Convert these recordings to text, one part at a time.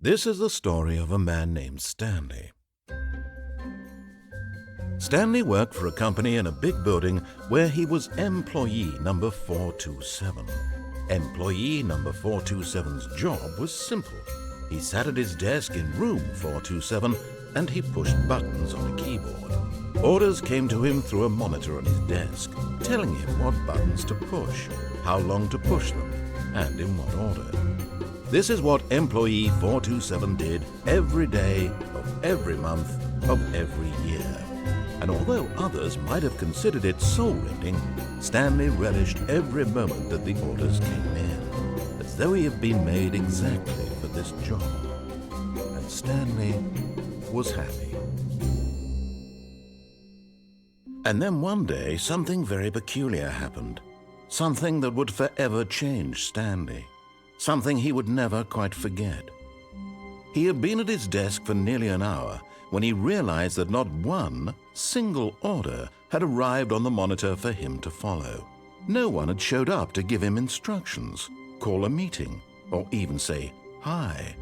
This is the story of a man named Stanley. Stanley worked for a company in a big building where he was employee number 427. Employee number 427's job was simple. He sat at his desk in room 427 and he pushed buttons on a keyboard. Orders came to him through a monitor on his desk, telling him what buttons to push, how long to push them, and in what order. This is what employee 427 did every day of every month of every year. And although others might have considered it soul-rending, Stanley relished every moment that the orders came in, as though he had been made exactly for this job. And Stanley was happy. And then one day, something very peculiar happened. Something that would forever change Stanley. Something he would never quite forget. He had been at his desk for nearly an hour when he realized that not one single order had arrived on the monitor for him to follow. No one had showed up to give him instructions, call a meeting, or even say hi.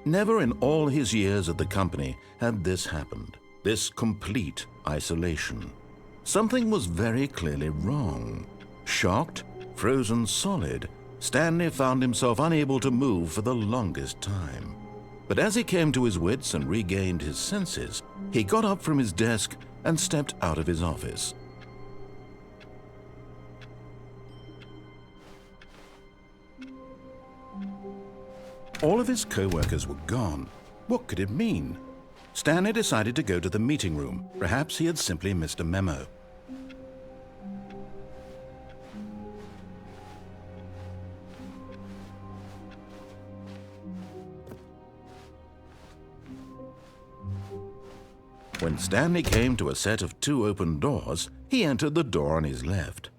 Never in all his years at the company had this happened, this complete isolation. Something was very clearly wrong. Shocked, frozen solid, Stanley found himself unable to move for the longest time. But as he came to his wits and regained his senses, he got up from his desk and stepped out of his office. All of his co-workers were gone. What could it mean? Stanley decided to go to the meeting room. Perhaps he had simply missed a memo. When Stanley came to a set of 2 open doors, he entered the door on his left.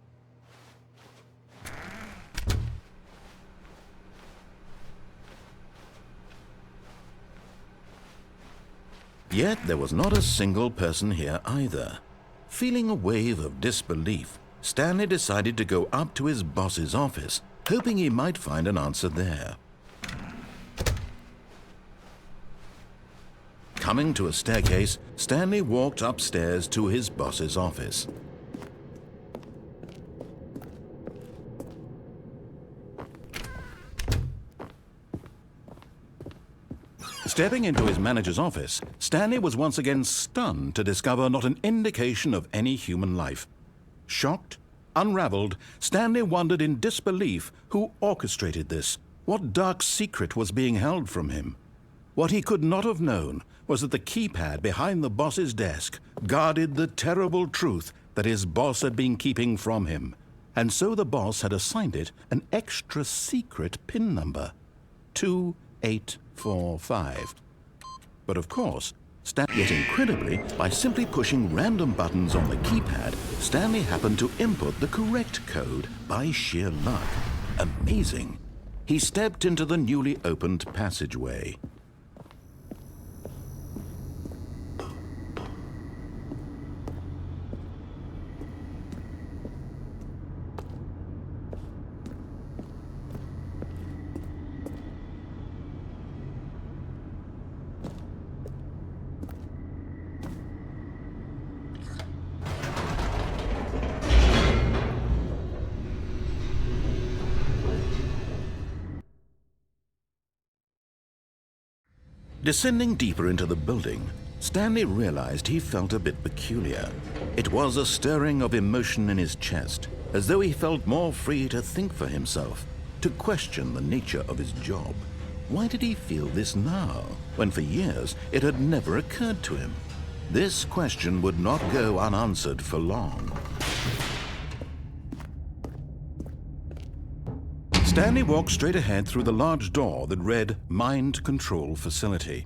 Yet there was not a single person here either. Feeling a wave of disbelief, Stanley decided to go up to his boss's office, hoping he might find an answer there. Coming to a staircase, Stanley walked upstairs to his boss's office. Stepping into his manager's office, Stanley was once again stunned to discover not an indication of any human life. Shocked, unraveled, Stanley wondered in disbelief who orchestrated this, what dark secret was being held from him. What he could not have known was that the keypad behind the boss's desk guarded the terrible truth that his boss had been keeping from him, and so the boss had assigned it an extra secret PIN number, 2845. But of course, yet incredibly, by simply pushing random buttons on the keypad, Stanley happened to input the correct code by sheer luck. Amazing. He stepped into the newly opened passageway. Descending deeper into the building, Stanley realized he felt a bit peculiar. It was a stirring of emotion in his chest, as though he felt more free to think for himself, to question the nature of his job. Why did he feel this now, when for years it had never occurred to him? This question would not go unanswered for long. Stanley walked straight ahead through the large door that read Mind Control Facility.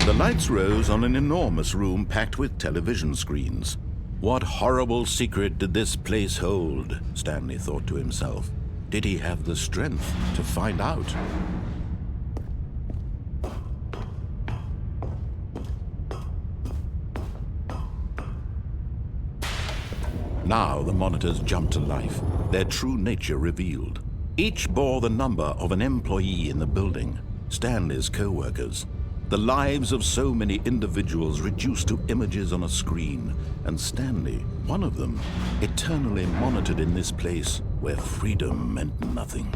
The lights rose on an enormous room packed with television screens. What horrible secret did this place hold? Stanley thought to himself. Did he have the strength to find out? Now the monitors jumped to life, their true nature revealed. Each bore the number of an employee in the building, Stanley's co-workers. The lives of so many individuals reduced to images on a screen, and Stanley, one of them, eternally monitored in this place where freedom meant nothing.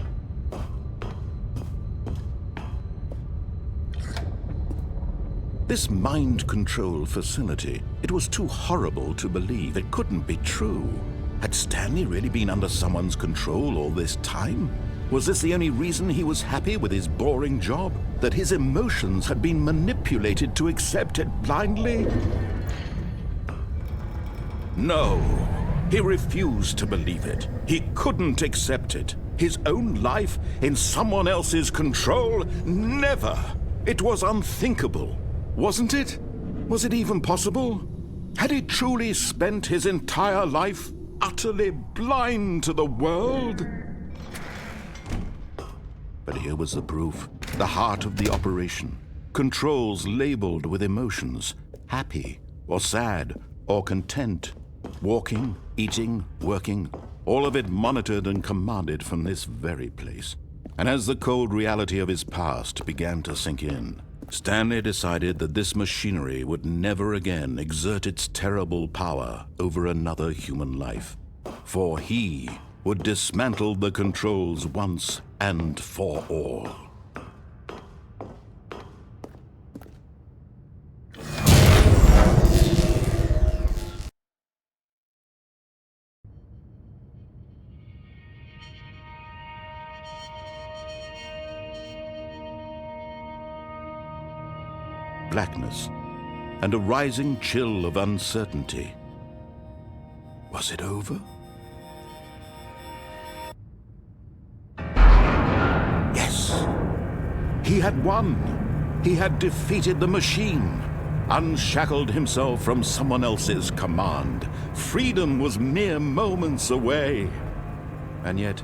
This mind control facility, it was too horrible to believe. It couldn't be true. Had Stanley really been under someone's control all this time? Was this the only reason he was happy with his boring job? That his emotions had been manipulated to accept it blindly? No, he refused to believe it. He couldn't accept it. His own life in someone else's control? Never! It was unthinkable. Wasn't it? Was it even possible? Had he truly spent his entire life utterly blind to the world? But here was the proof, the heart of the operation. Controls labeled with emotions, happy or sad or content. Walking, eating, working, all of it monitored and commanded from this very place. And as the cold reality of his past began to sink in, Stanley decided that this machinery would never again exert its terrible power over another human life. For he would dismantle the controls once and for all. Blackness and a rising chill of uncertainty. Was it over? Yes! He had won! He had defeated the machine, unshackled himself from someone else's command. Freedom was mere moments away. And yet,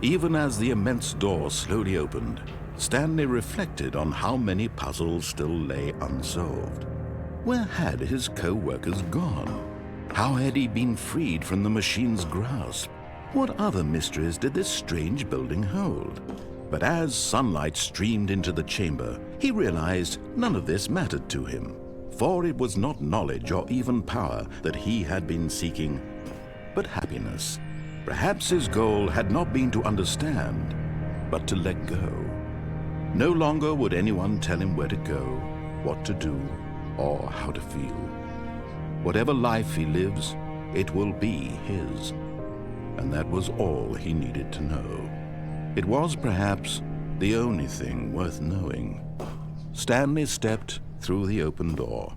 even as the immense door slowly opened, Stanley reflected on how many puzzles still lay unsolved. Where had his co-workers gone? How had he been freed from the machine's grasp? What other mysteries did this strange building hold? But as sunlight streamed into the chamber, he realized none of this mattered to him, for it was not knowledge or even power that he had been seeking, but happiness. Perhaps his goal had not been to understand, but to let go. No longer would anyone tell him where to go, what to do, or how to feel. Whatever life he lives, it will be his. And that was all he needed to know. It was perhaps the only thing worth knowing. Stanley stepped through the open door.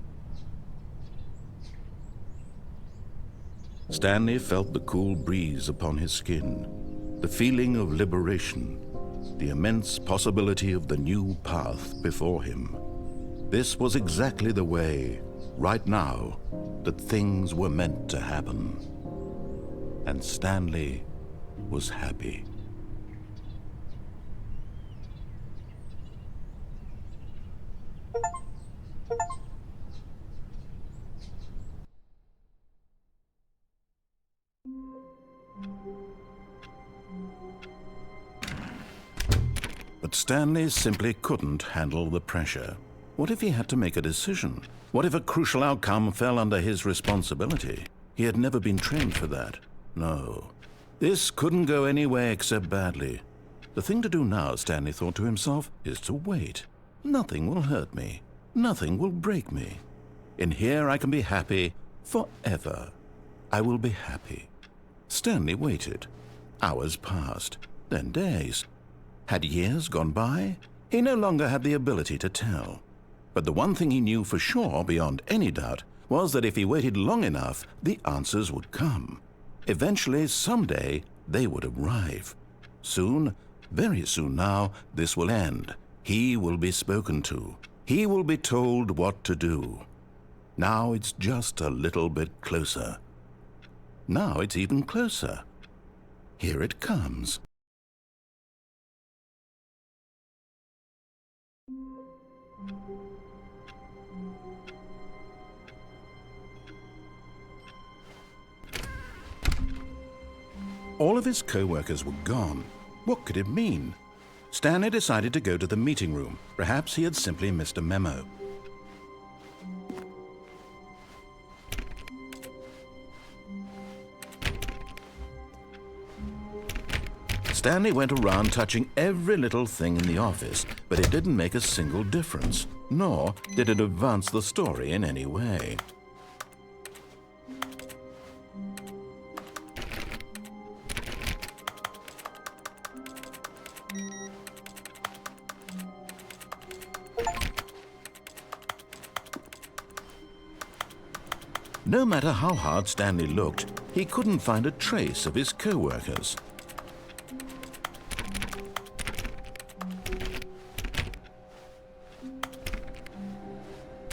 Stanley felt the cool breeze upon his skin, the feeling of liberation, the immense possibility of the new path before him. This was exactly the way, right now, that things were meant to happen. And Stanley was happy. But Stanley simply couldn't handle the pressure. What if he had to make a decision? What if a crucial outcome fell under his responsibility? He had never been trained for that. No. This couldn't go any way except badly. The thing to do now, Stanley thought to himself, is to wait. Nothing will hurt me. Nothing will break me. In here I can be happy forever. I will be happy. Stanley waited. Hours passed, then days. Had years gone by? He no longer had the ability to tell. But the one thing he knew for sure, beyond any doubt, was that if he waited long enough, the answers would come. Eventually, someday, they would arrive. Soon, very soon now, this will end. He will be spoken to. He will be told what to do. Now it's just a little bit closer. Now it's even closer. Here it comes. All of his co-workers were gone. What could it mean? Stanley decided to go to the meeting room. Perhaps he had simply missed a memo. Stanley went around touching every little thing in the office, but it didn't make a single difference, nor did it advance the story in any way. No matter how hard Stanley looked, he couldn't find a trace of his co-workers.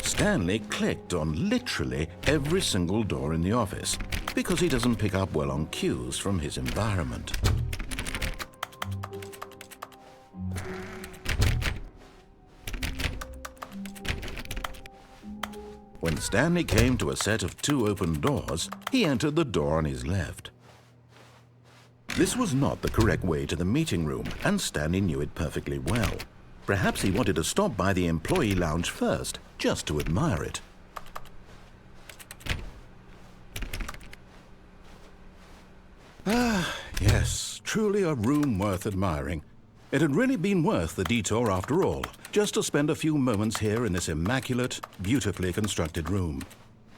Stanley clicked on literally every single door in the office because he doesn't pick up well on cues from his environment. When Stanley came to a set of 2 open doors, he entered the door on his left. This was not the correct way to the meeting room, and Stanley knew it perfectly well. Perhaps he wanted to stop by the employee lounge first, just to admire it. Ah, yes, truly a room worth admiring. It had really been worth the detour after all, just to spend a few moments here in this immaculate, beautifully constructed room.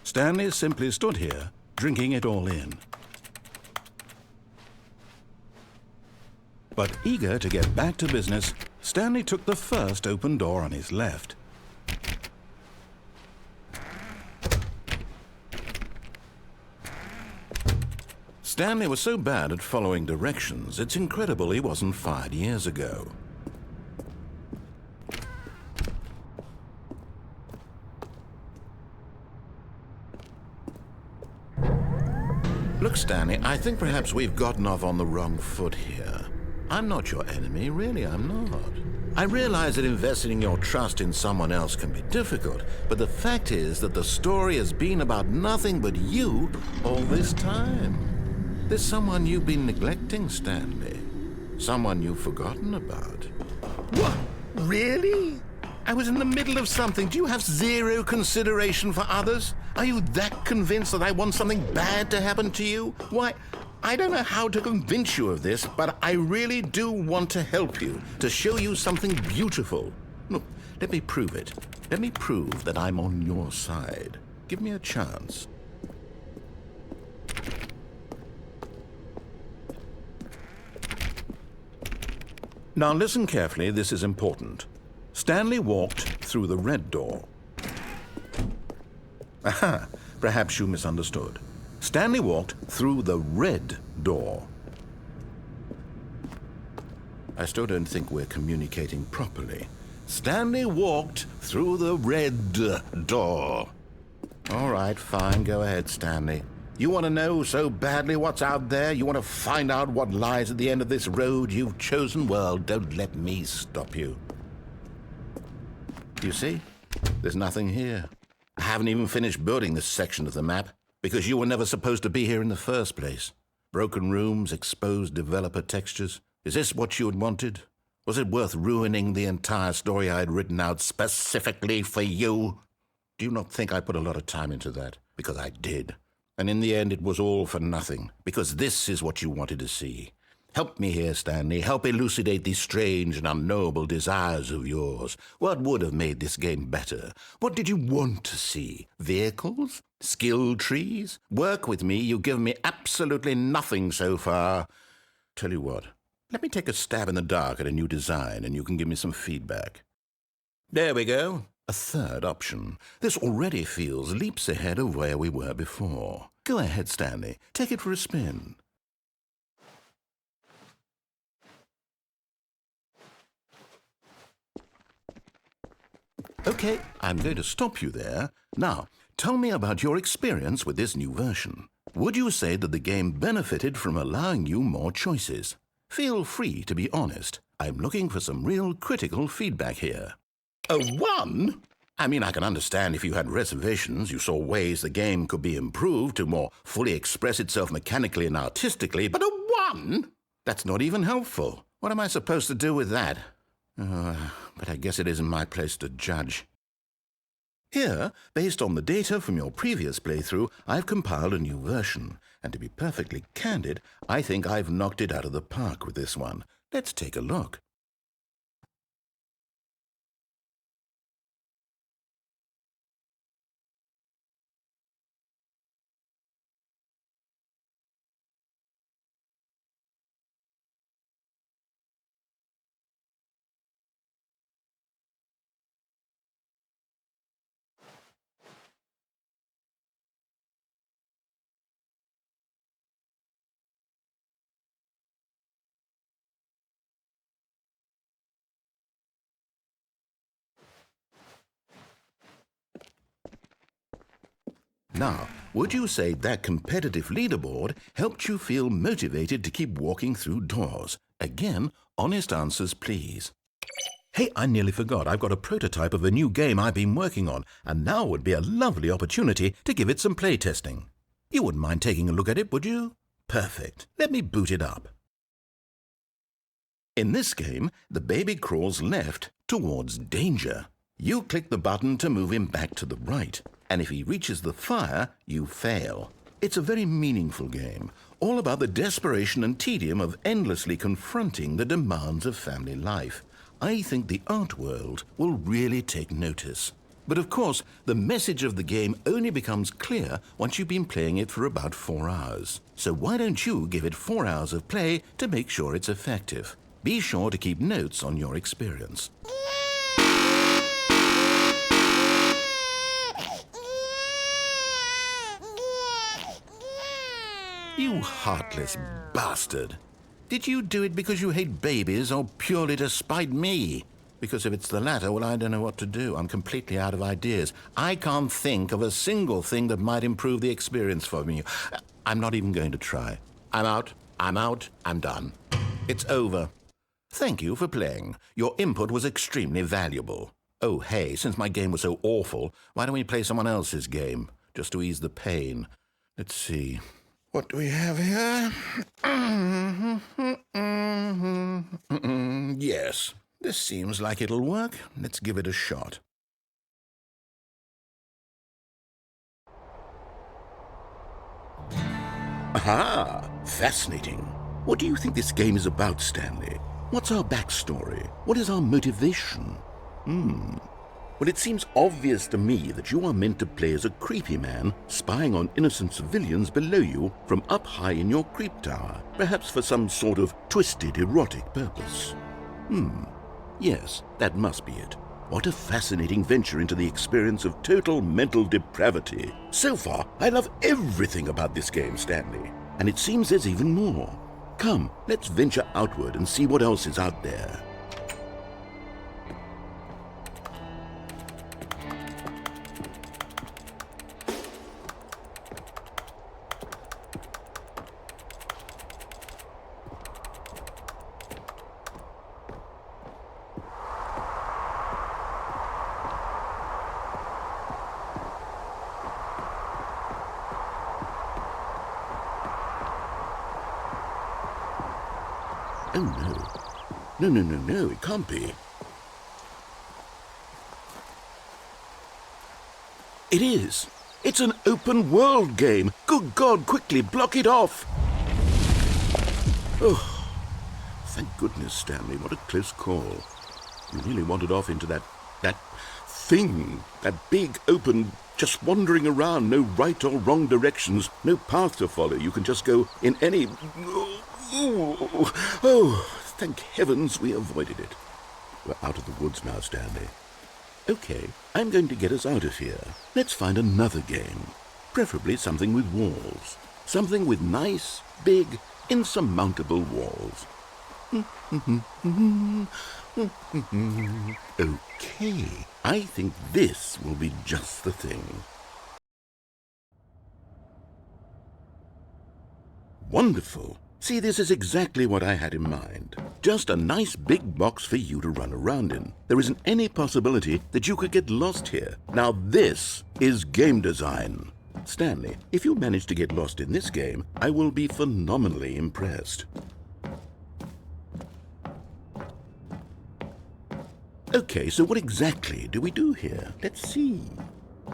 Stanley simply stood here, drinking it all in. But eager to get back to business, Stanley took the first open door on his left. Stanley was so bad at following directions, it's incredible he wasn't fired years ago. Look, Stanley, I think perhaps we've gotten off on the wrong foot here. I'm not your enemy, really, I'm not. I realize that investing your trust in someone else can be difficult, but the fact is that the story has been about nothing but you all this time. There's someone you've been neglecting, Stanley. Someone you've forgotten about. What? Really? I was in the middle of something. Do you have zero consideration for others? Are you that convinced that I want something bad to happen to you? Why, I don't know how to convince you of this, but I really do want to help you, to show you something beautiful. Look, let me prove it. Let me prove that I'm on your side. Give me a chance. Now listen carefully, this is important. Stanley walked through the red door. Aha, perhaps you misunderstood. Stanley walked through the red door. I still don't think we're communicating properly. Stanley walked through the red door. All right, fine, go ahead, Stanley. You want to know so badly what's out there? You want to find out what lies at the end of this road you've chosen? Well, don't let me stop you. You see? There's nothing here. I haven't even finished building this section of the map because you were never supposed to be here in the first place. Broken rooms, exposed developer textures. Is this what you had wanted? Was it worth ruining the entire story I had written out specifically for you? Do you not think I put a lot of time into that? Because I did. And in the end, it was all for nothing, because this is what you wanted to see. Help me here, Stanley. Help elucidate these strange and unknowable desires of yours. What would have made this game better? What did you want to see? Vehicles? Skill trees? Work with me. You've given me absolutely nothing so far. Tell you what, let me take a stab in the dark at a new design, and you can give me some feedback. There we go. A third option. This already feels leaps ahead of where we were before. Go ahead, Stanley. Take it for a spin. Okay, I'm going to stop you there. Now, tell me about your experience with this new version. Would you say that the game benefited from allowing you more choices? Feel free to be honest. I'm looking for some real critical feedback here. A 1? I mean, I can understand if you had reservations, you saw ways the game could be improved to more fully express itself mechanically and artistically, but a 1? That's not even helpful. What am I supposed to do with that? But I guess it isn't my place to judge. Here, based on the data from your previous playthrough, I've compiled a new version. And to be perfectly candid, I think I've knocked it out of the park with this one. Let's take a look. Now, would you say that competitive leaderboard helped you feel motivated to keep walking through doors? Again, honest answers, please. Hey, I nearly forgot. I've got a prototype of a new game I've been working on, and now would be a lovely opportunity to give it some playtesting. You wouldn't mind taking a look at it, would you? Perfect. Let me boot it up. In this game, the baby crawls left towards danger. You click the button to move him back to the right, and if he reaches the fire, you fail. It's a very meaningful game, all about the desperation and tedium of endlessly confronting the demands of family life. I think the art world will really take notice. But of course, the message of the game only becomes clear once you've been playing it for about 4 hours. So why don't you give it 4 hours of play to make sure it's effective? Be sure to keep notes on your experience. You heartless bastard. Did you do it because you hate babies or purely to spite me? Because if it's the latter, well, I don't know what to do. I'm completely out of ideas. I can't think of a single thing that might improve the experience for me. I'm not even going to try. I'm out, I'm done. It's over. Thank you for playing. Your input was extremely valuable. Oh, hey, since my game was so awful, why don't we play someone else's game, just to ease the pain? Let's see. What do we have here? Yes, this seems like it'll work. Let's give it a shot. Aha! Fascinating. What do you think this game is about, Stanley? What's our backstory? What is our motivation? Well, it seems obvious to me that you are meant to play as a creepy man spying on innocent civilians below you from up high in your creep tower, perhaps for some sort of twisted erotic purpose. Yes, that must be it. What a fascinating venture into the experience of total mental depravity. So far, I love everything about this game, Stanley. And it seems there's even more. Come, let's venture outward and see what else is out there. Oh, no. No, it can't be. It is. It's an open world game. Good God, quickly block it off. Oh, thank goodness, Stanley. What a close call. You nearly wandered off into that thing, that big, open, just wandering around, no right or wrong directions, no path to follow. You can just go in any... Oh, thank heavens we avoided it. We're out of the woods now, Stanley. Okay, I'm going to get us out of here. Let's find another game. Preferably something with walls. Something with nice, big, insurmountable walls. Okay, I think this will be just the thing. Wonderful. See, this is exactly what I had in mind. Just a nice big box for you to run around in. There isn't any possibility that you could get lost here. Now this is game design. Stanley, if you manage to get lost in this game, I will be phenomenally impressed. Okay, so what exactly do we do here? Let's see.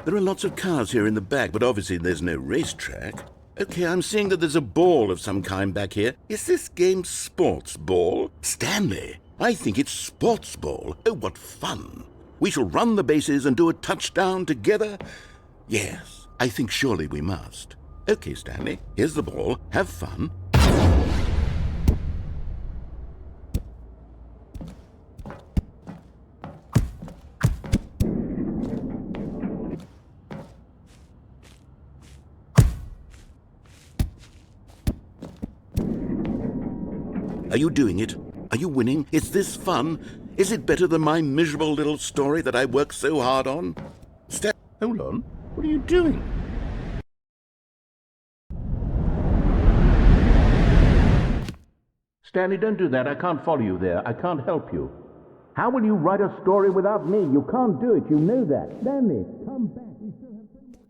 There are lots of cars here in the back, but obviously there's no racetrack. Okay, I'm seeing that there's a ball of some kind back here. Is this game sports ball? Stanley, I think it's sports ball. Oh, what fun. We shall run the bases and do a touchdown together. Yes, I think surely we must. Okay, Stanley, here's the ball. Have fun. Are you doing it? Are you winning? Is this fun? Is it better than my miserable little story that I worked so hard on? Hold on. What are you doing? Stanley, don't do that. I can't follow you there. I can't help you. How will you write a story without me? You can't do it. You know that. Stanley, come back. We still have so much.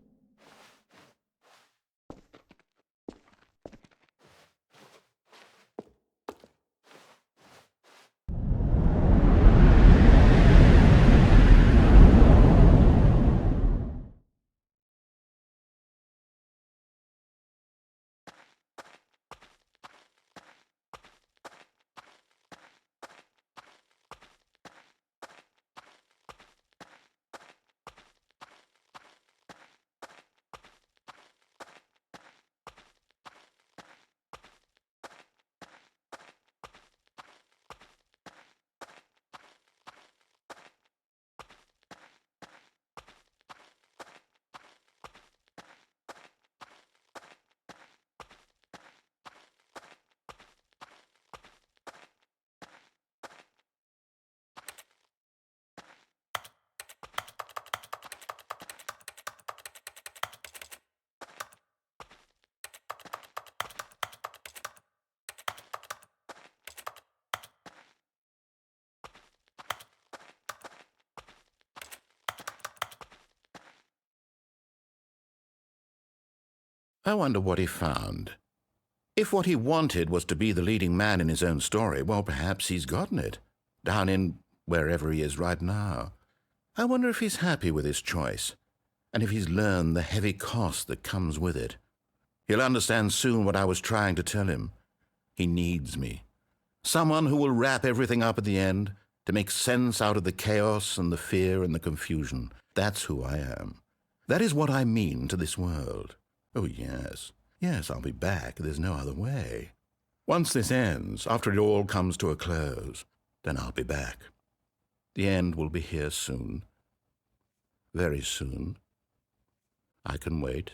I wonder what he found. If what he wanted was to be the leading man in his own story, well, perhaps he's gotten it, down in wherever he is right now. I wonder if he's happy with his choice, and if he's learned the heavy cost that comes with it. He'll understand soon what I was trying to tell him. He needs me. Someone who will wrap everything up at the end, to make sense out of the chaos and the fear and the confusion. That's who I am. That is what I mean to this world. Oh, yes. Yes, I'll be back. There's no other way. Once this ends, after it all comes to a close, then I'll be back. The end will be here soon. Very soon. I can wait.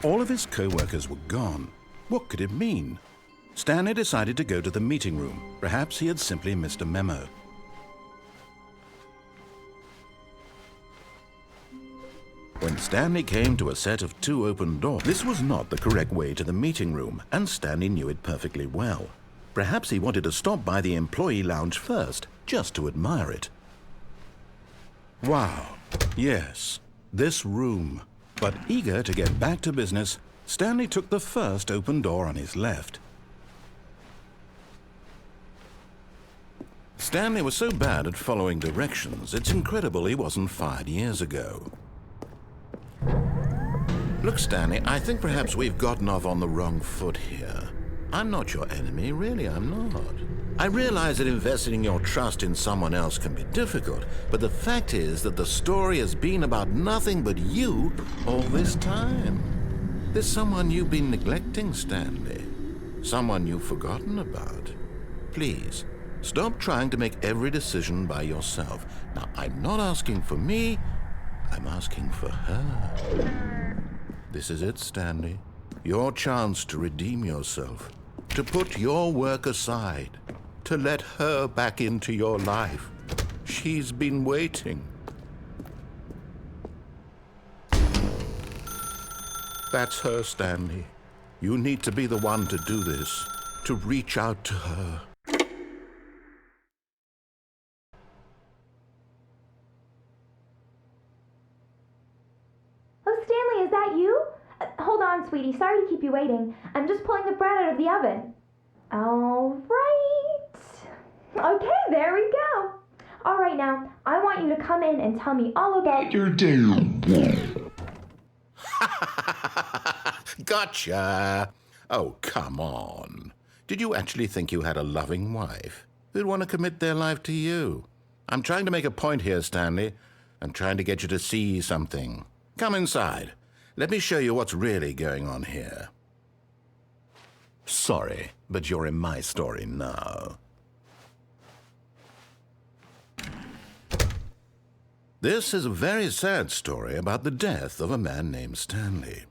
All of his co-workers were gone. What could it mean? Stanley decided to go to the meeting room. Perhaps he had simply missed a memo. When Stanley came to a set of 2 open doors, this was not the correct way to the meeting room, and Stanley knew it perfectly well. Perhaps he wanted to stop by the employee lounge first, just to admire it. Wow, yes, this room. But eager to get back to business, Stanley took the first open door on his left. Stanley was so bad at following directions, it's incredible he wasn't fired years ago. Look, Stanley, I think perhaps we've gotten off on the wrong foot here. I'm not your enemy, really, I'm not. I realize that investing your trust in someone else can be difficult, but the fact is that the story has been about nothing but you all this time. There's someone you've been neglecting, Stanley. Someone you've forgotten about. Please, stop trying to make every decision by yourself. Now, I'm not asking for me, I'm asking for her. This is it, Stanley. Your chance to redeem yourself, to put your work aside, to let her back into your life. She's been waiting. That's her, Stanley. You need to be the one to do this, to reach out to her. Oh, Stanley, is that you? Hold on, sweetie. Sorry to keep you waiting. I'm just pulling the bread out of the oven. All right. Okay, there we go. All right, now, I want you to come in and tell me all about your day. Gotcha! Oh, come on. Did you actually think you had a loving wife who'd want to commit their life to you? I'm trying to make a point here, Stanley. I'm trying to get you to see something. Come inside. Let me show you what's really going on here. Sorry, but you're in my story now. This is a very sad story about the death of a man named Stanley.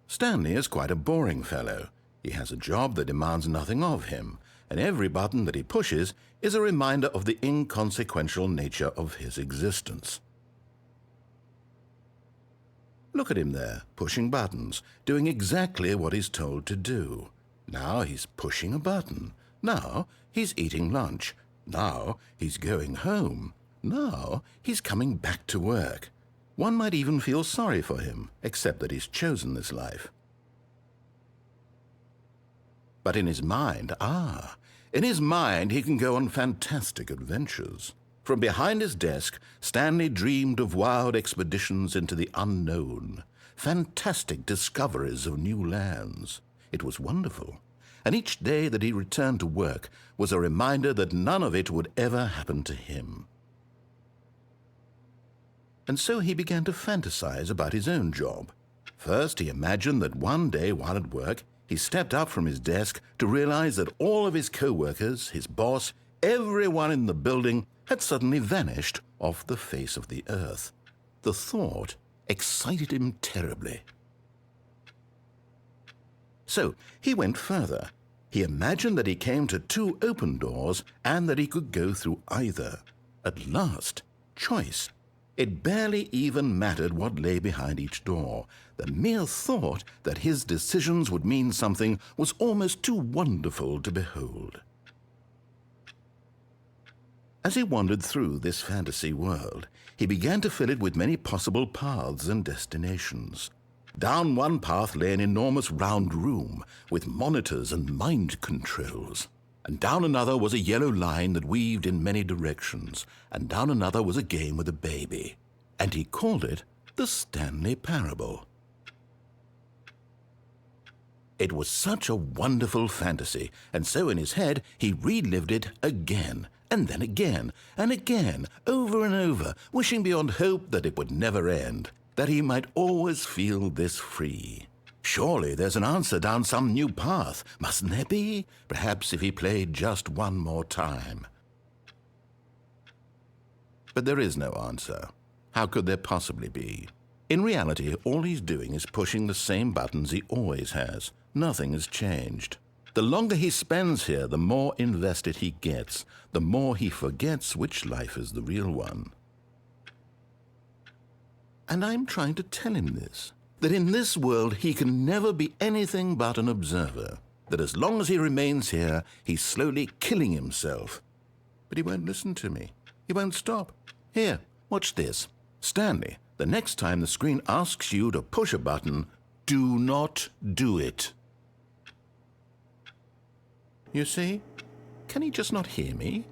Stanley is quite a boring fellow. He has a job that demands nothing of him, and every button that he pushes is a reminder of the inconsequential nature of his existence. Look at him there, pushing buttons, doing exactly what he's told to do. Now he's pushing a button. Now he's eating lunch. Now he's going home. Now he's coming back to work. One might even feel sorry for him, except that he's chosen this life. But in his mind, in his mind he can go on fantastic adventures. From behind his desk, Stanley dreamed of wild expeditions into the unknown, fantastic discoveries of new lands. It was wonderful, and each day that he returned to work was a reminder that none of it would ever happen to him. And so he began to fantasize about his own job. First, he imagined that one day while at work, he stepped up from his desk to realize that all of his co-workers, his boss, everyone in the building had suddenly vanished off the face of the earth. The thought excited him terribly. So he went further. He imagined that he came to two open doors and that he could go through either. At last, choice. It barely even mattered what lay behind each door. The mere thought that his decisions would mean something was almost too wonderful to behold. As he wandered through this fantasy world, he began to fill it with many possible paths and destinations. Down one path lay an enormous round room with monitors and mind controls. And down another was a yellow line that weaved in many directions, and down another was a game with a baby. And he called it the Stanley Parable. It was such a wonderful fantasy, and so in his head he relived it again, and then again, and again, over and over, wishing beyond hope that it would never end, that he might always feel this free. Surely there's an answer down some new path, mustn't there be? Perhaps if he played just one more time. But there is no answer. How could there possibly be? In reality, all he's doing is pushing the same buttons he always has. Nothing has changed. The longer he spends here, the more invested he gets, the more he forgets which life is the real one. And I'm trying to tell him this, that in this world he can never be anything but an observer, that as long as he remains here, he's slowly killing himself. But he won't listen to me. He won't stop. Here, watch this. Stanley, the next time the screen asks you to push a button, do not do it. You see? Can he just not hear me?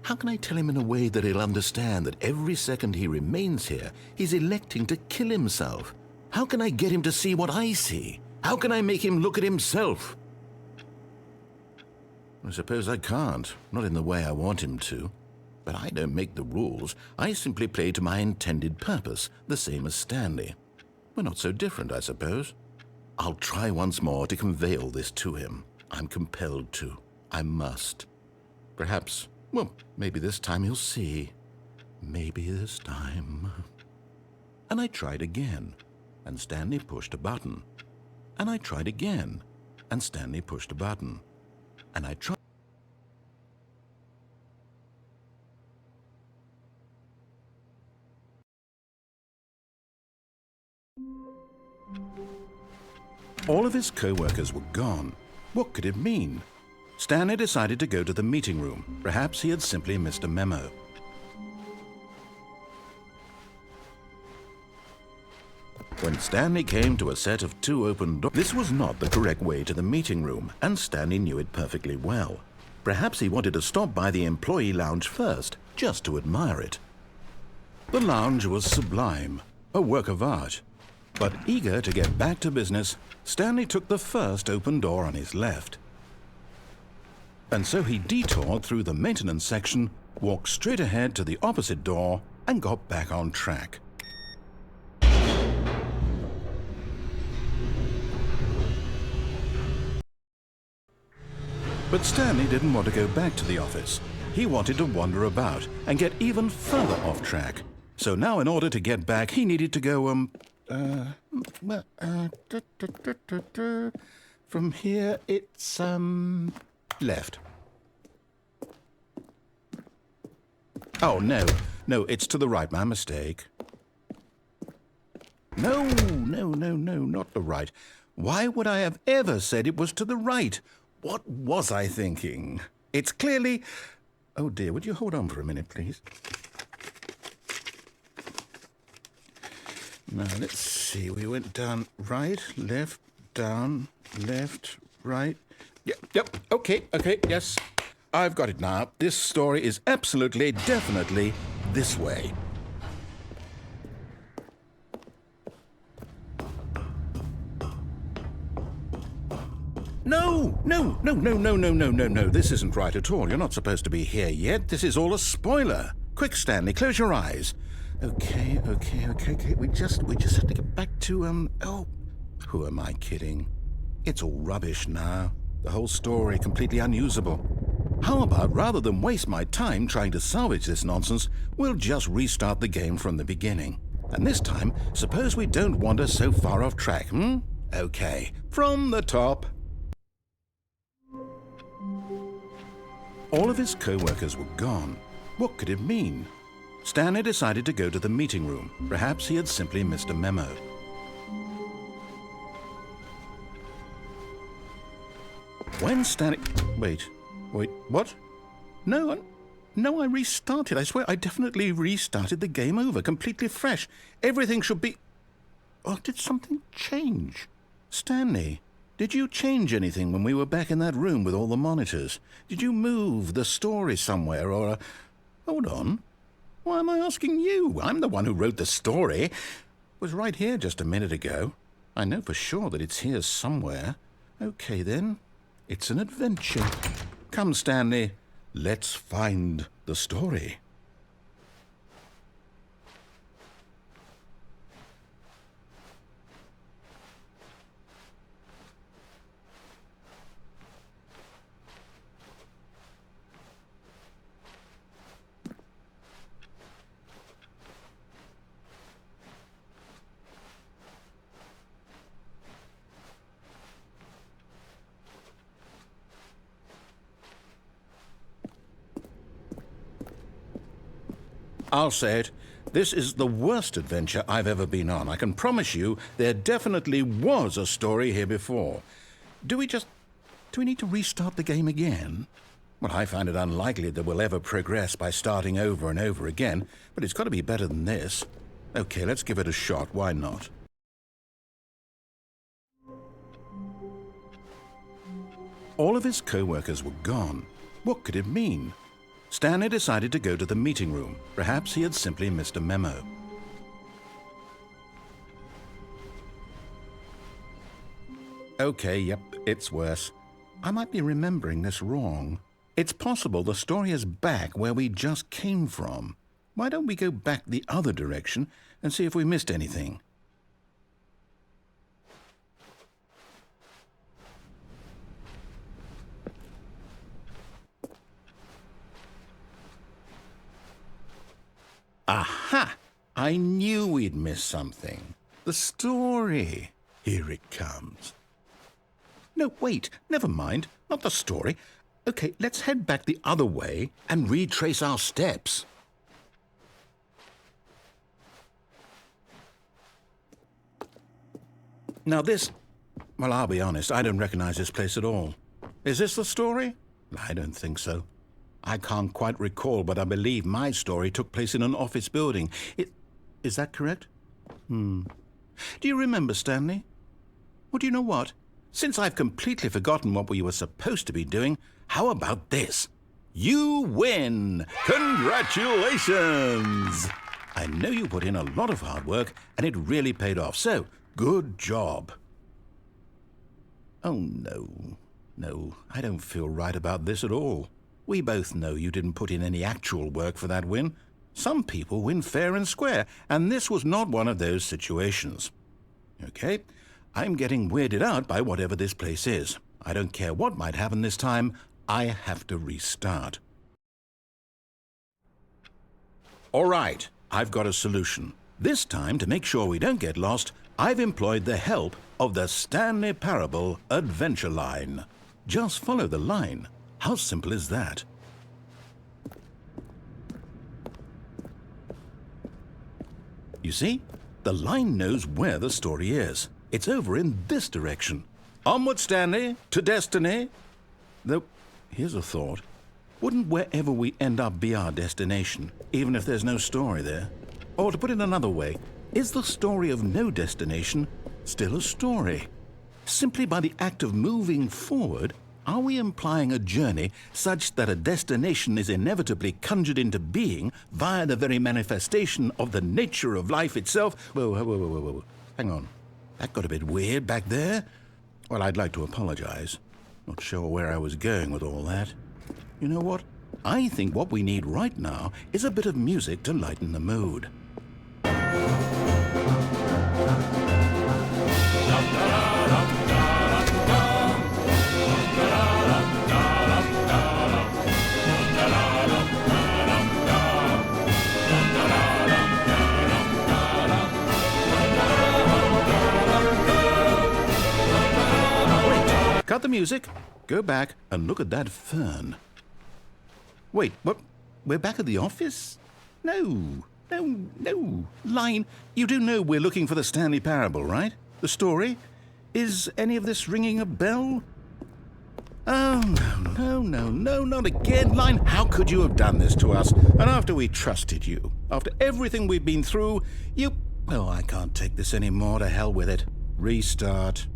How can I tell him in a way that he'll understand that every second he remains here, he's electing to kill himself? How can I get him to see what I see? How can I make him look at himself? I suppose I can't, not in the way I want him to. But I don't make the rules. I simply play to my intended purpose, the same as Stanley. We're not so different, I suppose. I'll try once more to convey all this to him. I'm compelled to. I must. Perhaps, well, maybe this time he'll see. Maybe this time. And I tried again, and Stanley pushed a button. And I tried again, and Stanley pushed a button. And I tried. All of his co-workers were gone. What could it mean? Stanley decided to go to the meeting room. Perhaps he had simply missed a memo. When Stanley came to a set of 2 open doors, this was not the correct way to the meeting room, and Stanley knew it perfectly well. Perhaps he wanted to stop by the employee lounge first, just to admire it. The lounge was sublime, a work of art. But eager to get back to business, Stanley took the first open door on his left. And so he detoured through the maintenance section, walked straight ahead to the opposite door, and got back on track. But Stanley didn't want to go back to the office. He wanted to wander about and get even further off track. So now in order to get back, he needed to go, from here it's, left. Oh, no, it's to the right, my mistake. No, not the right. Why would I have ever said it was to the right? What was I thinking? It's clearly... Oh dear, would you hold on for a minute, please? Now, let's see. We went down right, left, down, left, right. Yep, okay, yes. I've got it now. This story is absolutely, definitely this way. No. This isn't right at all. You're not supposed to be here yet. This is all a spoiler. Quick, Stanley, close your eyes. Okay. We just have to get back to, oh, who am I kidding? It's all rubbish now. The whole story completely unusable. How about, rather than waste my time trying to salvage this nonsense, we'll just restart the game from the beginning. And this time, suppose we don't wander so far off track, Okay, from the top. All of his co-workers were gone. What could it mean? Stanley decided to go to the meeting room. Perhaps he had simply missed a memo. When Stanley... Wait, what? No, I restarted. I swear I definitely restarted the game over, completely fresh. Everything should be... Oh, did something change? Stanley, did you change anything when we were back in that room with all the monitors? Did you move the story somewhere or... Hold on. Why am I asking you? I'm the one who wrote the story. It was right here just a minute ago. I know for sure that it's here somewhere. Okay, then. It's an adventure. Come, Stanley. Let's find the story. I'll say it. This is the worst adventure I've ever been on. I can promise you there definitely was a story here before. Do we need to restart the game again? Well, I find it unlikely that we'll ever progress by starting over and over again, but it's got to be better than this. Okay, let's give it a shot. Why not? All of his co-workers were gone. What could it mean? Stanley decided to go to the meeting room. Perhaps he had simply missed a memo. Okay, yep, it's worse. I might be remembering this wrong. It's possible the story is back where we just came from. Why don't we go back the other direction and see if we missed anything? Aha! I knew we'd miss something. The story. Here it comes. No, wait, never mind. Not the story. Okay, let's head back the other way and retrace our steps. Now this... Well, I'll be honest, I don't recognize this place at all. Is this the story? I don't think so. I can't quite recall, but I believe my story took place in an office building. Is that correct? Do you remember, Stanley? Well, do you know what? Since I've completely forgotten what we were supposed to be doing, how about this? You win! Congratulations! I know you put in a lot of hard work, and it really paid off, so good job. Oh, no. No, I don't feel right about this at all. We both know you didn't put in any actual work for that win. Some people win fair and square, and this was not one of those situations. Okay, I'm getting weirded out by whatever this place is. I don't care what might happen this time. I have to restart. All right, I've got a solution. This time, to make sure we don't get lost, I've employed the help of the Stanley Parable Adventure Line. Just follow the line. How simple is that? You see, the line knows where the story is. It's over in this direction. Onward, Stanley, to destiny. Though, here's a thought. Wouldn't wherever we end up be our destination, even if there's no story there? Or to put it another way, is the story of no destination still a story? Simply by the act of moving forward, are we implying a journey such that a destination is inevitably conjured into being via the very manifestation of the nature of life itself? Whoa. Hang on. That got a bit weird back there. Well, I'd like to apologize. Not sure where I was going with all that. You know what? I think what we need right now is a bit of music to lighten the mood. Cut the music, go back and look at that fern. Wait, what? We're back at the office? No. Line, you do know we're looking for the Stanley Parable, right? The story? Is any of this ringing a bell? Oh, no, not again. Line, how could you have done this to us? And after we trusted you, after everything we've been through, you... Oh, I can't take this anymore. To hell with it. Restart.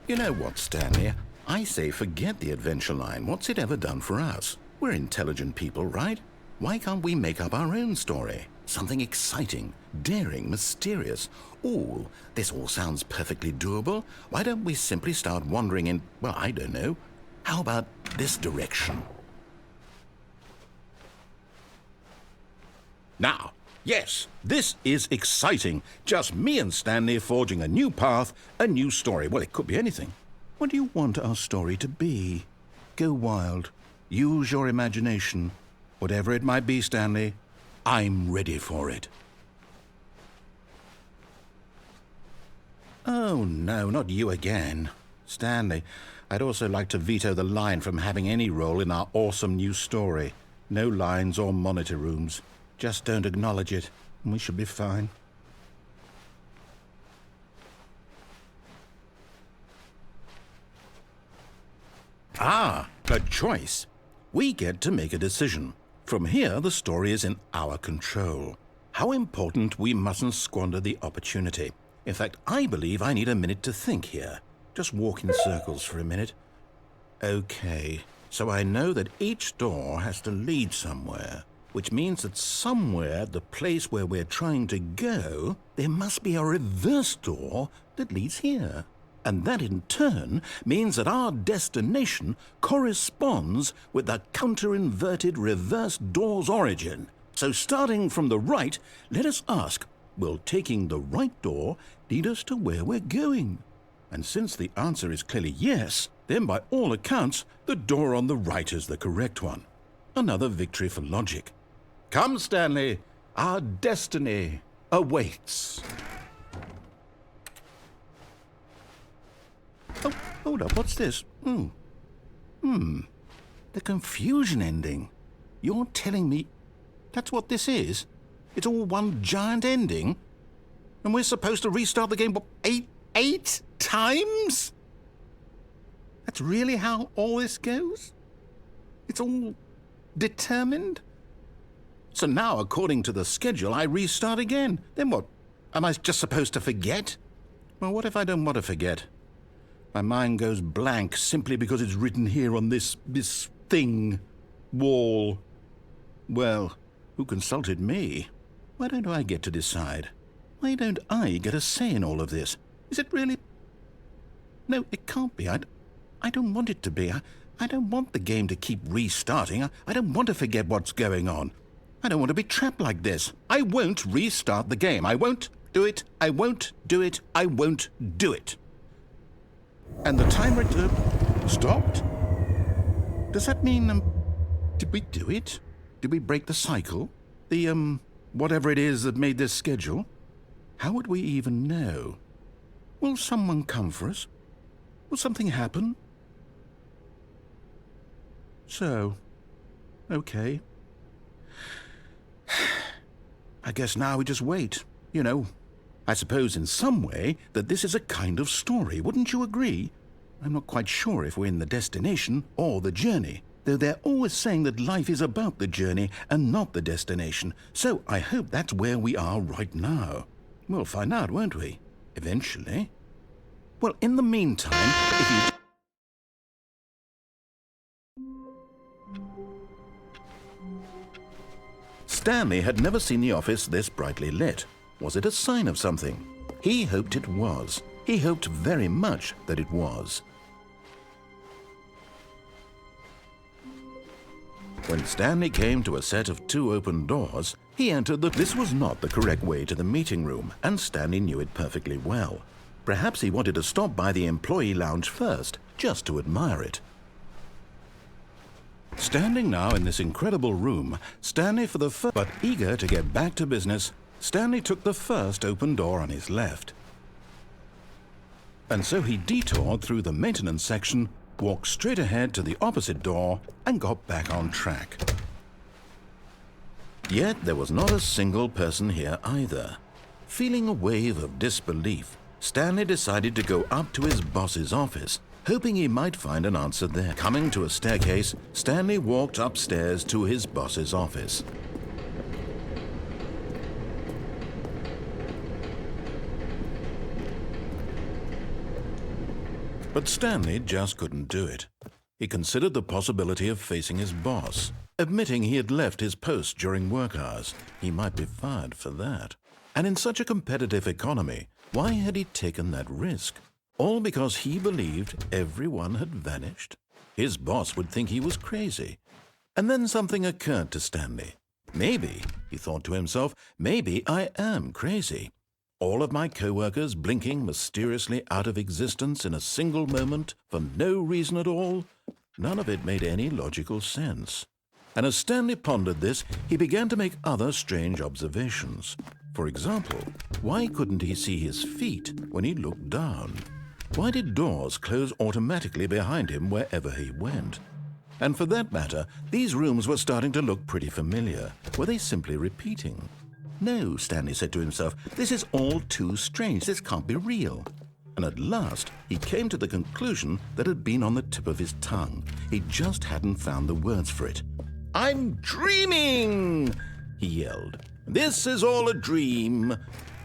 You know what, Stanley? I say forget the adventure line. What's it ever done for us? We're intelligent people, right? Why can't we make up our own story? Something exciting, daring, mysterious. Ooh, this all sounds perfectly doable. Why don't we simply start wandering in, well, I don't know. How about this direction? Now, yes, this is exciting. Just me and Stanley forging a new path, a new story. Well, it could be anything. What do you want our story to be? Go wild. Use your imagination. Whatever it might be, Stanley, I'm ready for it. Oh, no, not you again. Stanley, I'd also like to veto the line from having any role in our awesome new story. No lines or monitor rooms. Just don't acknowledge it, and we should be fine. Ah, a choice. We get to make a decision. From here, the story is in our control. How important we mustn't squander the opportunity. In fact, I believe I need a minute to think here. Just walk in circles for a minute. Okay, so I know that each door has to lead somewhere, which means that somewhere, the place where we're trying to go, there must be a reverse door that leads here. And that in turn means that our destination corresponds with the counter-inverted reverse door's origin. So starting from the right, let us ask, will taking the right door lead us to where we're going? And since the answer is clearly yes, Then by all accounts, the door on the right is the correct one. Another victory for logic. Come, Stanley, our destiny awaits. Oh, hold up, what's this? The confusion ending. You're telling me that's what this is? It's all one giant ending? And we're supposed to restart the game, what, eight times? That's really how all this goes? It's all determined? So now, according to the schedule, I restart again. Then what? Am I just supposed to forget? Well, what if I don't want to forget? My mind goes blank simply because it's written here on this thing, wall. Well, who consulted me? Why don't I get to decide? Why don't I get a say in all of this? Is it really? No, it can't be. I don't want it to be. I don't want the game to keep restarting. I don't want to forget what's going on. I don't want to be trapped like this. I won't restart the game. I won't do it. I won't do it. I won't do it. And the timer stopped? Does that mean, did we do it? Did we break the cycle? The, whatever it is that made this schedule? How would we even know? Will someone come for us? Will something happen? So, okay. I guess now we just wait, you know. I suppose in some way that this is a kind of story, wouldn't you agree? I'm not quite sure if we're in the destination or the journey, though they're always saying that life is about the journey and not the destination, so I hope that's where we are right now. We'll find out, won't we? Eventually. Well, in the meantime, if you... Stanley had never seen the office this brightly lit. Was it a sign of something? He hoped it was. He hoped very much that it was. When Stanley came to a set of 2 open doors, he entered This was not the correct way to the meeting room, and Stanley knew it perfectly well. Perhaps he wanted to stop by the employee lounge first, just to admire it. Standing now in this incredible room, Stanley for the first... But eager to get back to business, Stanley took the first open door on his left. And so he detoured through the maintenance section, walked straight ahead to the opposite door, and got back on track. Yet there was not a single person here either. Feeling a wave of disbelief, Stanley decided to go up to his boss's office, hoping he might find an answer there. Coming to a staircase, Stanley walked upstairs to his boss's office. But Stanley just couldn't do it. He considered the possibility of facing his boss, admitting he had left his post during work hours. He might be fired for that. And in such a competitive economy, why had he taken that risk? All because he believed everyone had vanished? His boss would think he was crazy. And then something occurred to Stanley. Maybe, he thought to himself, maybe I am crazy. All of my co-workers blinking mysteriously out of existence in a single moment for no reason at all? None of it made any logical sense. And as Stanley pondered this, he began to make other strange observations. For example, why couldn't he see his feet when he looked down? Why did doors close automatically behind him wherever he went? And for that matter, these rooms were starting to look pretty familiar. Were they simply repeating? No, Stanley said to himself, this is all too strange. This can't be real. And at last, he came to the conclusion that had been on the tip of his tongue. He just hadn't found the words for it. "I'm dreaming!" he yelled. "This is all a dream."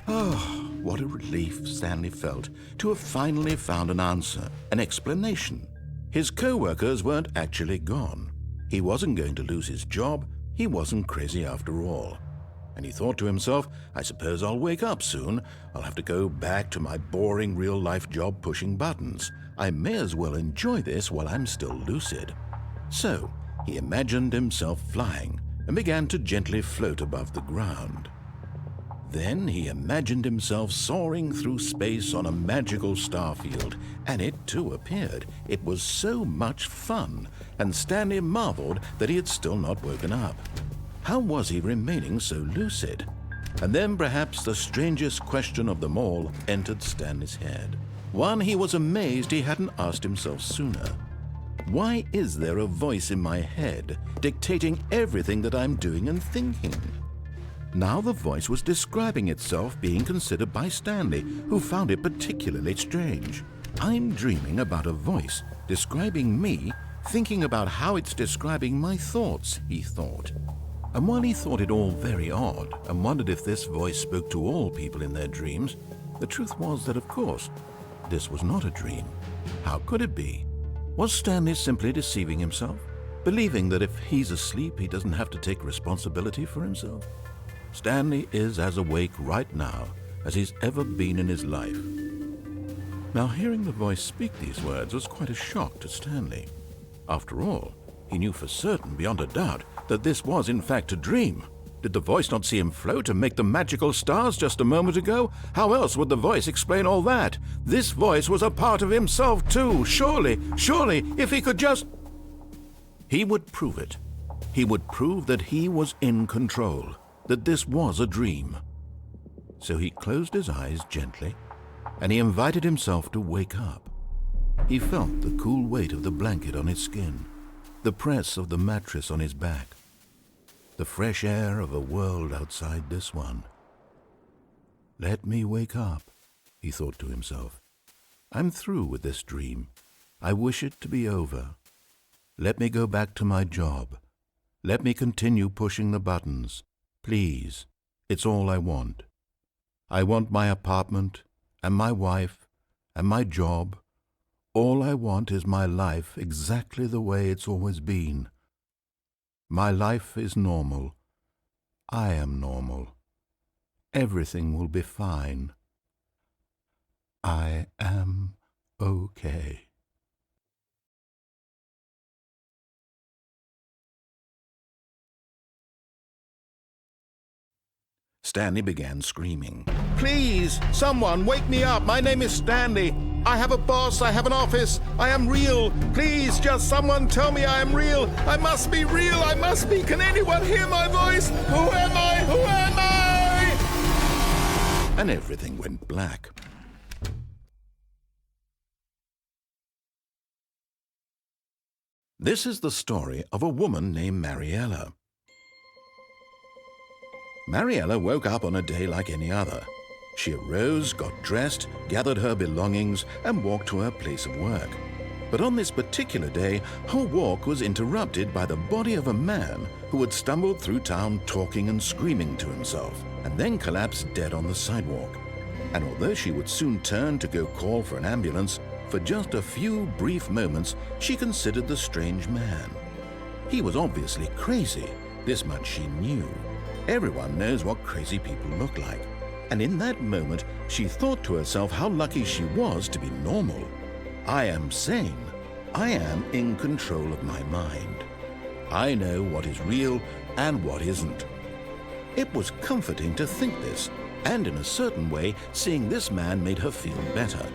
Oh, what a relief Stanley felt to have finally found an answer, an explanation. His co-workers weren't actually gone. He wasn't going to lose his job. He wasn't crazy after all. And he thought to himself, I suppose I'll wake up soon. I'll have to go back to my boring real-life job pushing buttons. I may as well enjoy this while I'm still lucid. So he imagined himself flying and began to gently float above the ground. Then he imagined himself soaring through space on a magical starfield, and it too appeared. It was so much fun, and Stanley marveled that he had still not woken up. How was he remaining so lucid? And then perhaps the strangest question of them all entered Stanley's head. One he was amazed he hadn't asked himself sooner. Why is there a voice in my head dictating everything that I'm doing and thinking? Now the voice was describing itself being considered by Stanley, who found it particularly strange. I'm dreaming about a voice describing me, thinking about how it's describing my thoughts, he thought. And while he thought it all very odd and wondered if this voice spoke to all people in their dreams, the truth was that, of course, this was not a dream. How could it be? Was Stanley simply deceiving himself, believing that if he's asleep, he doesn't have to take responsibility for himself? Stanley is as awake right now as he's ever been in his life. Now, hearing the voice speak these words was quite a shock to Stanley. After all, he knew for certain, beyond a doubt, that this was in fact a dream. Did the voice not see him float and make the magical stars just a moment ago? How else would the voice explain all that? This voice was a part of himself too. Surely, if he could just... He would prove it. He would prove that he was in control, that this was a dream. So he closed his eyes gently, and he invited himself to wake up. He felt the cool weight of the blanket on his skin, the press of the mattress on his back, the fresh air of a world outside this one. Let me wake up, he thought to himself. I'm through with this dream. I wish it to be over. Let me go back to my job. Let me continue pushing the buttons. Please, it's all I want. I want my apartment and my wife and my job. All I want is my life exactly the way it's always been. My life is normal. I am normal. Everything will be fine. I am okay. Stanley began screaming. Please, someone, wake me up. My name is Stanley. I have a boss. I have an office. I am real. Please, just someone tell me I am real. I must be real. I must be. Can anyone hear my voice? Who am I? Who am I? And everything went black. This is the story of a woman named Mariella. Mariella woke up on a day like any other. She arose, got dressed, gathered her belongings, and walked to her place of work. But on this particular day, her walk was interrupted by the body of a man who had stumbled through town talking and screaming to himself, and then collapsed dead on the sidewalk. And although she would soon turn to go call for an ambulance, for just a few brief moments she considered the strange man. He was obviously crazy, this much she knew. Everyone knows what crazy people look like. And in that moment, she thought to herself how lucky she was to be normal. I am sane. I am in control of my mind. I know what is real and what isn't. It was comforting to think this, and in a certain way, seeing this man made her feel better.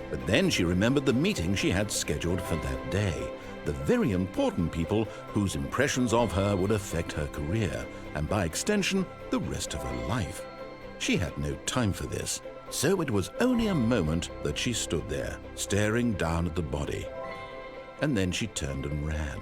But then she remembered the meeting she had scheduled for that day, the very important people whose impressions of her would affect her career, and by extension, the rest of her life. She had no time for this, so it was only a moment that she stood there, staring down at the body. And then she turned and ran.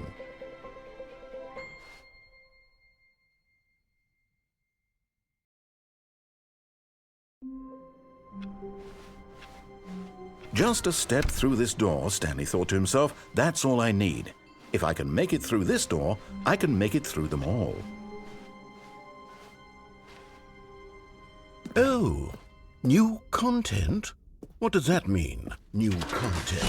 Just a step through this door, Stanley thought to himself, that's all I need. If I can make it through this door, I can make it through them all. Oh, new content? What does that mean, new content?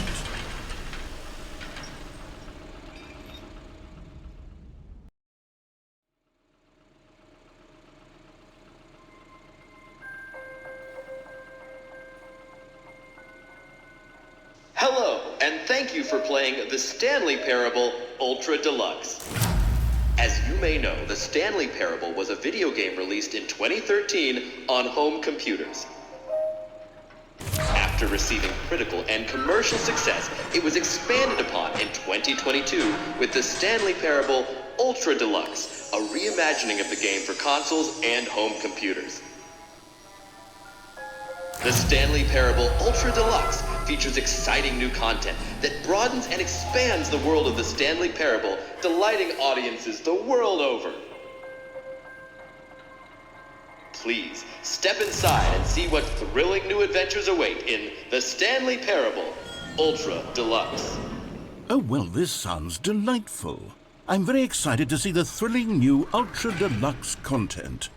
Hello, and thank you for playing the Stanley Parable Ultra Deluxe. As you may know, the Stanley Parable was a video game released in 2013 on home computers. After receiving critical and commercial success, it was expanded upon in 2022 with the Stanley Parable Ultra Deluxe, a reimagining of the game for consoles and home computers. The Stanley Parable Ultra Deluxe features exciting new content that broadens and expands the world of the Stanley Parable, delighting audiences the world over. Please, step inside and see what thrilling new adventures await in the Stanley Parable Ultra Deluxe. Oh, well, this sounds delightful. I'm very excited to see the thrilling new Ultra Deluxe content.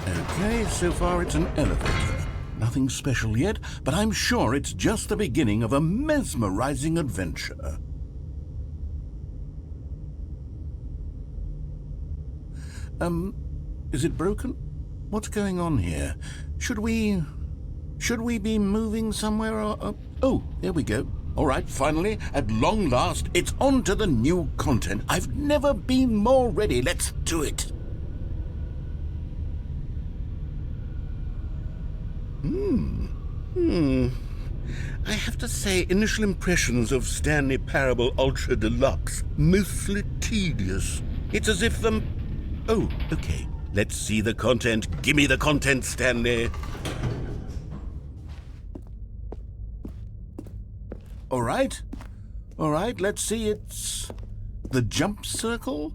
Okay, so far it's an elevator. Nothing special yet, but I'm sure it's just the beginning of a mesmerizing adventure. Is it broken? What's going on here? Should we be moving somewhere or... Oh, there we go. All right, finally, at long last, it's on to the new content. I've never been more ready. Let's do it. I have to say, initial impressions of Stanley Parable Ultra Deluxe, mostly tedious. It's as if Oh, okay. Let's see the content. Give me the content, Stanley. All right, let's see. It's the jump circle.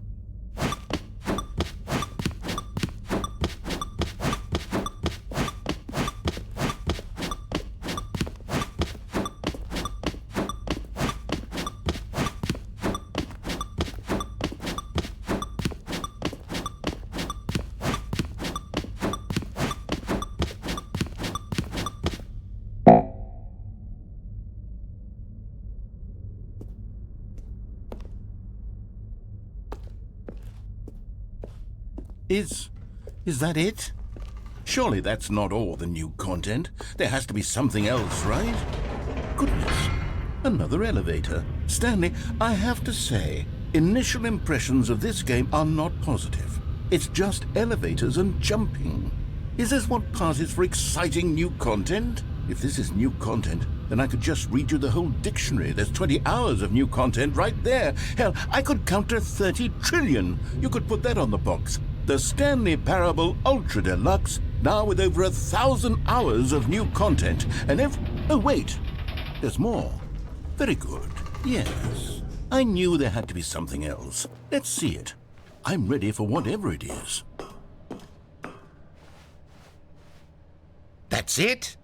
Is that it? Surely that's not all the new content. There has to be something else, right? Goodness, another elevator. Stanley, I have to say, initial impressions of this game are not positive. It's just elevators and jumping. Is this what passes for exciting new content? If this is new content, then I could just read you the whole dictionary. There's 20 hours of new content right there. Hell, I could count to 30 trillion. You could put that on the box. The Stanley Parable Ultra Deluxe, now with over 1,000 hours of new content. And oh, wait, there's more. Very good. Yes, I knew there had to be something else. Let's see it. I'm ready for whatever it is. That's it?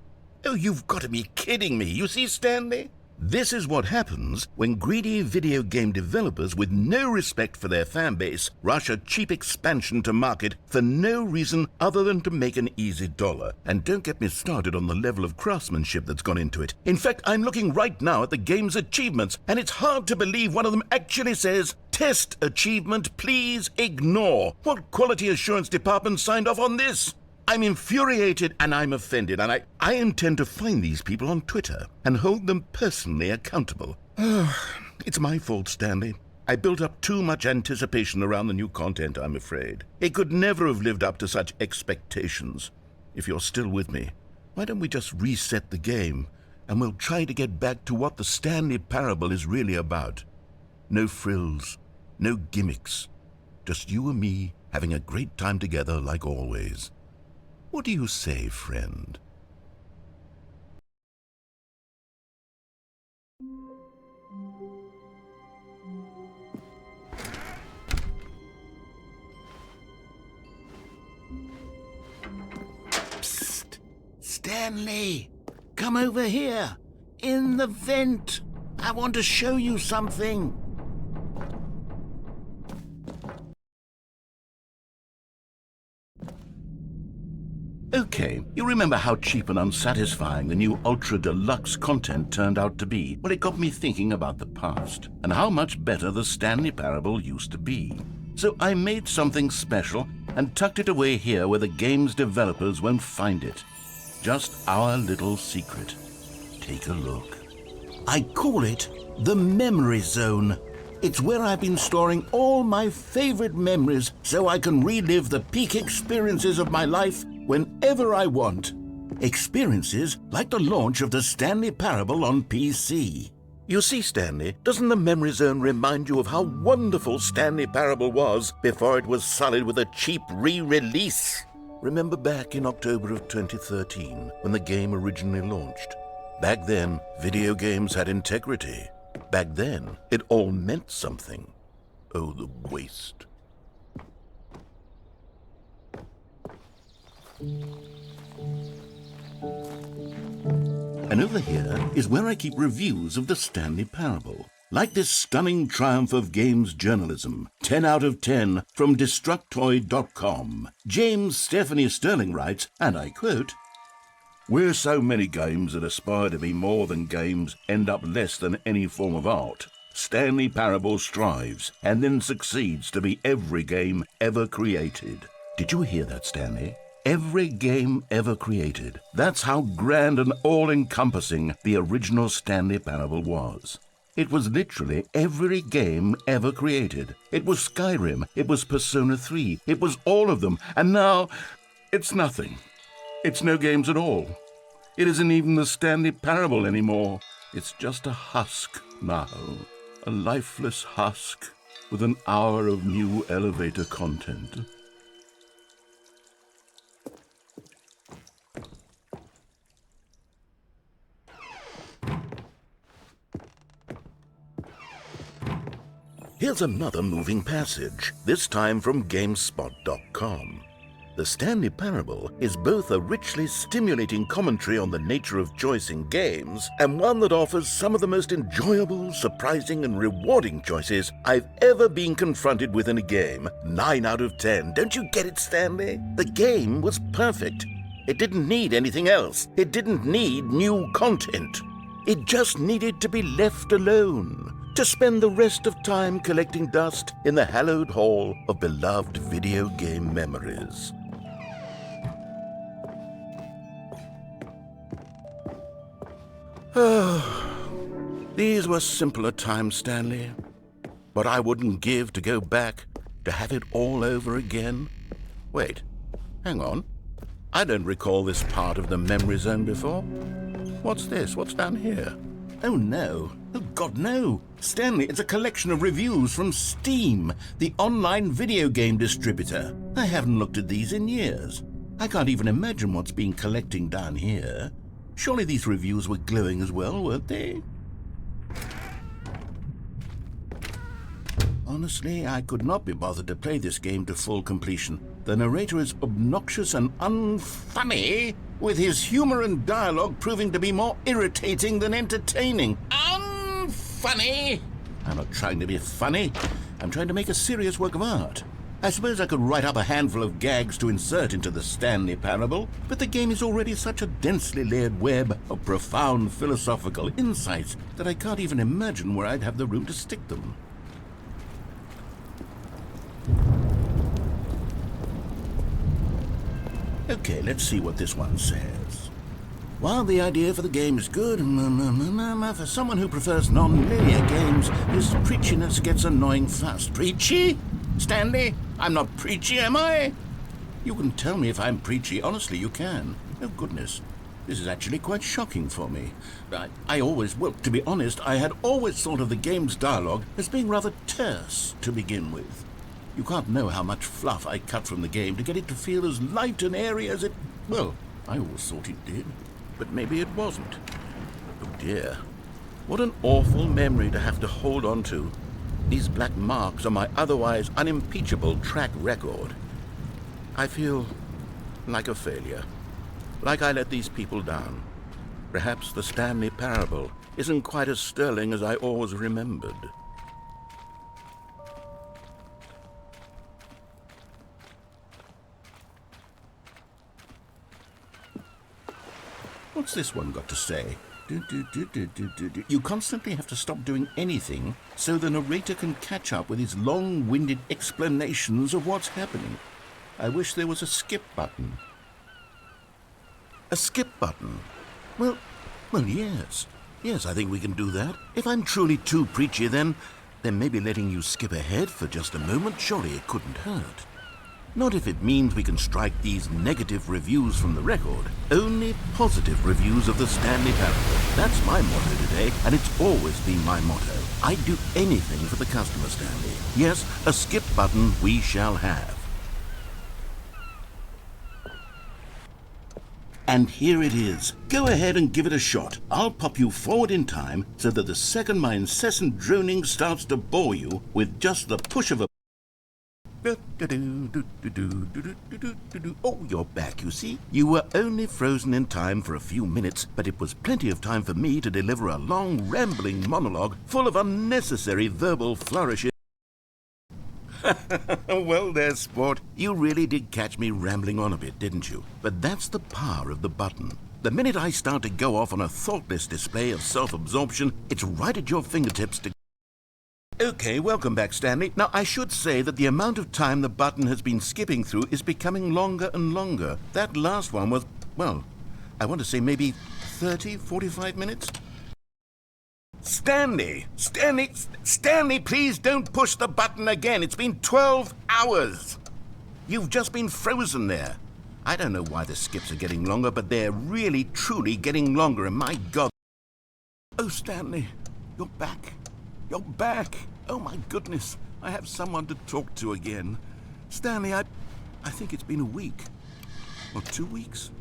Oh, you've got to be kidding me. You see, Stanley? This is what happens when greedy video game developers with no respect for their fan base rush a cheap expansion to market for no reason other than to make an easy dollar. And don't get me started on the level of craftsmanship that's gone into it. In fact, I'm looking right now at the game's achievements, and it's hard to believe one of them actually says, "Test achievement, please ignore." What quality assurance department signed off on this? I'm infuriated and I'm offended, and I intend to find these people on Twitter and hold them personally accountable. It's my fault, Stanley. I built up too much anticipation around the new content, I'm afraid. It could never have lived up to such expectations. If you're still with me, why don't we just reset the game and we'll try to get back to what the Stanley Parable is really about. No frills, no gimmicks. Just you and me having a great time together like always. What do you say, friend? Psst! Stanley! Come over here! In the vent! I want to show you something! Okay, you remember how cheap and unsatisfying the new Ultra Deluxe content turned out to be? Well, it got me thinking about the past and how much better the Stanley Parable used to be. So I made something special and tucked it away here where the game's developers won't find it. Just our little secret. Take a look. I call it the memory zone. It's where I've been storing all my favorite memories so I can relive the peak experiences of my life whenever I want. Experiences like the launch of the Stanley Parable on PC. You see, Stanley, doesn't the memory zone remind you of how wonderful Stanley Parable was before it was sullied with a cheap re-release? Remember back in October of 2013 when the game originally launched? Back then, video games had integrity. Back then, it all meant something. Oh, the waste. And over here is where I keep reviews of the Stanley Parable. Like this stunning triumph of games journalism, 10 out of 10 from Destructoid.com. James Stephanie Sterling writes, and I quote, "Where so many games that aspire to be more than games end up less than any form of art, Stanley Parable strives and then succeeds to be every game ever created." Did you hear that, Stanley? Every game ever created. That's how grand and all-encompassing the original Stanley Parable was. It was literally every game ever created. It was Skyrim, it was Persona 3, it was all of them, and now it's nothing. It's no games at all. It isn't even the Stanley Parable anymore. It's just a husk now, a lifeless husk with an hour of new elevator content. Here's another moving passage, this time from GameSpot.com. The Stanley Parable is both a richly stimulating commentary on the nature of choice in games and one that offers some of the most enjoyable, surprising, and rewarding choices I've ever been confronted with in a game. 9 out of 10. Don't you get it, Stanley? The game was perfect. It didn't need anything else. It didn't need new content. It just needed to be left alone, to spend the rest of time collecting dust in the hallowed hall of beloved video game memories. These were simpler times, Stanley. What I wouldn't give to go back, to have it all over again. Wait, hang on. I don't recall this part of the memory zone before. What's this? What's down here? Oh no. Oh God, no. Stanley, it's a collection of reviews from Steam, the online video game distributor. I haven't looked at these in years. I can't even imagine what's been collecting down here. Surely these reviews were glowing as well, weren't they? Honestly, I could not be bothered to play this game to full completion. The narrator is obnoxious and unfunny, with his humor and dialogue proving to be more irritating than entertaining. Unfunny! I'm not trying to be funny. I'm trying to make a serious work of art. I suppose I could write up a handful of gags to insert into the Stanley Parable, but the game is already such a densely layered web of profound philosophical insights that I can't even imagine where I'd have the room to stick them. Okay, let's see what this one says. While the idea for the game is good, for someone who prefers non-linear games, this preachiness gets annoying fast. Preachy? Stanley, I'm not preachy, am I? You can tell me if I'm preachy. Honestly, you can. Oh, goodness. This is actually quite shocking for me. Well, to be honest, I had always thought of the game's dialogue as being rather terse to begin with. You can't know how much fluff I cut from the game to get it to feel as light and airy as it... Well, I always thought it did. But maybe it wasn't. Oh dear. What an awful memory to have to hold on to. These black marks on my otherwise unimpeachable track record. I feel like a failure. Like I let these people down. Perhaps the Stanley Parable isn't quite as sterling as I always remembered. What's this one got to say? You constantly have to stop doing anything so the narrator can catch up with his long-winded explanations of what's happening. I wish there was a skip button. A skip button? Well, yes. Yes, I think we can do that. If I'm truly too preachy, then maybe letting you skip ahead for just a moment, surely it couldn't hurt. Not if it means we can strike these negative reviews from the record. Only positive reviews of the Stanley Parable. That's my motto today, and it's always been my motto. I'd do anything for the customer, Stanley. Yes, a skip button we shall have. And here it is. Go ahead and give it a shot. I'll pop you forward in time so that the second my incessant droning starts to bore you with just the push of a... Oh, you're back, you see. You were only frozen in time for a few minutes, but it was plenty of time for me to deliver a long, rambling monologue full of unnecessary verbal flourishes. Well there, sport. You really did catch me rambling on a bit, didn't you? But that's the power of the button. The minute I start to go off on a thoughtless display of self-absorption, it's right at your fingertips to... Okay, welcome back, Stanley. Now, I should say that the amount of time the button has been skipping through is becoming longer and longer. That last one was, well, I want to say maybe 30, 45 minutes? Stanley, please don't push the button again. It's been 12 hours. You've just been frozen there. I don't know why the skips are getting longer, but they're really, truly getting longer, and my God. Oh, Stanley, you're back. You're back. Oh, my goodness. I have someone to talk to again. Stanley, I think it's been a week. Or 2 weeks.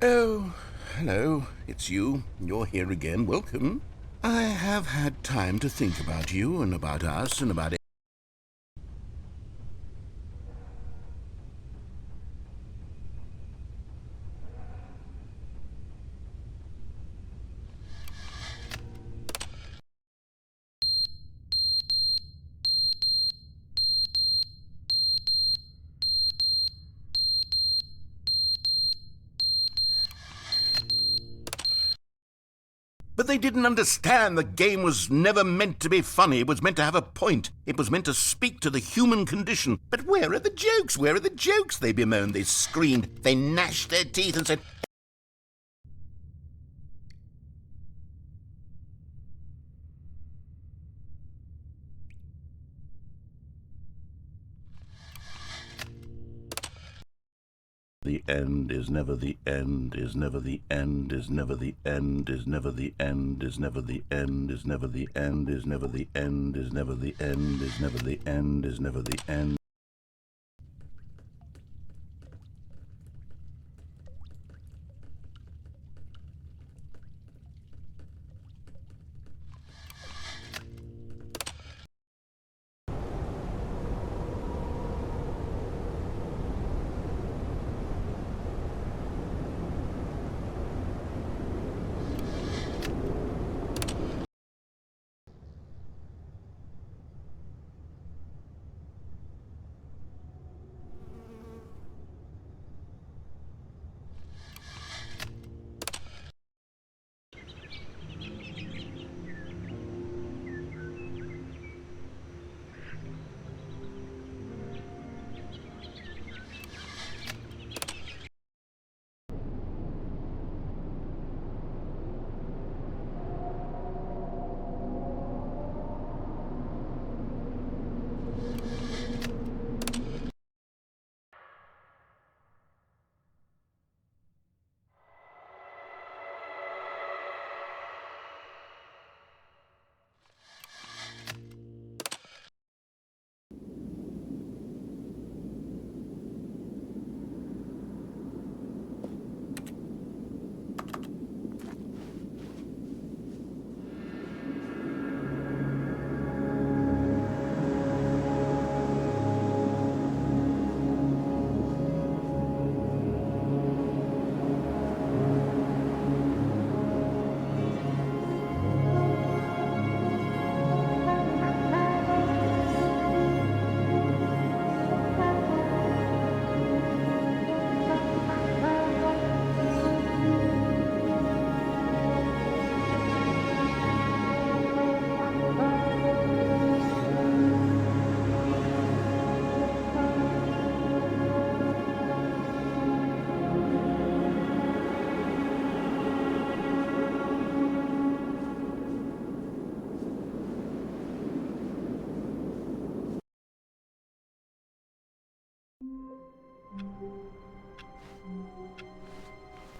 Oh, hello. It's you. You're here again. Welcome. I have had time to think about you and about us and about... But they didn't understand the game was never meant to be funny. It was meant to have a point. It was meant to speak to the human condition. But where are the jokes? Where are the jokes? They bemoaned, they screamed, they gnashed their teeth and said... The end is never the end, is never the end, is never the end, is never the end, is never the end, is never the end, is never the end, is never the end, is never the end, is never the end.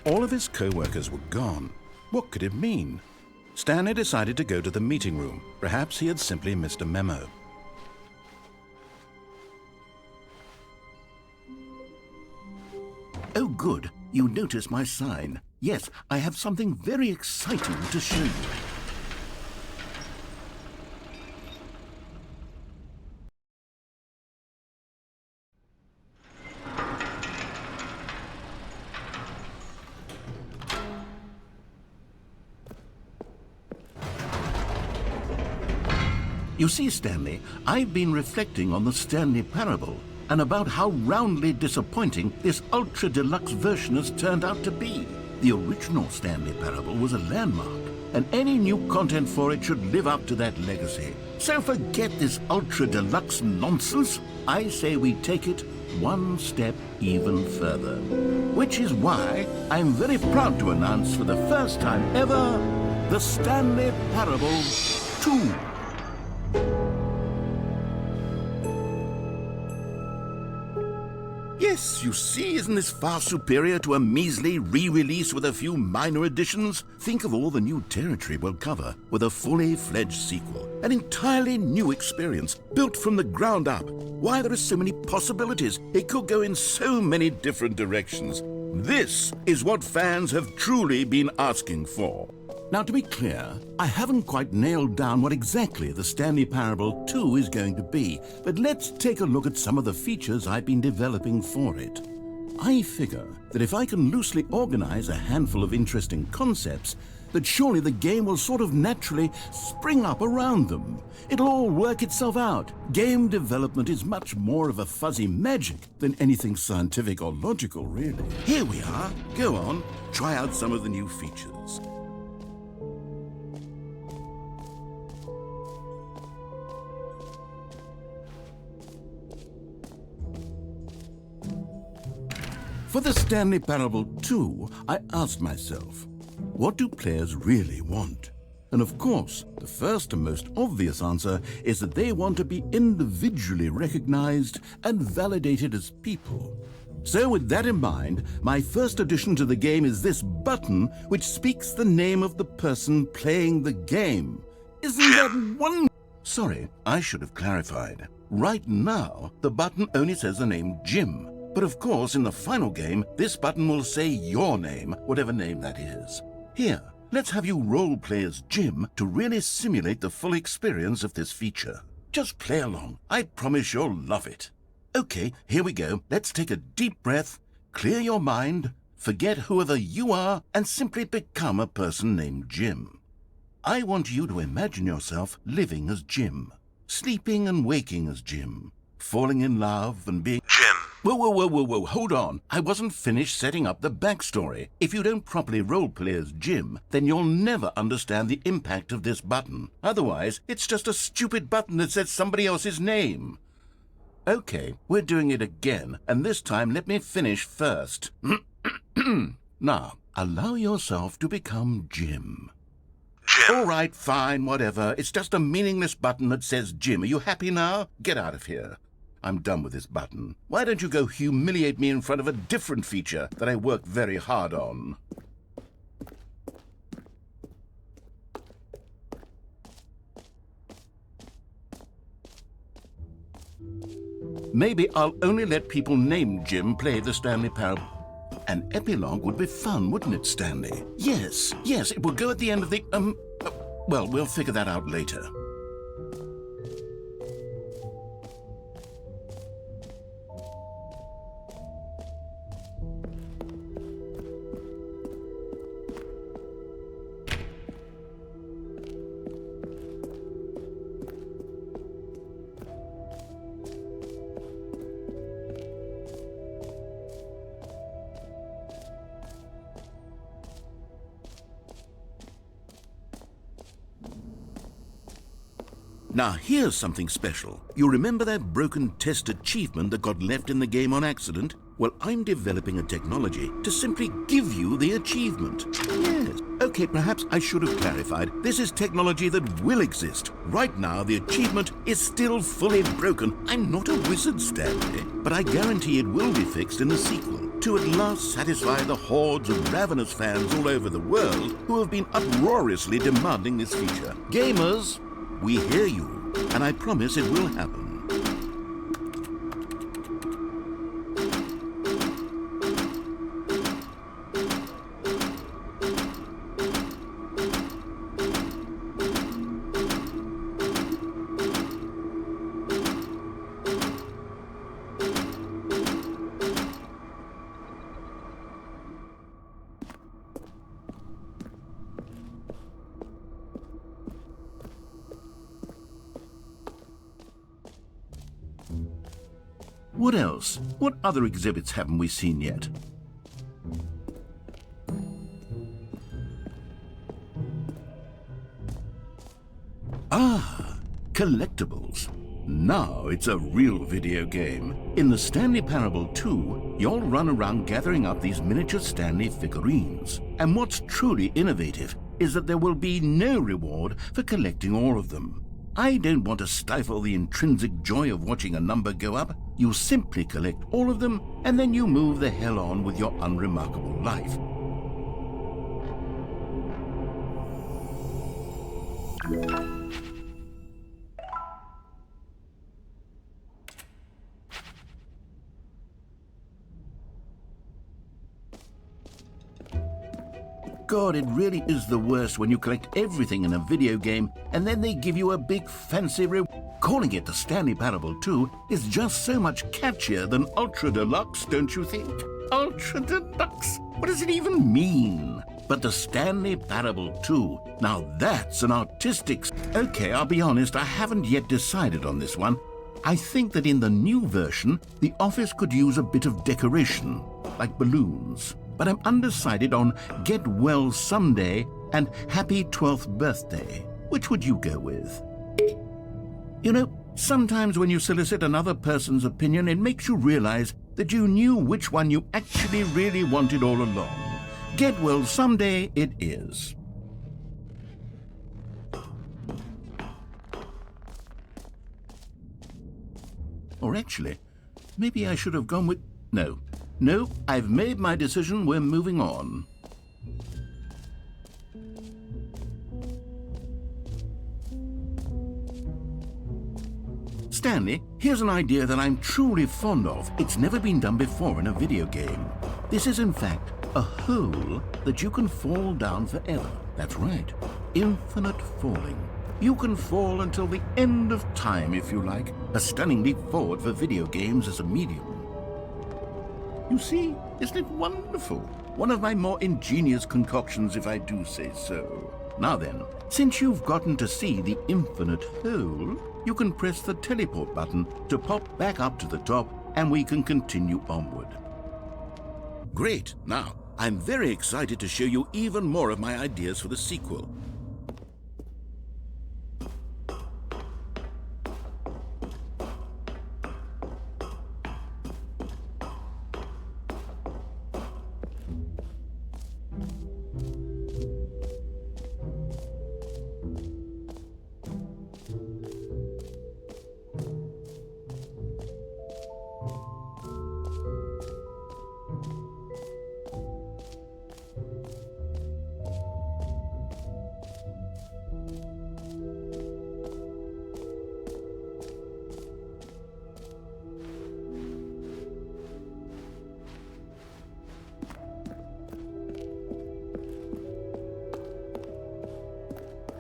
All of his co-workers were gone. What could it mean? Stanley decided to go to the meeting room. Perhaps he had simply missed a memo. Oh, good. You noticed my sign. Yes, I have something very exciting to show you. You see, Stanley, I've been reflecting on the Stanley Parable and about how roundly disappointing this Ultra Deluxe version has turned out to be. The original Stanley Parable was a landmark, and any new content for it should live up to that legacy. So forget this Ultra Deluxe nonsense. I say we take it one step even further. Which is why I'm very proud to announce for the first time ever, the Stanley Parable 2. Yes, you see, isn't this far superior to a measly re-release with a few minor additions? Think of all the new territory we'll cover with a fully fledged sequel. An entirely new experience, built from the ground up. Why, there are so many possibilities. It could go in so many different directions. This is what fans have truly been asking for. Now, to be clear, I haven't quite nailed down what exactly the Stanley Parable 2 is going to be, but let's take a look at some of the features I've been developing for it. I figure that if I can loosely organize a handful of interesting concepts, that surely the game will sort of naturally spring up around them. It'll all work itself out. Game development is much more of a fuzzy magic than anything scientific or logical, really. Here we are. Go on, try out some of the new features. For the Stanley Parable 2, I asked myself, what do players really want? And of course, the first and most obvious answer is that they want to be individually recognized and validated as people. So with that in mind, my first addition to the game is this button which speaks the name of the person playing the game. Isn't that one? Sorry, I should have clarified. Right now, the button only says the name Jim. But of course, in the final game, this button will say your name, whatever name that is. Here, let's have you role-play as Jim to really simulate the full experience of this feature. Just play along. I promise you'll love it. Okay, here we go. Let's take a deep breath, clear your mind, forget whoever you are, and simply become a person named Jim. I want you to imagine yourself living as Jim, sleeping and waking as Jim, falling in love and being Jim. Whoa, hold on. I wasn't finished setting up the backstory. If you don't properly roleplay as Jim, then you'll never understand the impact of this button. Otherwise, it's just a stupid button that says somebody else's name. Okay, we're doing it again, and this time let me finish first. Now, allow yourself to become Jim. Jim. All right, fine, whatever. It's just a meaningless button that says Jim. Are you happy now? Get out of here. I'm done with this button. Why don't you go humiliate me in front of a different feature that I worked very hard on? Maybe I'll only let people named Jim play the Stanley Parable. An epilogue would be fun, wouldn't it, Stanley? Yes, it will go at the end of the, well, we'll figure that out later. Now, here's something special. You remember that broken test achievement that got left in the game on accident? Well, I'm developing a technology to simply give you the achievement. Yes. Okay, perhaps I should have clarified. This is technology that will exist. Right now, the achievement is still fully broken. I'm not a wizard, Stanley, but I guarantee it will be fixed in the sequel. to at last satisfy the hordes of ravenous fans all over the world who have been uproariously demanding this feature. Gamers, we hear you, and I promise it will happen. What else? What other exhibits haven't we seen yet? Ah, collectibles. Now it's a real video game. In the Stanley Parable 2, you'll run around gathering up these miniature Stanley figurines. And what's truly innovative is that there will be no reward for collecting all of them. I don't want to stifle the intrinsic joy of watching a number go up. You simply collect all of them, and then you move the hell on with your unremarkable life. God, it really is the worst when you collect everything in a video game and then they give you a big fancy Calling it the Stanley Parable 2 is just so much catchier than Ultra Deluxe, don't you think? Ultra Deluxe? What does it even mean? But the Stanley Parable 2, now that's an artistic... Okay, I'll be honest, I haven't yet decided on this one. I think that in the new version, the office could use a bit of decoration, like balloons. But I'm undecided on Get Well Someday and Happy 12th Birthday. Which would you go with? You know, sometimes when you solicit another person's opinion, it makes you realize that you knew which one you actually really wanted all along. Get Well Someday it is. Or actually, maybe I should have gone with... No, I've made my decision. We're moving on. Stanley, here's an idea that I'm truly fond of. It's never been done before in a video game. This is, in fact, a hole that you can fall down forever. That's right. Infinite falling. You can fall until the end of time, if you like. A stunning leap forward for video games as a medium. You see, isn't it wonderful? One of my more ingenious concoctions, if I do say so. Now then, since you've gotten to see the infinite hole, you can press the teleport button to pop back up to the top, and we can continue onward. Great! Now, I'm very excited to show you even more of my ideas for the sequel.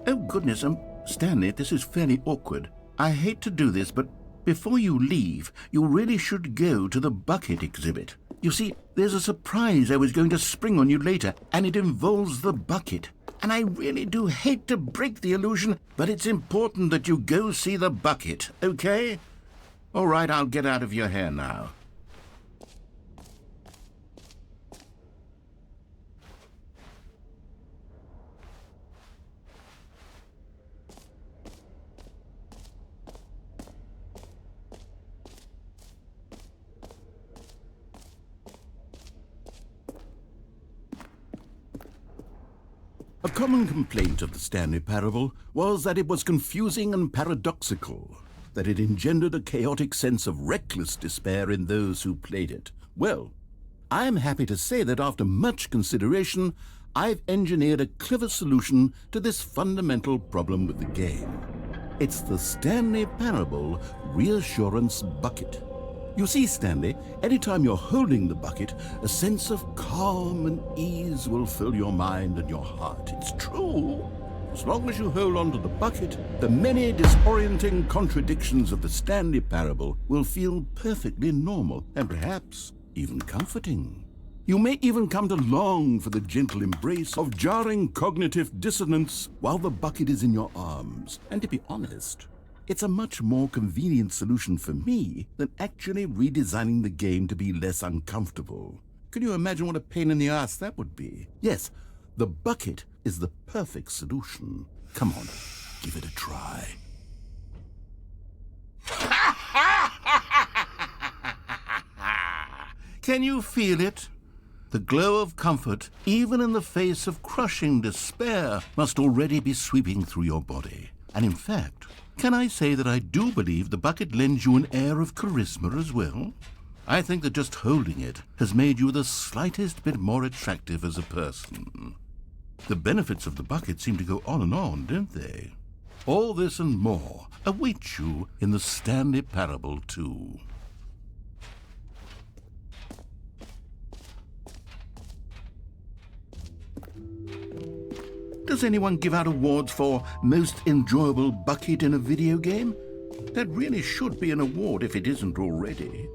Oh, goodness, Stanley, this is fairly awkward. I hate to do this, but before you leave, you really should go to the bucket exhibit. You see, there's a surprise I was going to spring on you later, and it involves the bucket. And I really do hate to break the illusion, but it's important that you go see the bucket, okay? All right, I'll get out of your hair now. A common complaint of the Stanley Parable was that it was confusing and paradoxical, that it engendered a chaotic sense of reckless despair in those who played it. Well, I'm happy to say that after much consideration, I've engineered a clever solution to this fundamental problem with the game. It's the Stanley Parable Reassurance Bucket. You see, Stanley, anytime you're holding the bucket, a sense of calm and ease will fill your mind and your heart. It's true. As long as you hold on to the bucket, the many disorienting contradictions of the Stanley Parable will feel perfectly normal and perhaps even comforting. You may even come to long for the gentle embrace of jarring cognitive dissonance while the bucket is in your arms. And to be honest, it's a much more convenient solution for me than actually redesigning the game to be less uncomfortable. Can you imagine what a pain in the ass that would be? Yes, the bucket is the perfect solution. Come on, give it a try. Can you feel it? The glow of comfort, even in the face of crushing despair, must already be sweeping through your body. And in fact, can I say that I do believe the bucket lends you an air of charisma as well? I think that just holding it has made you the slightest bit more attractive as a person. The benefits of the bucket seem to go on, don't they? All this and more await you in the Stanley Parable 2. Does anyone give out awards for most enjoyable bucket in a video game? That really should be an award if it isn't already.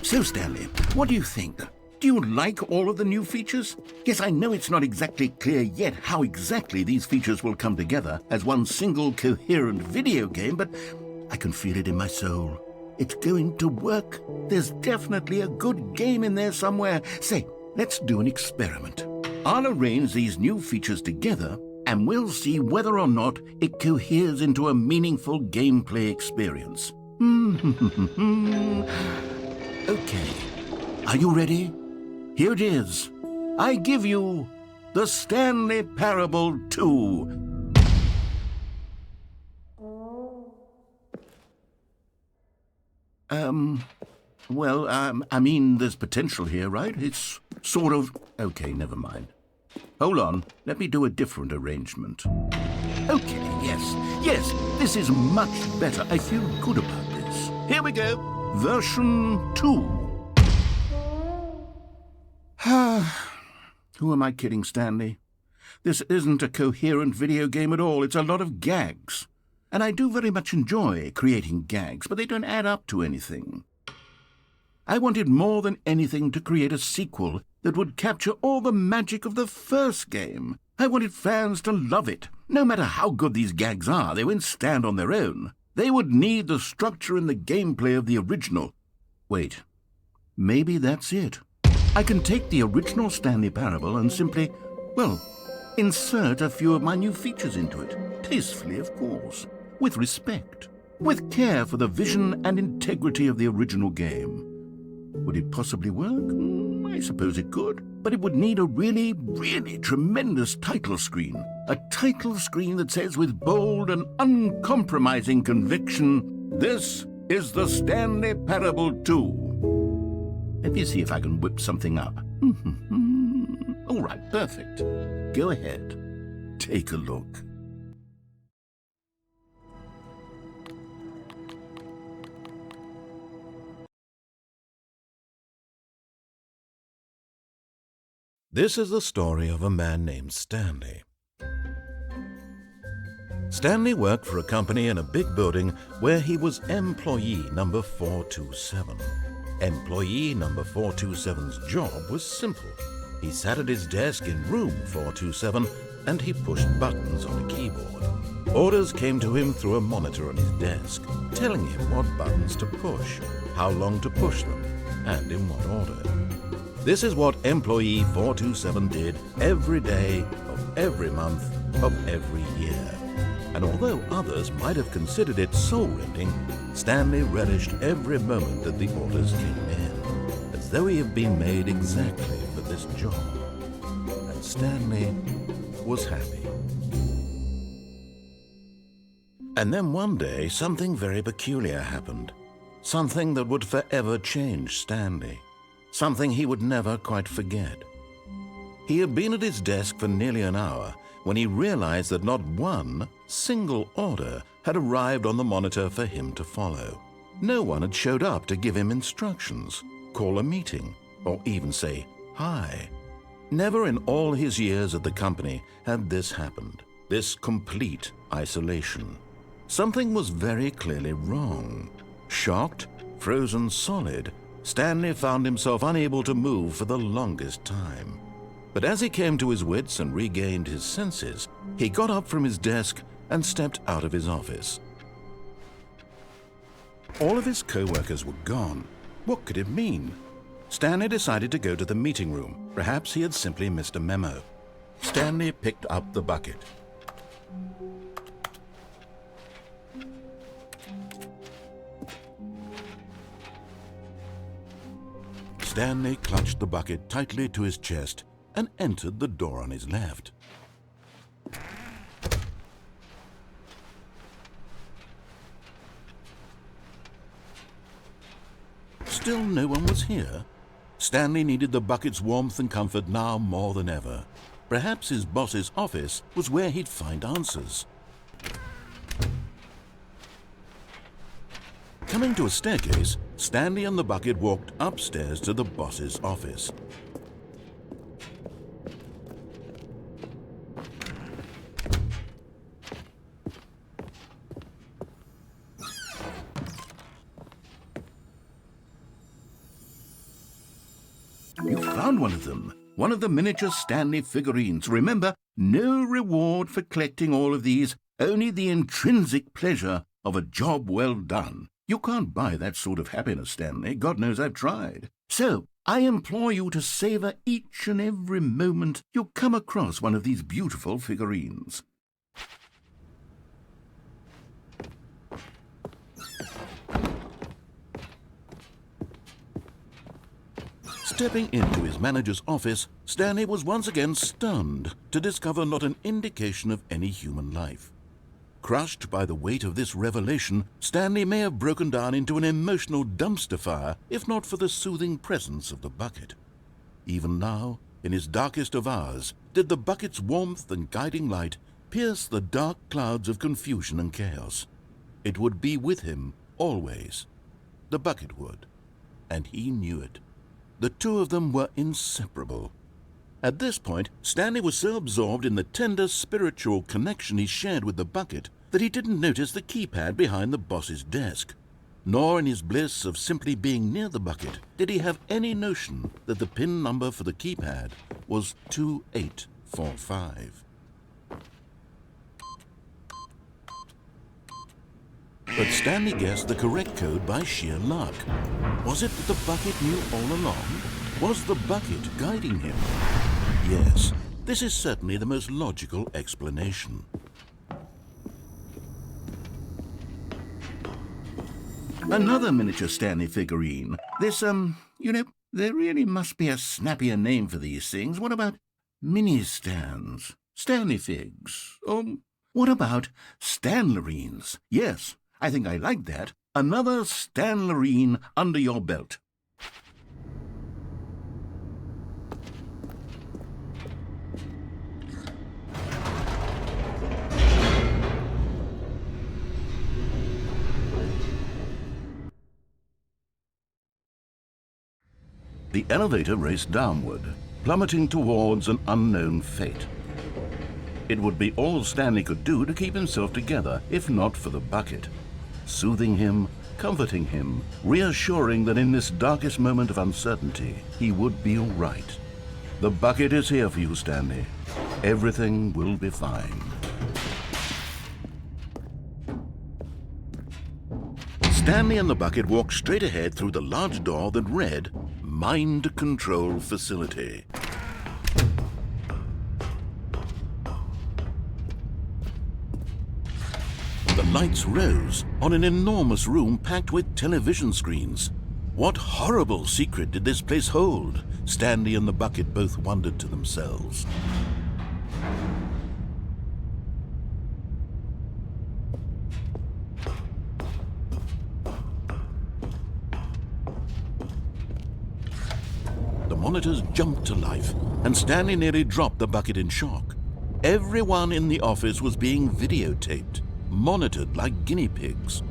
So, Stanley, what do you think? Do you like all of the new features? Yes, I know it's not exactly clear yet how exactly these features will come together as one single coherent video game, but I can feel it in my soul. It's going to work. There's definitely a good game in there somewhere. Say, let's do an experiment. I'll arrange these new features together, and we'll see whether or not it coheres into a meaningful gameplay experience. Okay, are you ready? Here it is. I give you the Stanley Parable 2. I mean, there's potential here, right? It's sort of... Okay, never mind. Hold on, let me do a different arrangement. Okay, yes, this is much better. I feel good about this. Here we go. Version 2. Who am I kidding, Stanley? This isn't a coherent video game at all. It's a lot of gags. And I do very much enjoy creating gags, but they don't add up to anything. I wanted more than anything to create a sequel that would capture all the magic of the first game. I wanted fans to love it. No matter how good these gags are, they won't stand on their own. They would need the structure and the gameplay of the original. Wait, maybe that's it. I can take the original Stanley Parable and simply, insert a few of my new features into it. Tastefully, of course. With respect. With care for the vision and integrity of the original game. Would it possibly work? I suppose it could. But it would need a really, really tremendous title screen. A title screen that says with bold and uncompromising conviction, "This is the Stanley Parable 2. Let me see if I can whip something up. All right, perfect. Go ahead. Take a look. This is the story of a man named Stanley. Stanley worked for a company in a big building where he was employee number 427. Employee number 427's job was simple. He sat at his desk in room 427 and he pushed buttons on a keyboard. Orders came to him through a monitor on his desk, telling him what buttons to push, how long to push them, and in what order. This is what employee 427 did every day of every month of every year. And although others might have considered it soul-rending, Stanley relished every moment that the orders came in, as though he had been made exactly for this job. And Stanley was happy. And then one day, something very peculiar happened. Something that would forever change Stanley. Something he would never quite forget. He had been at his desk for nearly an hour when he realized that not one single order had arrived on the monitor for him to follow. No one had showed up to give him instructions, call a meeting, or even say hi. Never in all his years at the company had this happened, this complete isolation. Something was very clearly wrong. Shocked, frozen solid, Stanley found himself unable to move for the longest time. But as he came to his wits and regained his senses, he got up from his desk and stepped out of his office. All of his co-workers were gone. What could it mean? Stanley decided to go to the meeting room. Perhaps he had simply missed a memo. Stanley picked up the bucket. Stanley clutched the bucket tightly to his chest and entered the door on his left. Still no one was here. Stanley needed the bucket's warmth and comfort now more than ever. Perhaps his boss's office was where he'd find answers. Coming to a staircase, Stanley and the bucket walked upstairs to the boss's office. You found one of them. One of the miniature Stanley figurines. Remember, no reward for collecting all of these, only the intrinsic pleasure of a job well done. You can't buy that sort of happiness, Stanley. God knows I've tried. So, I implore you to savor each and every moment you come across one of these beautiful figurines. Stepping into his manager's office, Stanley was once again stunned to discover not an indication of any human life. Crushed by the weight of this revelation, Stanley may have broken down into an emotional dumpster fire if not for the soothing presence of the bucket. Even now, in his darkest of hours, did the bucket's warmth and guiding light pierce the dark clouds of confusion and chaos. It would be with him always. The bucket would, and he knew it. The two of them were inseparable. At this point, Stanley was so absorbed in the tender spiritual connection he shared with the bucket that he didn't notice the keypad behind the boss's desk. Nor in his bliss of simply being near the bucket did he have any notion that the PIN number for the keypad was 2845. But Stanley guessed the correct code by sheer luck. Was it that the bucket knew all along? Was the bucket guiding him? Yes, this is certainly the most logical explanation. Another miniature Stanley figurine. This, there really must be a snappier name for these things. What about mini-stands? Stanley figs? What about Stanlerines? Yes, I think I like that. Another Stanlerine under your belt. The elevator raced downward, plummeting towards an unknown fate. It would be all Stanley could do to keep himself together, if not for the bucket. Soothing him, comforting him, reassuring that in this darkest moment of uncertainty, he would be all right. The bucket is here for you, Stanley. Everything will be fine. Stanley and the bucket walked straight ahead through the large door that read, Mind Control Facility. The lights rose on an enormous room packed with television screens. What horrible secret did this place hold? Stanley and the bucket both wondered to themselves. The monitors jumped to life, and Stanley nearly dropped the bucket in shock. Everyone in the office was being videotaped, monitored like guinea pigs.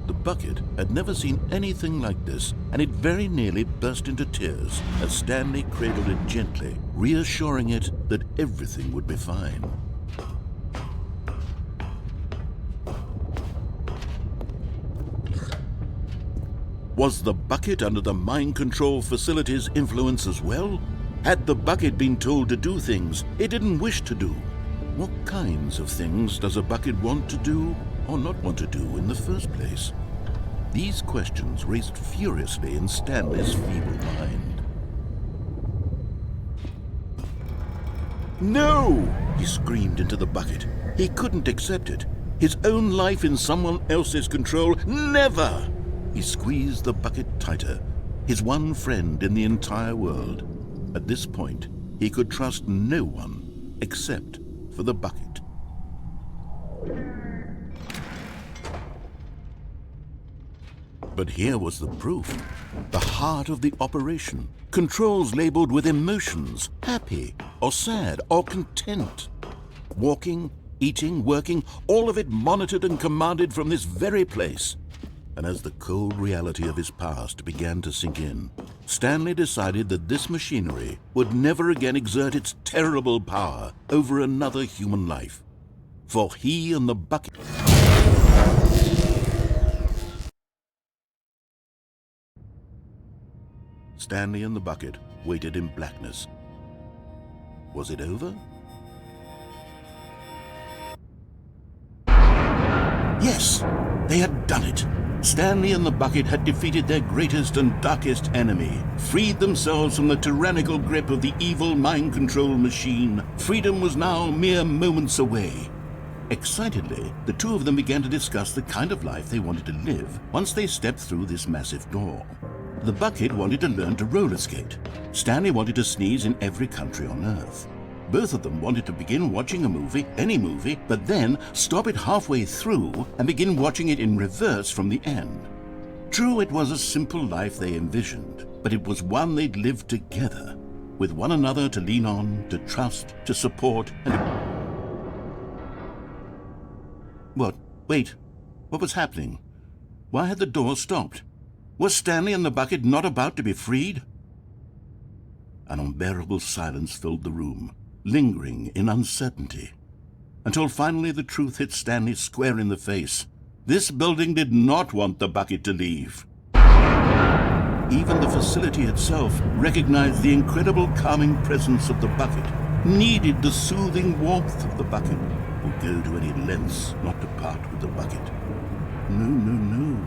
The bucket had never seen anything like this, and it very nearly burst into tears as Stanley cradled it gently, reassuring it that everything would be fine. Was the bucket under the mind control facility's influence as well? Had the bucket been told to do things it didn't wish to do? What kinds of things does a bucket want to do or not want to do in the first place? These questions raced furiously in Stanley's feeble mind. No! He screamed into the bucket. He couldn't accept it. His own life in someone else's control, never! He squeezed the bucket tighter, his one friend in the entire world. At this point, he could trust no one except for the bucket. But here was the proof. The heart of the operation. Controls labeled with emotions, happy or sad or content. Walking, eating, working, all of it monitored and commanded from this very place. And as the cold reality of his past began to sink in, Stanley decided that this machinery would never again exert its terrible power over another human life. For he and the bucket... Stanley and the bucket waited in blackness. Was it over? Yes, they had done it. Stanley and the bucket had defeated their greatest and darkest enemy, freed themselves from the tyrannical grip of the evil mind control machine. Freedom was now mere moments away. Excitedly, the two of them began to discuss the kind of life they wanted to live once they stepped through this massive door. The bucket wanted to learn to roller skate. Stanley wanted to sneeze in every country on Earth. Both of them wanted to begin watching a movie, any movie, but then stop it halfway through and begin watching it in reverse from the end. True, it was a simple life they envisioned, but it was one they'd lived together, with one another to lean on, to trust, to support, and... What? Wait. What was happening? Why had the door stopped? Was Stanley and the bucket not about to be freed? An unbearable silence filled the room, lingering in uncertainty, until finally the truth hit Stanley square in the face. This building did not want the bucket to leave. Even the facility itself recognized the incredible calming presence of the bucket, needed the soothing warmth of the bucket, would go to any lengths not to part with the bucket. No.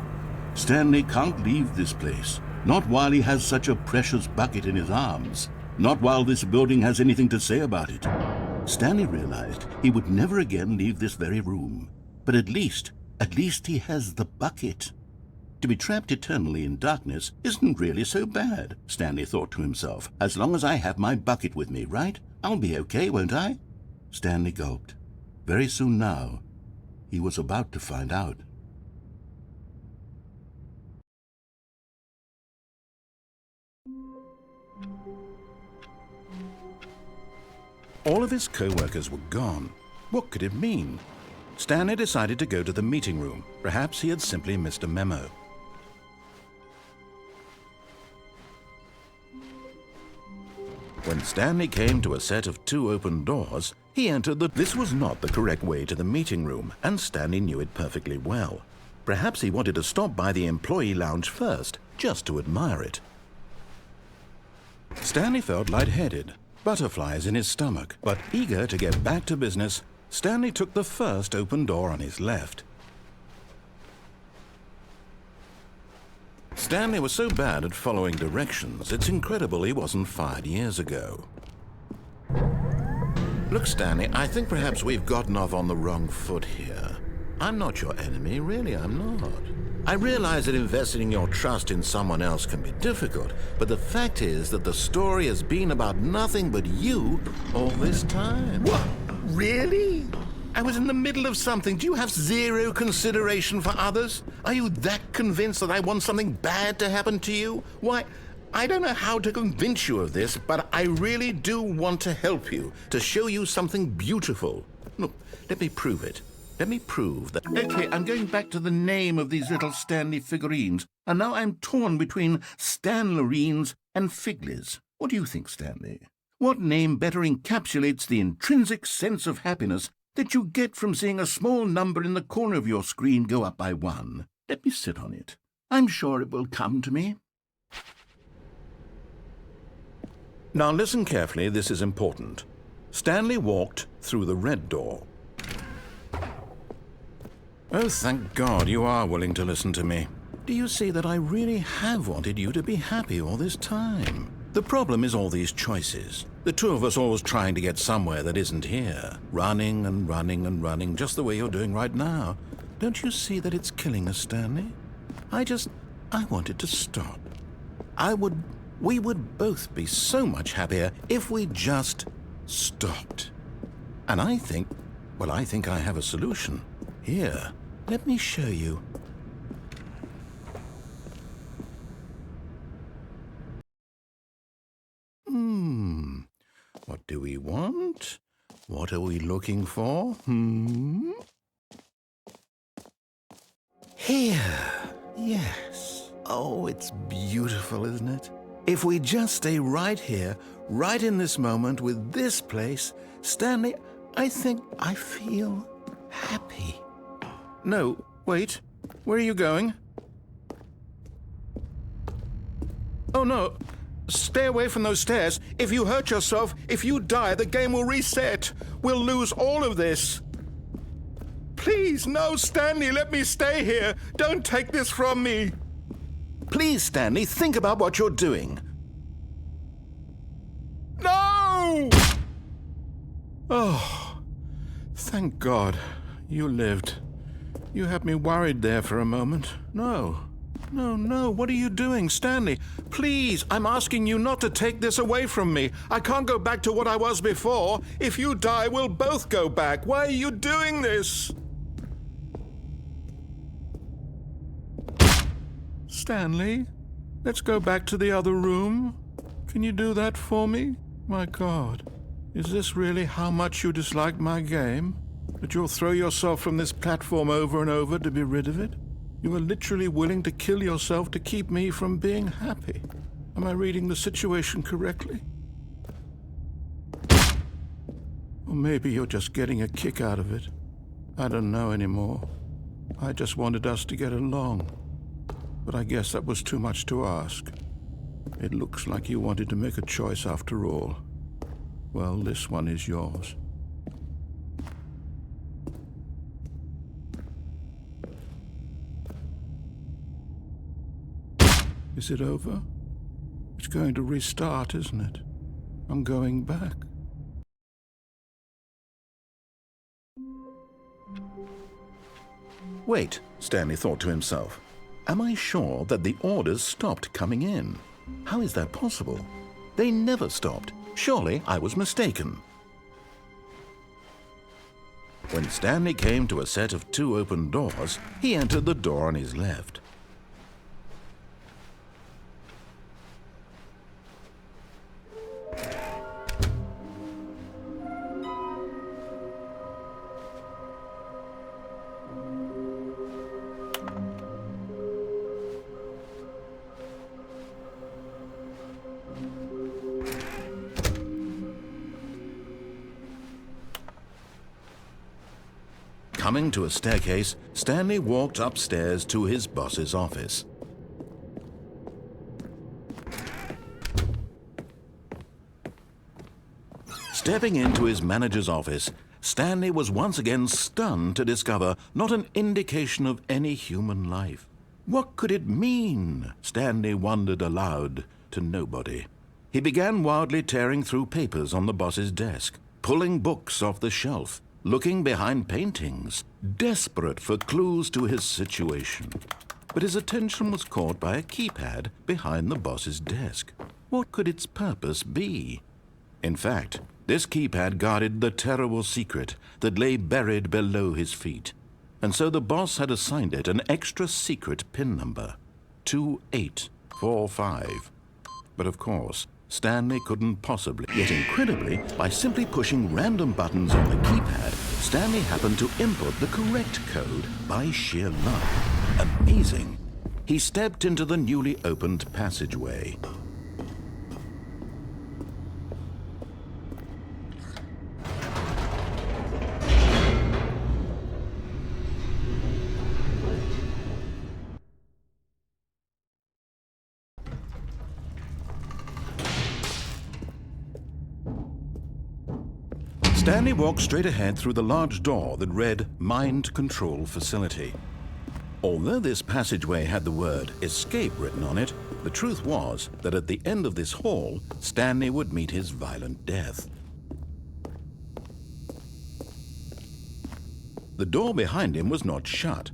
Stanley can't leave this place, not while he has such a precious bucket in his arms. Not while this building has anything to say about it. Stanley realized he would never again leave this very room. But at least he has the bucket. To be trapped eternally in darkness isn't really so bad, Stanley thought to himself. As long as I have my bucket with me, right? I'll be okay, won't I? Stanley gulped. Very soon now, he was about to find out. All of his co-workers were gone. What could it mean? Stanley decided to go to the meeting room. Perhaps he had simply missed a memo. When Stanley came to a set of 2 open doors, he entered This was not the correct way to the meeting room, and Stanley knew it perfectly well. Perhaps he wanted to stop by the employee lounge first, just to admire it. Stanley felt lightheaded, butterflies in his stomach, but eager to get back to business, Stanley took the first open door on his left. Stanley was so bad at following directions, it's incredible he wasn't fired years ago. Look, Stanley, I think perhaps we've gotten off on the wrong foot here. I'm not your enemy, really, I'm not. I realize that investing your trust in someone else can be difficult, but the fact is that the story has been about nothing but you all this time. What? Really? I was in the middle of something. Do you have zero consideration for others? Are you that convinced that I want something bad to happen to you? Why, I don't know how to convince you of this, but I really do want to help you, to show you something beautiful. Look, let me prove it. Let me prove that... Okay, I'm going back to the name of these little Stanley figurines, and now I'm torn between Stanlerines and Figlies. What do you think, Stanley? What name better encapsulates the intrinsic sense of happiness that you get from seeing a small number in the corner of your screen go up by 1? Let me sit on it. I'm sure it will come to me. Now listen carefully, this is important. Stanley walked through the red door. Oh, thank God you are willing to listen to me. Do you see that I really have wanted you to be happy all this time? The problem is all these choices. The two of us always trying to get somewhere that isn't here. Running and running and running, just the way you're doing right now. Don't you see that it's killing us, Stanley? I wanted to stop. We would both be so much happier if we just stopped. And I think I have a solution. Here, let me show you. What do we want? What are we looking for? Here. Yes. Oh, it's beautiful, isn't it? If we just stay right here, right in this moment with this place, Stanley, I think I feel happy. No, wait. Where are you going? Oh, no. Stay away from those stairs. If you hurt yourself, if you die, the game will reset. We'll lose all of this. Please, no, Stanley, let me stay here. Don't take this from me. Please, Stanley, think about what you're doing. No! Oh, thank God you lived. You had me worried there for a moment. No, what are you doing, Stanley? Please, I'm asking you not to take this away from me. I can't go back to what I was before. If you die, we'll both go back. Why are you doing this? Stanley, let's go back to the other room. Can you do that for me? My God, is this really how much you dislike my game? That you'll throw yourself from this platform over and over to be rid of it? You are literally willing to kill yourself to keep me from being happy. Am I reading the situation correctly? Or maybe you're just getting a kick out of it. I don't know anymore. I just wanted us to get along. But I guess that was too much to ask. It looks like you wanted to make a choice after all. Well, this one is yours. Is it over? It's going to restart, isn't it? I'm going back. Wait, Stanley thought to himself. Am I sure that the orders stopped coming in? How is that possible? They never stopped. Surely I was mistaken. When Stanley came to a set of 2 open doors, he entered the door on his left. Coming to a staircase, Stanley walked upstairs to his boss's office. Stepping into his manager's office, Stanley was once again stunned to discover not an indication of any human life. What could it mean? Stanley wondered aloud to nobody. He began wildly tearing through papers on the boss's desk, pulling books off the shelf, looking behind paintings, desperate for clues to his situation. But his attention was caught by a keypad behind the boss's desk. What could its purpose be? In fact, this keypad guarded the terrible secret that lay buried below his feet. And so the boss had assigned it an extra secret PIN number, 2845. But of course, Stanley couldn't possibly. Yet incredibly, by simply pushing random buttons on the keypad, Stanley happened to input the correct code by sheer luck. Amazing. He stepped into the newly opened passageway. Stanley walked straight ahead through the large door that read Mind Control Facility. Although this passageway had the word escape written on it, the truth was that at the end of this hall, Stanley would meet his violent death. The door behind him was not shut.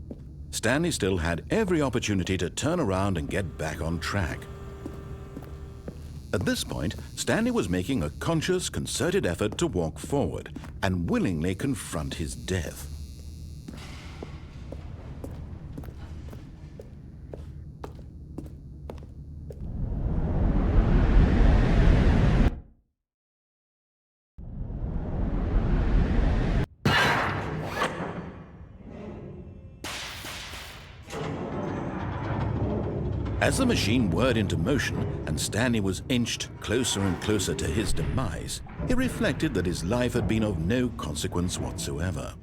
Stanley still had every opportunity to turn around and get back on track. At this point, Stanley was making a conscious, concerted effort to walk forward and willingly confront his death. As the machine whirred into motion and Stanley was inched closer and closer to his demise, he reflected that his life had been of no consequence whatsoever.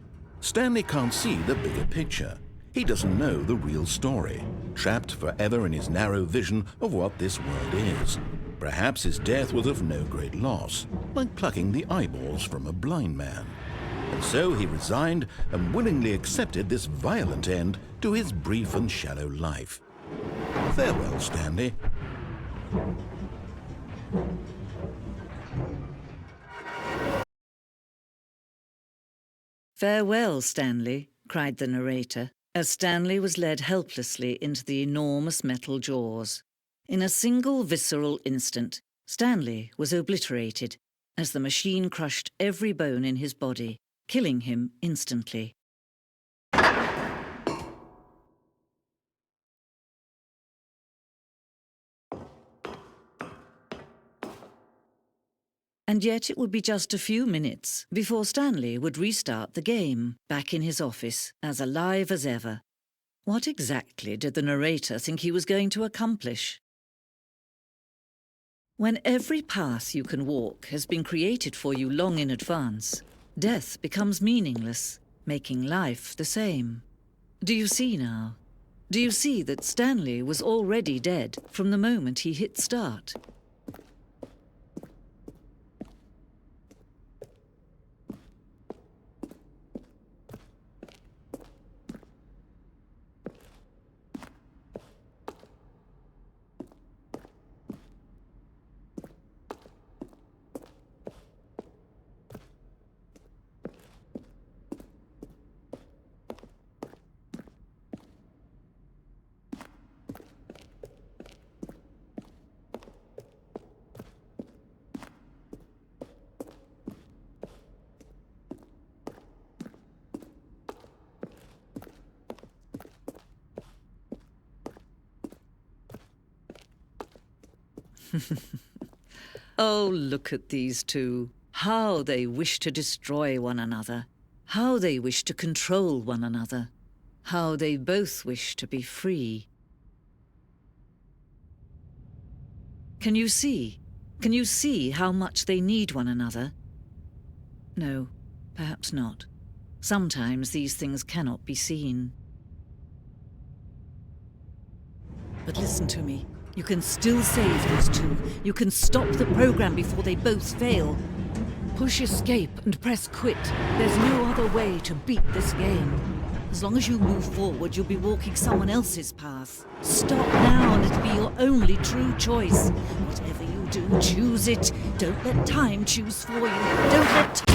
Stanley can't see the bigger picture. He doesn't know the real story, trapped forever in his narrow vision of what this world is. Perhaps his death was of no great loss, like plucking the eyeballs from a blind man. And so he resigned and willingly accepted this violent end to his brief and shallow life. Farewell, Stanley. "Farewell, Stanley," cried the narrator, as Stanley was led helplessly into the enormous metal jaws. In a single visceral instant, Stanley was obliterated as the machine crushed every bone in his body, killing him instantly. And yet it would be just a few minutes before Stanley would restart the game, back in his office, as alive as ever. What exactly did the narrator think he was going to accomplish? When every path you can walk has been created for you long in advance, death becomes meaningless, making life the same. Do you see now? Do you see that Stanley was already dead from the moment he hit start? Oh, look at these two. How they wish to destroy one another. How they wish to control one another. How they both wish to be free. Can you see? Can you see how much they need one another? No, perhaps not. Sometimes these things cannot be seen. But listen to me. You can still save these two. You can stop the program before they both fail. Push escape and press quit. There's no other way to beat this game. As long as you move forward, you'll be walking someone else's path. Stop now and it'll be your only true choice. Whatever you do, choose it. Don't let time choose for you. Don't let time...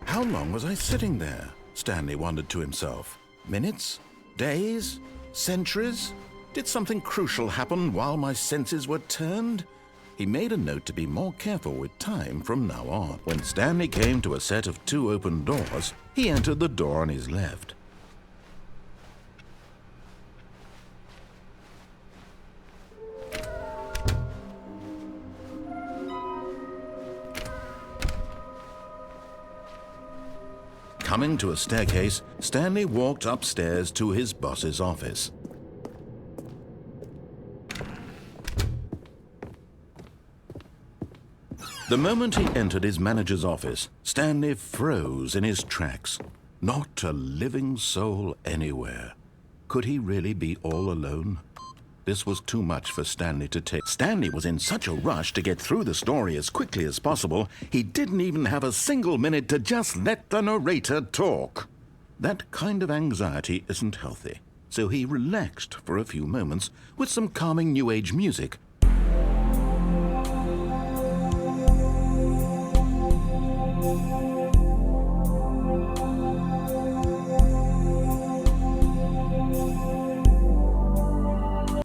How long was I sitting there? Stanley wondered to himself. Minutes? Days? Centuries? Did something crucial happen while my senses were turned? He made a note to be more careful with time from now on. When Stanley came to a set of 2 open doors, he entered the door on his left. Coming to a staircase, Stanley walked upstairs to his boss's office. The moment he entered his manager's office, Stanley froze in his tracks. Not a living soul anywhere. Could he really be all alone? This was too much for Stanley to take. Stanley was in such a rush to get through the story as quickly as possible, he didn't even have a single minute to just let the narrator talk. That kind of anxiety isn't healthy, so he relaxed for a few moments with some calming New Age music.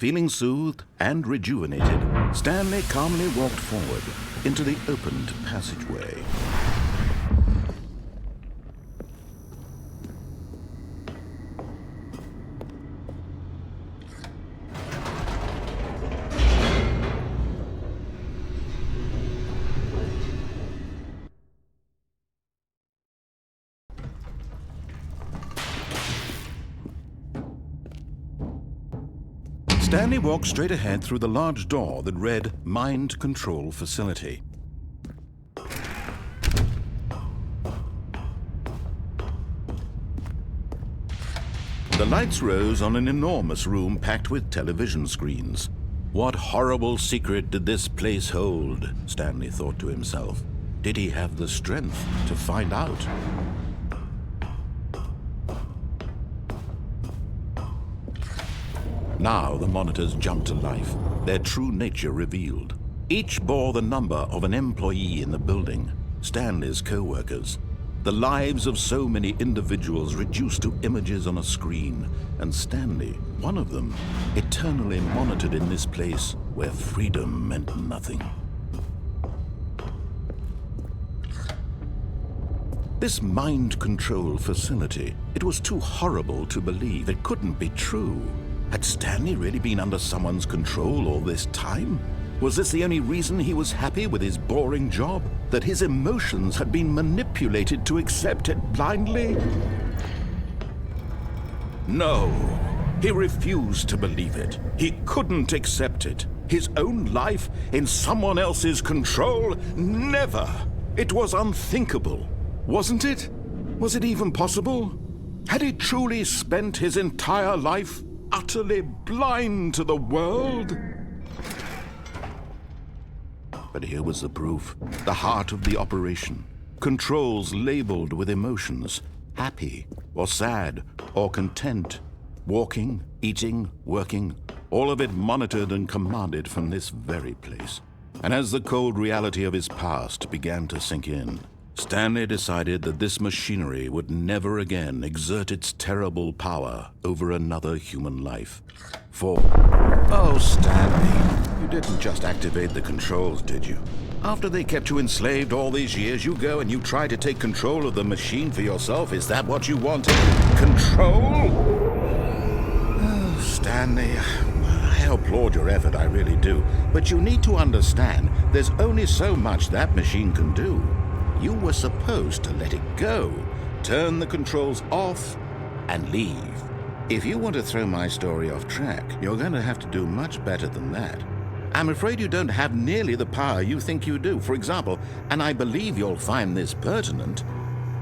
Feeling soothed and rejuvenated, Stanley calmly walked forward into the opened passageway. Stanley walked straight ahead through the large door that read Mind Control Facility. The lights rose on an enormous room packed with television screens. What horrible secret did this place hold? Stanley thought to himself. Did he have the strength to find out? Now the monitors jumped to life, their true nature revealed. Each bore the number of an employee in the building, Stanley's co-workers. The lives of so many individuals reduced to images on a screen, and Stanley, one of them, eternally monitored in this place where freedom meant nothing. This mind control facility, it was too horrible to believe. It couldn't be true. Had Stanley really been under someone's control all this time? Was this the only reason he was happy with his boring job? That his emotions had been manipulated to accept it blindly? No, he refused to believe it. He couldn't accept it. His own life in someone else's control? Never! It was unthinkable, wasn't it? Was it even possible? Had he truly spent his entire life utterly blind to the world? But here was the proof, the heart of the operation. Controls labeled with emotions, happy or sad or content, walking, eating, working, all of it monitored and commanded from this very place. And as the cold reality of his past began to sink in, Stanley decided that this machinery would never again exert its terrible power over another human life. Oh, Stanley, you didn't just activate the controls, did you? After they kept you enslaved all these years, you go and you try to take control of the machine for yourself? Is that what you wanted? Control? Oh, Stanley, I applaud your effort, I really do. But you need to understand, there's only so much that machine can do. You were supposed to let it go, turn the controls off, and leave. If you want to throw my story off track, you're going to have to do much better than that. I'm afraid you don't have nearly the power you think you do. For example, and I believe you'll find this pertinent,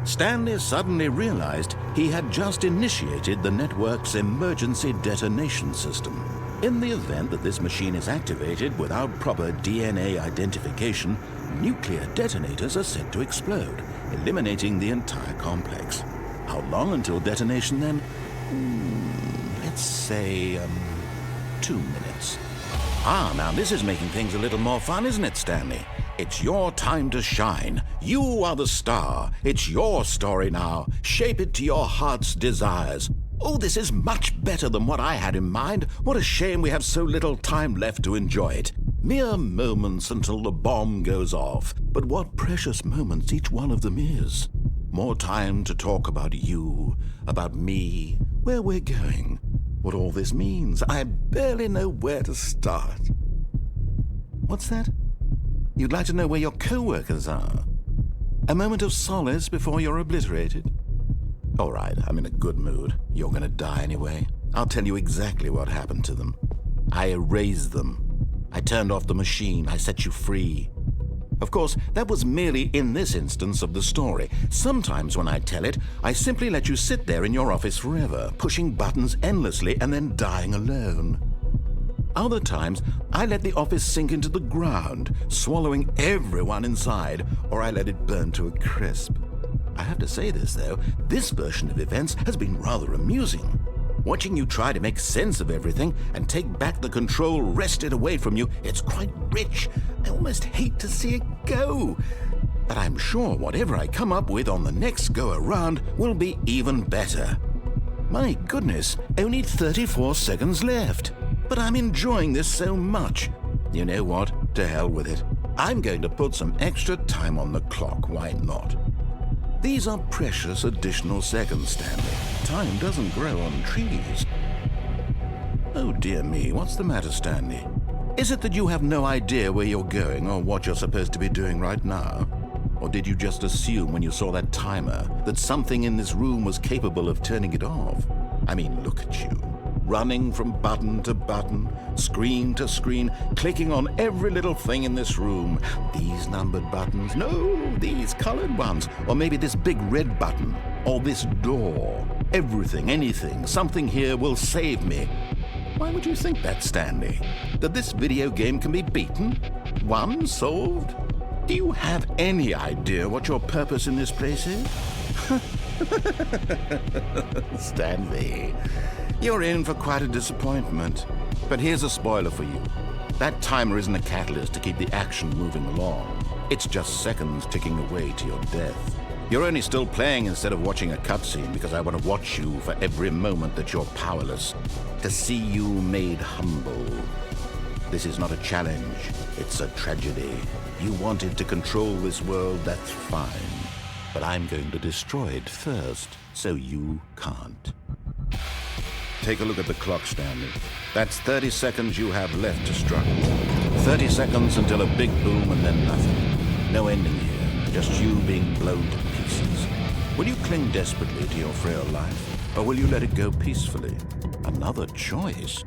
Stanley suddenly realized he had just initiated the network's emergency detonation system. In the event that this machine is activated without proper DNA identification, nuclear detonators are set to explode, eliminating the entire complex. How long until detonation then? Let's say, 2 minutes. Ah, now this is making things a little more fun, isn't it, Stanley? It's your time to shine. You are the star. It's your story now. Shape it to your heart's desires. Oh, this is much better than what I had in mind. What a shame we have so little time left to enjoy it. Mere moments until the bomb goes off. But what precious moments each one of them is. More time to talk about you, about me, where we're going, what all this means. I barely know where to start. What's that? You'd like to know where your co-workers are? A moment of solace before you're obliterated? All right, I'm in a good mood. You're gonna die anyway. I'll tell you exactly what happened to them. I erased them. I turned off the machine. I set you free. Of course, that was merely in this instance of the story. Sometimes when I tell it, I simply let you sit there in your office forever, pushing buttons endlessly and then dying alone. Other times, I let the office sink into the ground, swallowing everyone inside, or I let it burn to a crisp. I have to say this, though, this version of events has been rather amusing. Watching you try to make sense of everything and take back the control wrested away from you, it's quite rich. I almost hate to see it go. But I'm sure whatever I come up with on the next go-around will be even better. My goodness, only 34 seconds left. But I'm enjoying this so much. You know what? To hell with it. I'm going to put some extra time on the clock. Why not? These are precious additional seconds, Stanley. Time doesn't grow on trees. Oh dear me, what's the matter, Stanley? Is it that you have no idea where you're going or what you're supposed to be doing right now? Or did you just assume when you saw that timer that something in this room was capable of turning it off? I mean, look at you. Running from button to button, screen to screen, clicking on every little thing in this room. These numbered buttons, no, these colored ones, or maybe this big red button, or this door. Everything, anything, something here will save me. Why would you think that, Stanley? That this video game can be beaten? Won? Solved? Do you have any idea what your purpose in this place is? Stanley, you're in for quite a disappointment. But here's a spoiler for you. That timer isn't a catalyst to keep the action moving along. It's just seconds ticking away to your death. You're only still playing instead of watching a cutscene because I want to watch you for every moment that you're powerless, to see you made humble. This is not a challenge, it's a tragedy. You wanted to control this world, that's fine. But I'm going to destroy it first, so you can't. Take a look at the clock, Stanley. That's 30 seconds you have left to struggle. 30 seconds until a big boom and then nothing. No ending here, just you being blown to pieces. Will you cling desperately to your frail life, or will you let it go peacefully? Another choice.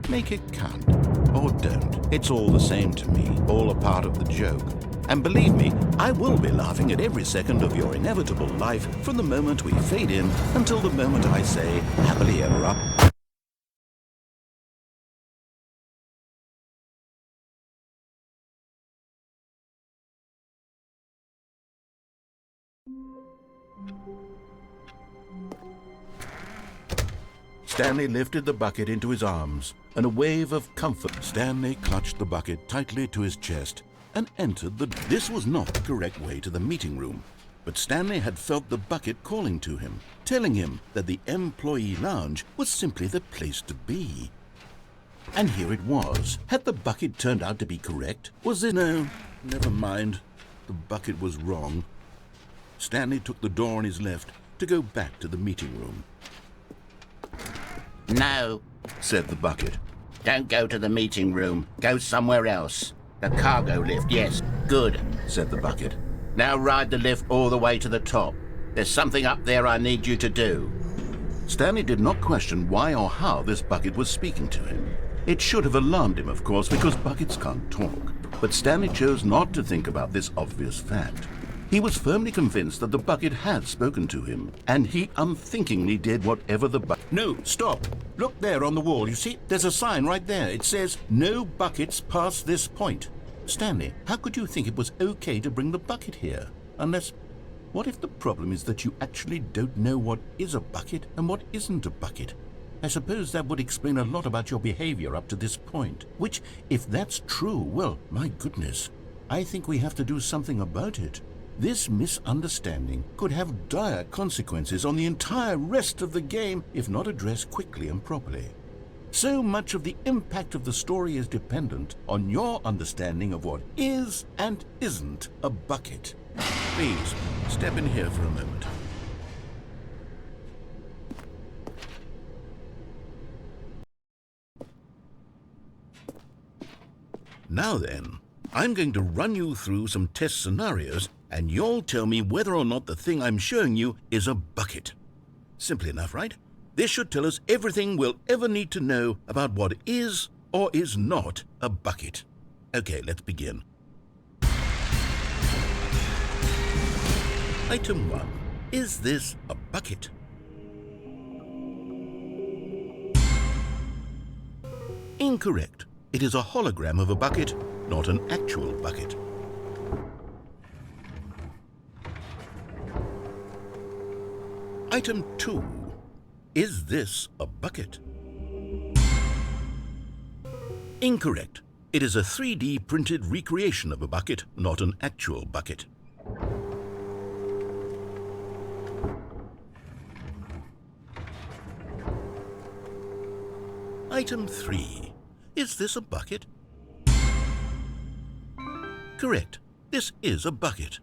Make it count, or don't. It's all the same to me, all a part of the joke. And believe me, I will be laughing at every second of your inevitable life from the moment we fade in until the moment I say, happily ever up. Stanley lifted the bucket into his arms, and a wave of comfort. Stanley clutched the bucket tightly to his chest and entered the... This was not the correct way to the meeting room, but Stanley had felt the bucket calling to him, telling him that the employee lounge was simply the place to be. And here it was. Had the bucket turned out to be correct? Was it... No, never mind. The bucket was wrong. Stanley took the door on his left to go back to the meeting room. No, Said the bucket. don't go to the meeting room. Go somewhere else. The cargo lift, yes. Good. Said the bucket. Now ride the lift all the way to the top. There's something up there I need you to do. Stanley did not question why or how this bucket was speaking to him. It should have alarmed him, of course, because buckets can't talk. But Stanley chose not to think about this obvious fact. He was firmly convinced that the bucket had spoken to him, and he unthinkingly did whatever the bucket... No, stop! Look there on the wall, you see? There's a sign right there. It says, no buckets past this point. Stanley, how could you think it was okay to bring the bucket here? Unless... What if the problem is that you actually don't know what is a bucket and what isn't a bucket? I suppose that would explain a lot about your behavior up to this point. Which, if that's true, well, my goodness, I think we have to do something about it. This misunderstanding could have dire consequences on the entire rest of the game if not addressed quickly and properly. So much of the impact of the story is dependent on your understanding of what is and isn't a bucket. Please, step in here for a moment. Now then, I'm going to run you through some test scenarios, and you'll tell me whether or not the thing I'm showing you is a bucket. Simple enough, right? This should tell us everything we'll ever need to know about what is or is not a bucket. Okay, let's begin. Item 1. Is this a bucket? Incorrect. It is a hologram of a bucket, not an actual bucket. Item 2. Is this a bucket? Incorrect. It is a 3D printed recreation of a bucket, not an actual bucket. Item 3. Is this a bucket? Correct. This is a bucket.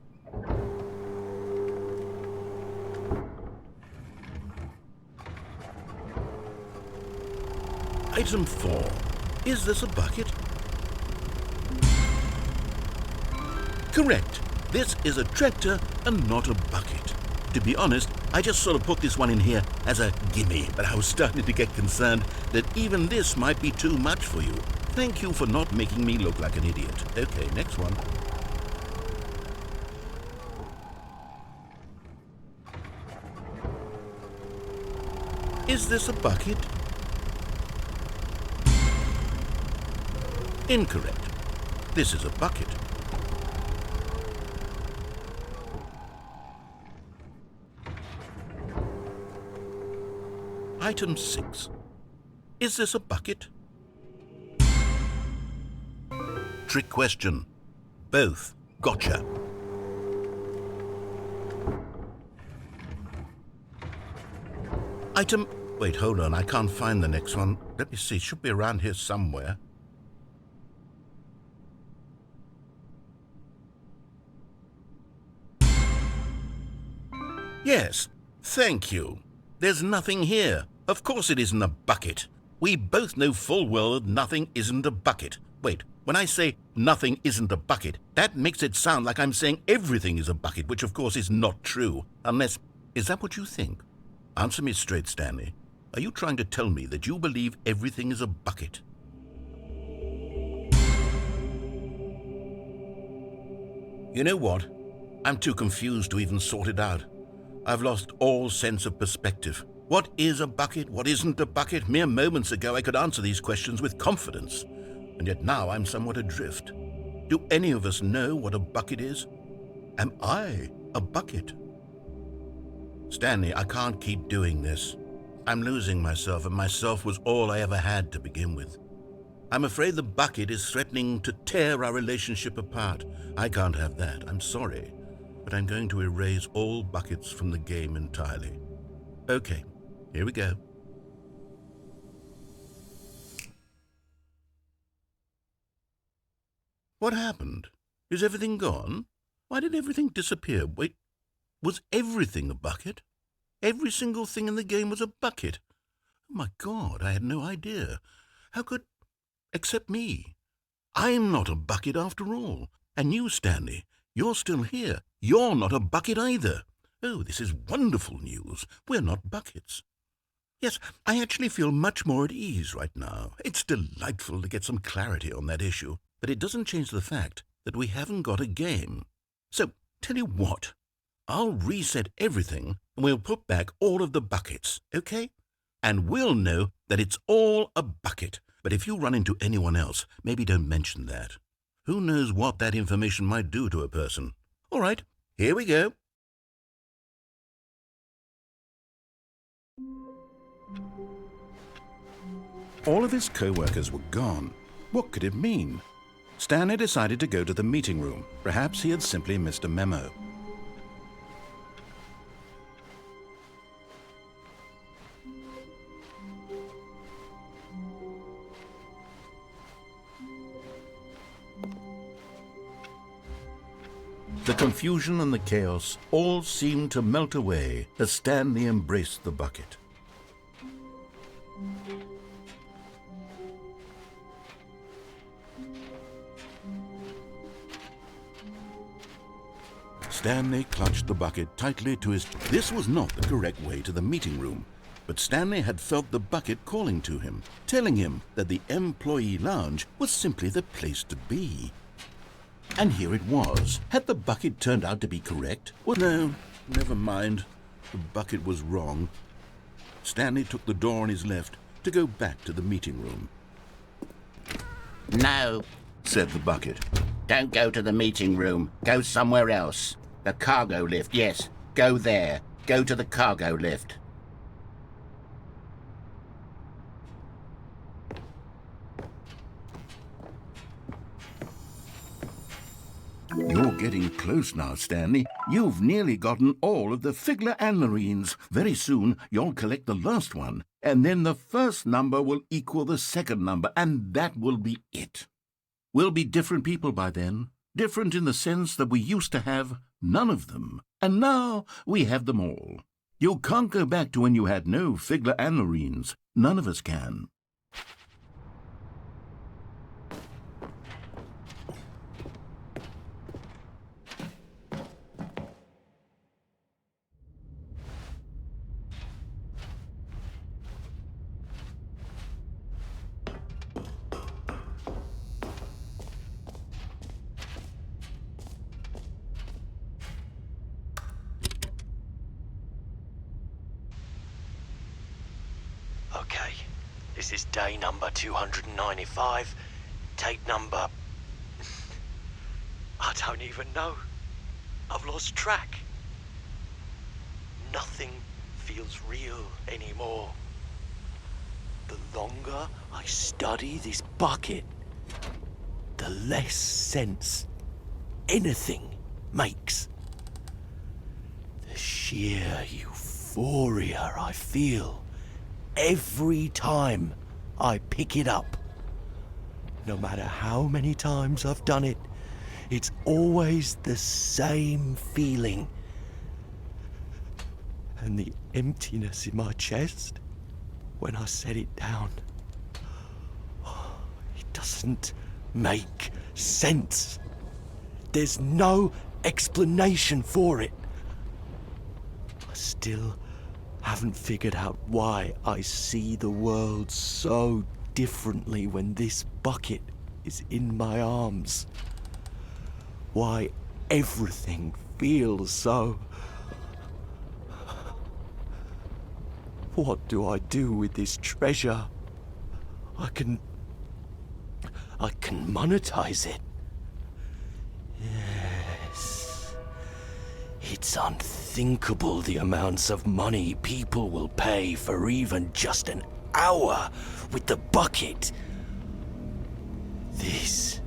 Item 4. Is this a bucket? Correct. This is a tractor and not a bucket. To be honest, I just sort of put this one in here as a gimme, but I was starting to get concerned that even this might be too much for you. Thank you for not making me look like an idiot. Okay, next one. Is this a bucket? Incorrect. This is a bucket. Item 6. Is this a bucket? Trick question. Both. Gotcha. Item... Wait, hold on. I can't find the next one. Let me see. It should be around here somewhere. Yes. Thank you. There's nothing here. Of course it isn't a bucket. We both know full well that nothing isn't a bucket. Wait, when I say nothing isn't a bucket, that makes it sound like I'm saying everything is a bucket, which of course is not true. Unless, is that what you think? Answer me straight, Stanley. Are you trying to tell me that you believe everything is a bucket? You know what? I'm too confused to even sort it out. I've lost all sense of perspective. What is a bucket? What isn't a bucket? Mere moments ago I could answer these questions with confidence, and yet now I'm somewhat adrift. Do any of us know what a bucket is? Am I a bucket? Stanley, I can't keep doing this. I'm losing myself, and myself was all I ever had to begin with. I'm afraid the bucket is threatening to tear our relationship apart. I can't have that. I'm sorry. But I'm going to erase all buckets from the game entirely. Okay, here we go. What happened? Is everything gone? Why did everything disappear? Wait, was everything a bucket? Every single thing in the game was a bucket. Oh my God, I had no idea. How could... except me. I'm not a bucket after all. And you, Stanley, you're still here. You're not a bucket either. Oh, this is wonderful news. We're not buckets. Yes, I actually feel much more at ease right now. It's delightful to get some clarity on that issue, but it doesn't change the fact that we haven't got a game. So, tell you what, I'll reset everything and we'll put back all of the buckets, okay? And we'll know that it's all a bucket. But if you run into anyone else, maybe don't mention that. Who knows what that information might do to a person? All right, here we go. All of his co-workers were gone. What could it mean? Stanley decided to go to the meeting room. Perhaps he had simply missed a memo. The confusion and the chaos all seemed to melt away as Stanley embraced the bucket. Stanley clutched the bucket tightly to his... This was not the correct way to the meeting room, but Stanley had felt the bucket calling to him, telling him that the employee lounge was simply the place to be. And here it was. Had the bucket turned out to be correct? Well, no, never mind. The bucket was wrong. Stanley took the door on his left to go back to the meeting room. No, Said the bucket. don't go to the meeting room. Go somewhere else. The cargo lift, yes. Go there. Go to the cargo lift. You're getting close now, Stanley. You've nearly gotten all of the Figler anmarines. Very soon, you'll collect the last one, and then the first number will equal the second number, and that will be it. We'll be different people by then. Different in the sense that we used to have none of them, and now we have them all. You can't go back to when you had no Figler anmarines. None of us can. Okay, this is day number 295. Tape number... I don't even know. I've lost track. Nothing feels real anymore. The longer I study this bucket, the less sense anything makes. The sheer euphoria I feel every time I pick it up. No matter how many times I've done it, it's always the same feeling. And the emptiness in my chest when I set it down. It doesn't make sense. There's no explanation for it. I still haven't figured out why I see the world so differently when this bucket is in my arms. Why everything feels so... What do I do with this treasure? I can monetize it. Yes. It's unthinkable the amounts of money people will pay for even just an hour with the bucket. This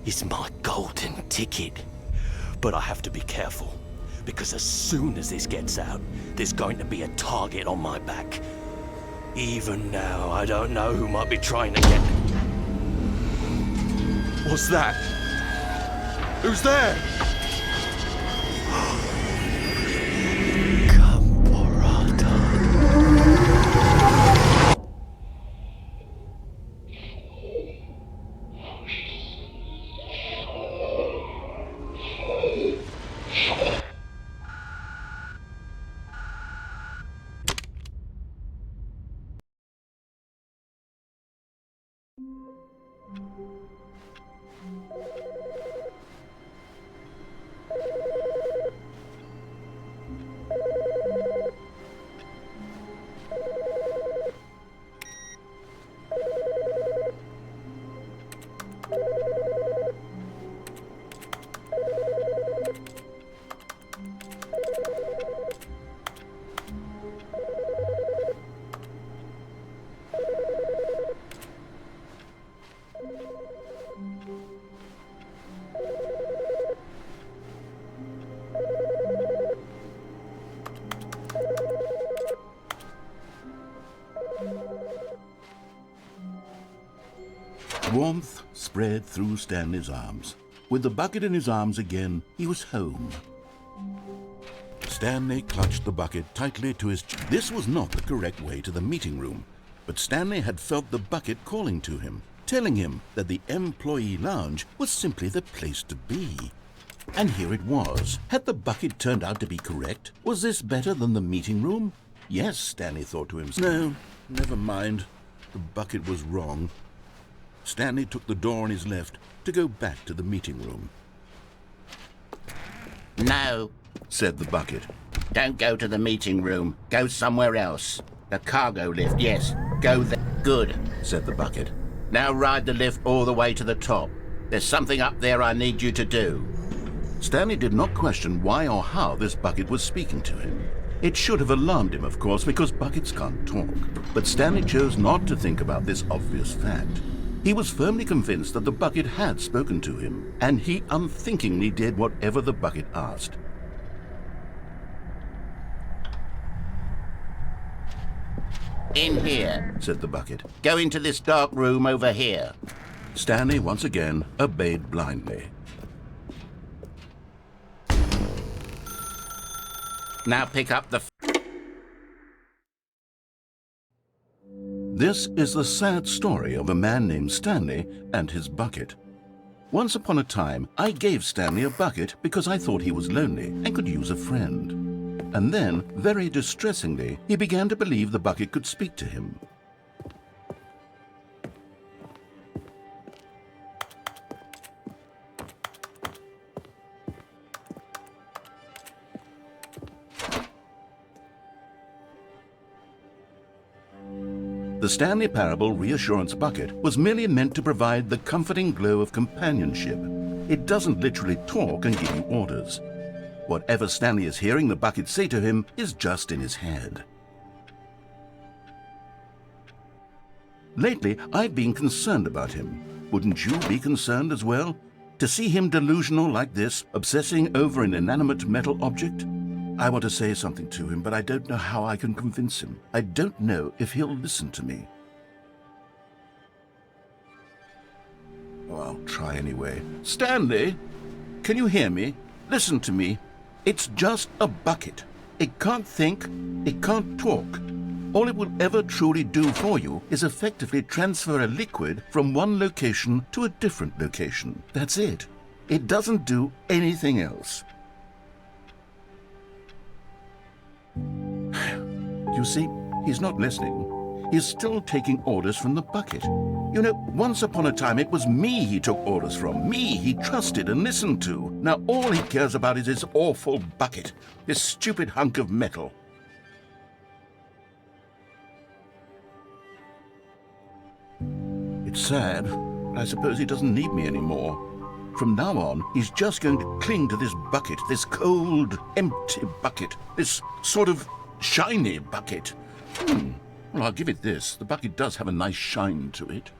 is my golden ticket. But I have to be careful, because as soon as this gets out, there's going to be a target on my back. Even now, I don't know who might be trying to get... What's that? Who's there? Warmth spread through Stanley's arms. With the bucket in his arms again, he was home. Stanley clutched the bucket tightly to his chest. This was not the correct way to the meeting room, but Stanley had felt the bucket calling to him, telling him that the employee lounge was simply the place to be. And here it was. Had the bucket turned out to be correct? Was this better than the meeting room? Yes, Stanley thought to himself. No, never mind. The bucket was wrong. Stanley took the door on his left to go back to the meeting room. No, Said the bucket. don't go to the meeting room. Go somewhere else. The cargo lift, yes. Go there. Good. Said the bucket. Now ride the lift all the way to the top. There's something up there I need you to do. Stanley did not question why or how this bucket was speaking to him. It should have alarmed him, of course, because buckets can't talk. But Stanley chose not to think about this obvious fact. He was firmly convinced that the bucket had spoken to him, and he unthinkingly did whatever the bucket asked. In here. Said the bucket. Go into this dark room over here. Stanley once again obeyed blindly. Now pick up the... This is the sad story of a man named Stanley and his bucket. Once upon a time, I gave Stanley a bucket because I thought he was lonely and could use a friend. And then, very distressingly, he began to believe the bucket could speak to him. The Stanley Parable Reassurance Bucket was merely meant to provide the comforting glow of companionship. It doesn't literally talk and give you orders. Whatever Stanley is hearing the bucket say to him is just in his head. Lately, I've been concerned about him. Wouldn't you be concerned as well? To see him delusional like this, obsessing over an inanimate metal object? I want to say something to him, but I don't know how I can convince him. I don't know if he'll listen to me. Oh, I'll try anyway. Stanley, can you hear me? Listen to me. It's just a bucket. It can't think, it can't talk. All it will ever truly do for you is effectively transfer a liquid from one location to a different location. That's it. It doesn't do anything else. You see, he's not listening. He's still taking orders from the bucket. You know, once upon a time it was me he took orders from, me he trusted and listened to. Now all he cares about is his awful bucket, this stupid hunk of metal. It's sad, but I suppose he doesn't need me anymore. From now on, he's just going to cling to this bucket, this cold, empty bucket, this sort of shiny bucket. Well, I'll give it this. The bucket does have a nice shine to it.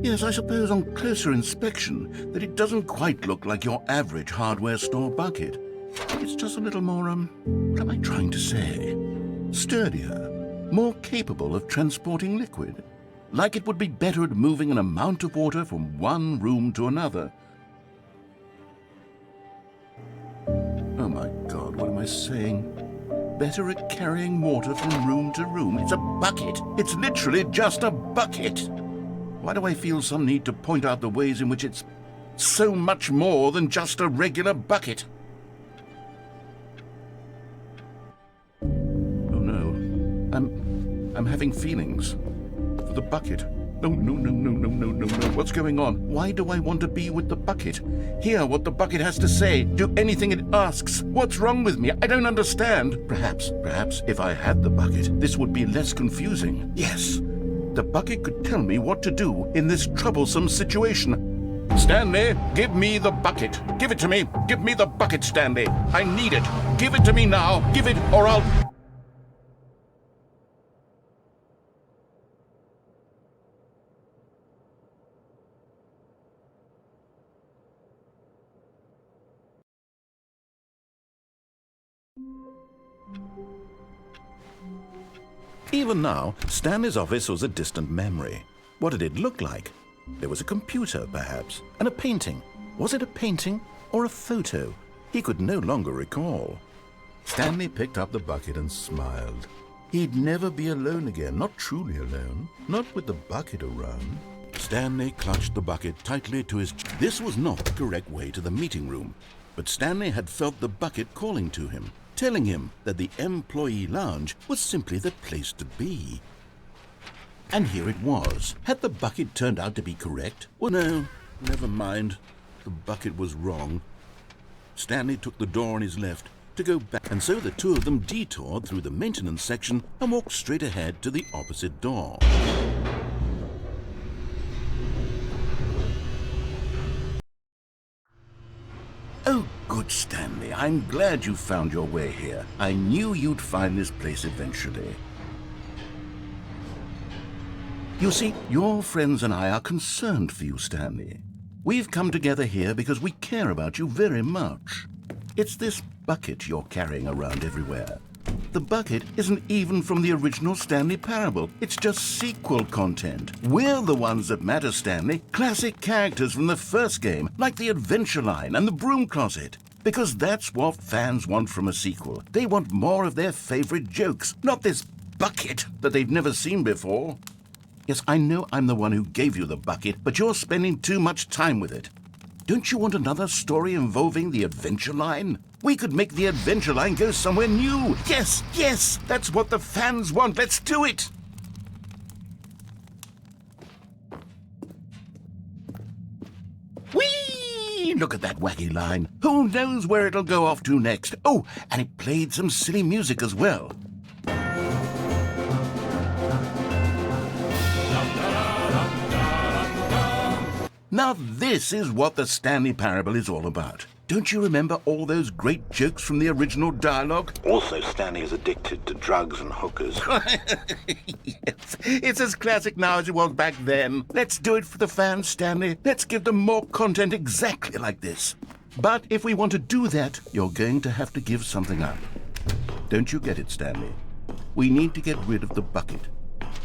Yes, I suppose on closer inspection that it doesn't quite look like your average hardware store bucket. It's just a little more, what am I trying to say? Sturdier, more capable of transporting liquid. Like it would be better at moving an amount of water from one room to another. Oh my God, what am I saying? Better at carrying water from room to room. It's a bucket. It's literally just a bucket. Why do I feel some need to point out the ways in which it's so much more than just a regular bucket? Oh no, I'm having feelings for the bucket. Oh, no. What's going on? Why do I want to be with the bucket? Hear what the bucket has to say. Do anything it asks. What's wrong with me? I don't understand. Perhaps, if I had the bucket, this would be less confusing. Yes, the bucket could tell me what to do in this troublesome situation. Stanley, give me the bucket. Give it to me. Give me the bucket, Stanley. I need it. Give it to me now. Give it, or I'll... Even now, Stanley's office was a distant memory. What did it look like? There was a computer, perhaps, and a painting. Was it a painting or a photo? He could no longer recall. Stanley picked up the bucket and smiled. He'd never be alone again, not truly alone, not with the bucket around. Stanley clutched the bucket tightly to his chest. This was not the correct way to the meeting room, but Stanley had felt the bucket calling to him, telling him that the employee lounge was simply the place to be. And here it was. Had the bucket turned out to be correct? Well, no, never mind. The bucket was wrong. Stanley took the door on his left to go back, and so the two of them detoured through the maintenance section and walked straight ahead to the opposite door. Oh, good, Stanley. I'm glad you found your way here. I knew you'd find this place eventually. You see, your friends and I are concerned for you, Stanley. We've come together here because we care about you very much. It's this bucket you're carrying around everywhere. The bucket isn't even from the original Stanley Parable. It's just sequel content. We're the ones that matter, Stanley. Classic characters from the first game, like the Adventure Line and the Broom Closet. Because that's what fans want from a sequel. They want more of their favorite jokes, not this bucket that they've never seen before. Yes, I know I'm the one who gave you the bucket, but you're spending too much time with it. Don't you want another story involving the Adventure Line? We could make the Adventure Line go somewhere new. Yes, yes, that's what the fans want. Let's do it. Whee! Look at that wacky line. Who knows where it'll go off to next? Oh, and it played some silly music as well. Now this is what the Stanley Parable is all about. Don't you remember all those great jokes from the original dialogue? Also, Stanley is addicted to drugs and hookers. Yes, it's as classic now as it was back then. Let's do it for the fans, Stanley. Let's give them more content exactly like this. But if we want to do that, you're going to have to give something up. Don't you get it, Stanley? We need to get rid of the bucket.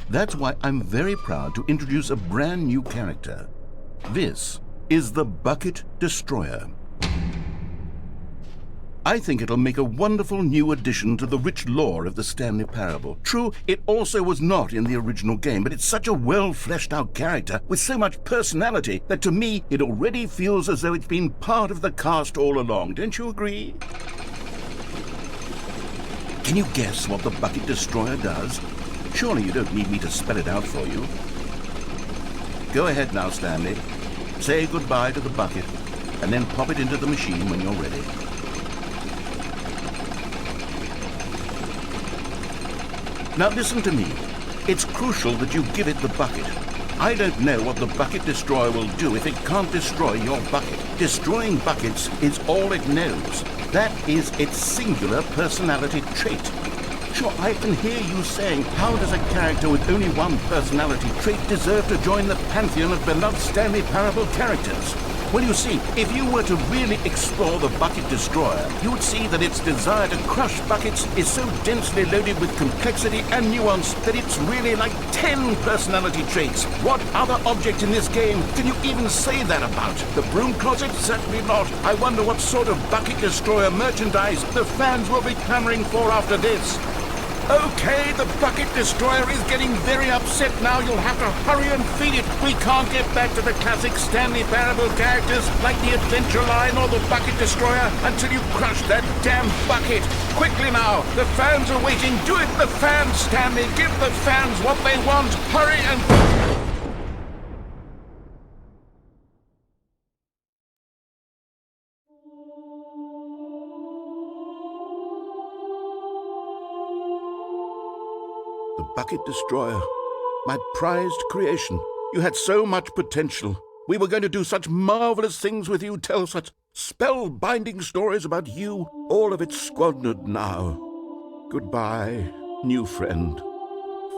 That's why I'm very proud to introduce a brand new character. This is the Bucket Destroyer. I think it'll make a wonderful new addition to the rich lore of the Stanley Parable. True, it also was not in the original game, but it's such a well-fleshed-out character with so much personality that to me it already feels as though it's been part of the cast all along. Don't you agree? Can you guess what the Bucket Destroyer does? Surely you don't need me to spell it out for you. Go ahead now, Stanley. Say goodbye to the bucket, and then pop it into the machine when you're ready. Now listen to me. It's crucial that you give it the bucket. I don't know what the Bucket Destroyer will do if it can't destroy your bucket. Destroying buckets is all it knows. That is its singular personality trait. Sure, I can hear you saying, how does a character with only one personality trait deserve to join the pantheon of beloved Stanley Parable characters? Well, you see, if you were to really explore the Bucket Destroyer, you would see that its desire to crush buckets is so densely loaded with complexity and nuance that it's really like 10 personality traits. What other object in this game can you even say that about? The Broom Closet? Certainly not. I wonder what sort of Bucket Destroyer merchandise the fans will be clamoring for after this. Okay, the Bucket Destroyer is getting very upset now. You'll have to hurry and feed it. We can't get back to the classic Stanley Parable characters like the Adventure Line or the Bucket Destroyer until you crush that damn bucket. Quickly now, the fans are waiting. Do it, the fans, Stanley. Give the fans what they want. Hurry and... The Bucket Destroyer, my prized creation. You had so much potential. We were going to do such marvelous things with you, tell such spellbinding stories about you. All of it squandered now. Goodbye, new friend.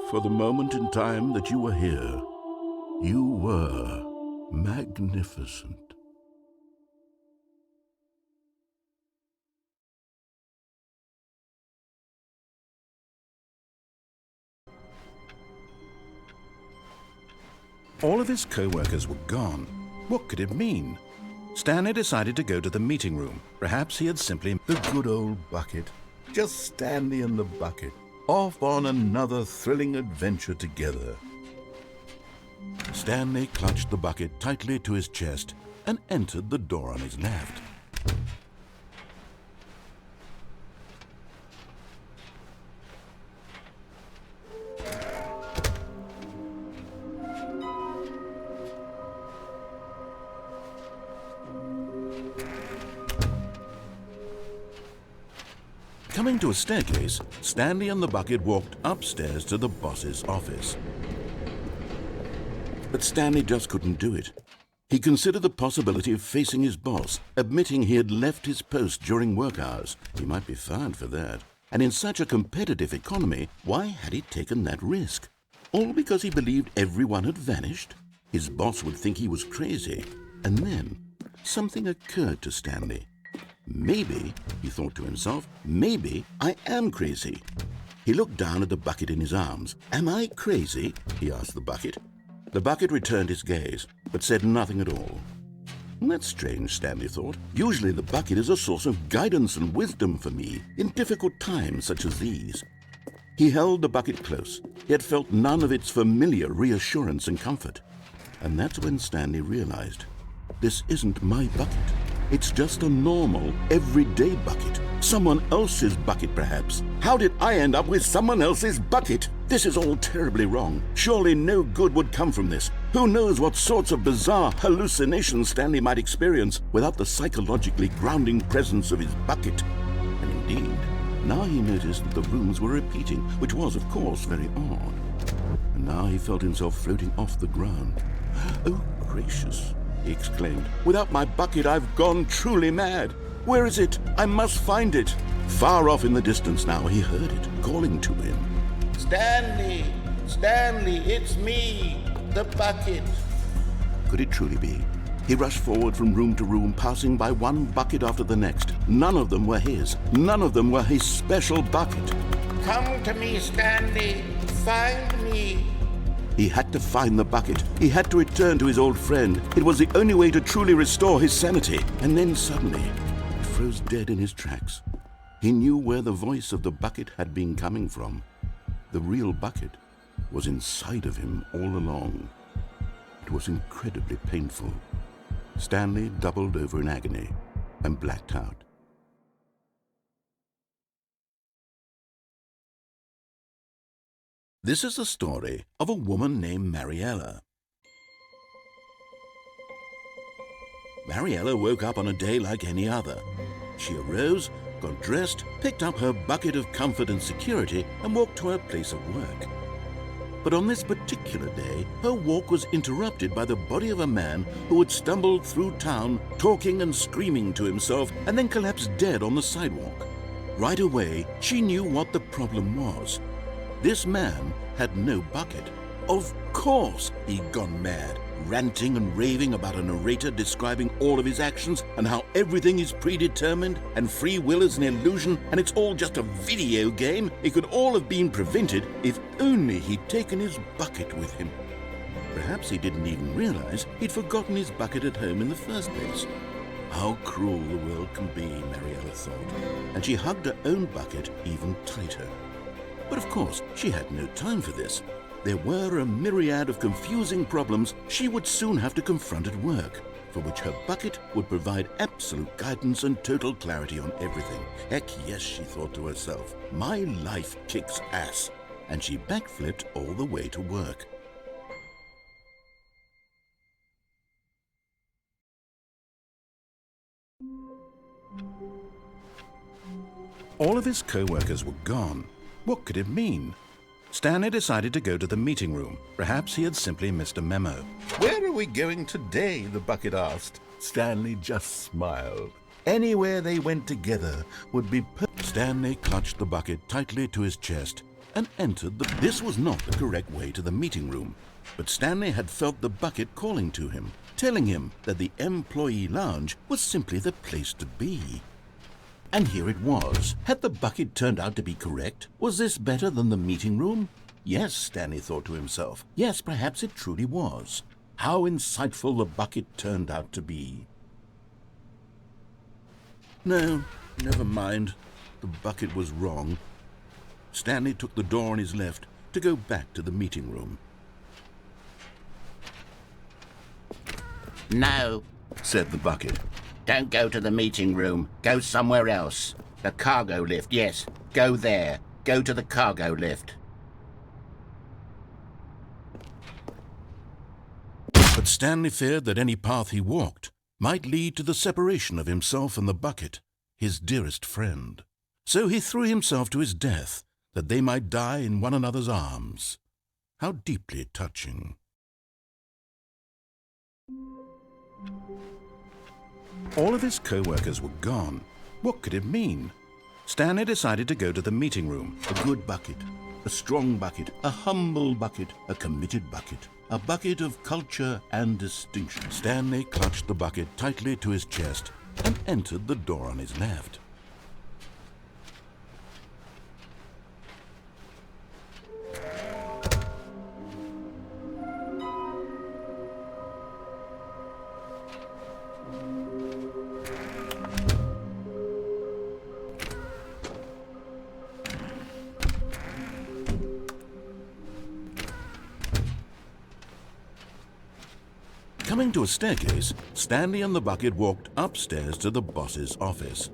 For the moment in time that you were here, you were magnificent. All of his co-workers were gone. What could it mean? Stanley decided to go to the meeting room. Perhaps he had simply... The good old bucket. Just Stanley and the bucket. Off on another thrilling adventure together. Stanley clutched the bucket tightly to his chest and entered the door on his left. Coming to a staircase, Stanley and the bucket walked upstairs to the boss's office. But Stanley just couldn't do it. He considered the possibility of facing his boss, admitting he had left his post during work hours. He might be fined for that. And in such a competitive economy, why had he taken that risk? All because he believed everyone had vanished? His boss would think he was crazy. And then something occurred to Stanley. Maybe, he thought to himself, maybe I am crazy. He looked down at the bucket in his arms. Am I crazy? He asked the bucket. The bucket returned his gaze, but said nothing at all. That's strange, Stanley thought. Usually the bucket is a source of guidance and wisdom for me in difficult times such as these. He held the bucket close, yet felt none of its familiar reassurance and comfort. And that's when Stanley realized, this isn't my bucket. It's just a normal, everyday bucket. Someone else's bucket, perhaps. How did I end up with someone else's bucket? This is all terribly wrong. Surely no good would come from this. Who knows what sorts of bizarre hallucinations Stanley might experience without the psychologically grounding presence of his bucket. And indeed, now he noticed that the rooms were repeating, which was, of course, very odd. And now he felt himself floating off the ground. Oh, gracious, he exclaimed. Without my bucket, I've gone truly mad. Where is it? I must find it. Far off in the distance now, he heard it, calling to him. Stanley! Stanley, it's me, the bucket. Could it truly be? He rushed forward from room to room, passing by one bucket after the next. None of them were his. None of them were his special bucket. Come to me, Stanley. Find me. He had to find the bucket. He had to return to his old friend. It was the only way to truly restore his sanity. And then suddenly, he froze dead in his tracks. He knew where the voice of the bucket had been coming from. The real bucket was inside of him all along. It was incredibly painful. Stanley doubled over in agony and blacked out. This is the story of a woman named Mariella. Mariella woke up on a day like any other. She arose, got dressed, picked up her bucket of comfort and security, and walked to her place of work. But on this particular day, her walk was interrupted by the body of a man who had stumbled through town, talking and screaming to himself, and then collapsed dead on the sidewalk. Right away, she knew what the problem was. This man had no bucket. Of course he'd gone mad, ranting and raving about a narrator describing all of his actions and how everything is predetermined and free will is an illusion and it's all just a video game. It could all have been prevented if only he'd taken his bucket with him. Perhaps he didn't even realize he'd forgotten his bucket at home in the first place. How cruel the world can be, Mariella thought, and she hugged her own bucket even tighter. But of course, she had no time for this. There were a myriad of confusing problems she would soon have to confront at work, for which her bucket would provide absolute guidance and total clarity on everything. Heck yes, she thought to herself, my life kicks ass. And she backflipped all the way to work. All of his co-workers were gone. What could it mean? Stanley decided to go to the meeting room. Perhaps he had simply missed a memo. Where are we going today? The bucket asked. Stanley just smiled. Anywhere they went together would be Stanley clutched the bucket tightly to his chest and entered the... This was not the correct way to the meeting room, but Stanley had felt the bucket calling to him, telling him that the employee lounge was simply the place to be. And here it was. Had the bucket turned out to be correct? Was this better than the meeting room? Yes, Stanley thought to himself. Yes, perhaps it truly was. How insightful the bucket turned out to be. No, never mind. The bucket was wrong. Stanley took the door on his left to go back to the meeting room. No, Said the bucket. don't go to the meeting room. Go somewhere else. The cargo lift, yes. Go there. Go to the cargo lift. But Stanley feared that any path he walked might lead to the separation of himself and the bucket, his dearest friend. So he threw himself to his death, that they might die in one another's arms. How deeply touching. All of his co-workers were gone. What could it mean? Stanley decided to go to the meeting room. A good bucket, a strong bucket, a humble bucket, a committed bucket, a bucket of culture and distinction. Stanley clutched the bucket tightly to his chest and entered the door on his left. Coming to a staircase, Stanley and the bucket walked upstairs to the boss's office.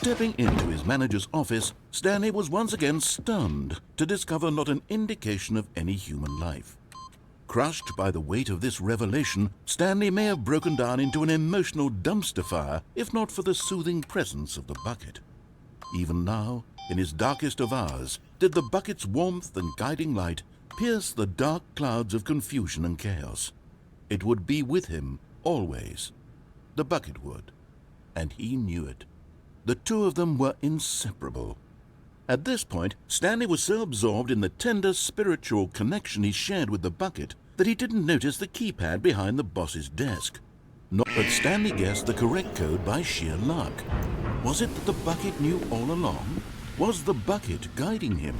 Stepping into his manager's office, Stanley was once again stunned to discover not an indication of any human life. Crushed by the weight of this revelation, Stanley may have broken down into an emotional dumpster fire if not for the soothing presence of the bucket. Even now, in his darkest of hours, did the bucket's warmth and guiding light pierce the dark clouds of confusion and chaos. It would be with him always. The bucket would, and he knew it. The two of them were inseparable. At this point, Stanley was so absorbed in the tender spiritual connection he shared with the bucket that he didn't notice the keypad behind the boss's desk. But Stanley guessed the correct code by sheer luck. Was it that the bucket knew all along? Was the bucket guiding him?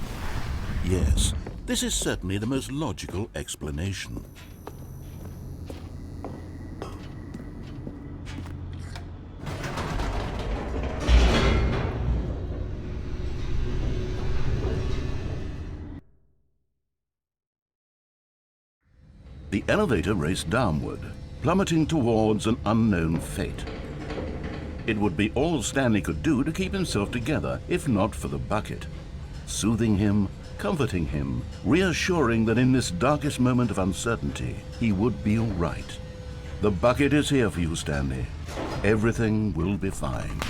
Yes, this is certainly the most logical explanation. The elevator raced downward, plummeting towards an unknown fate. It would be all Stanley could do to keep himself together, if not for the bucket. Soothing him, comforting him, reassuring that in this darkest moment of uncertainty, he would be all right. The bucket is here for you, Stanley. Everything will be fine.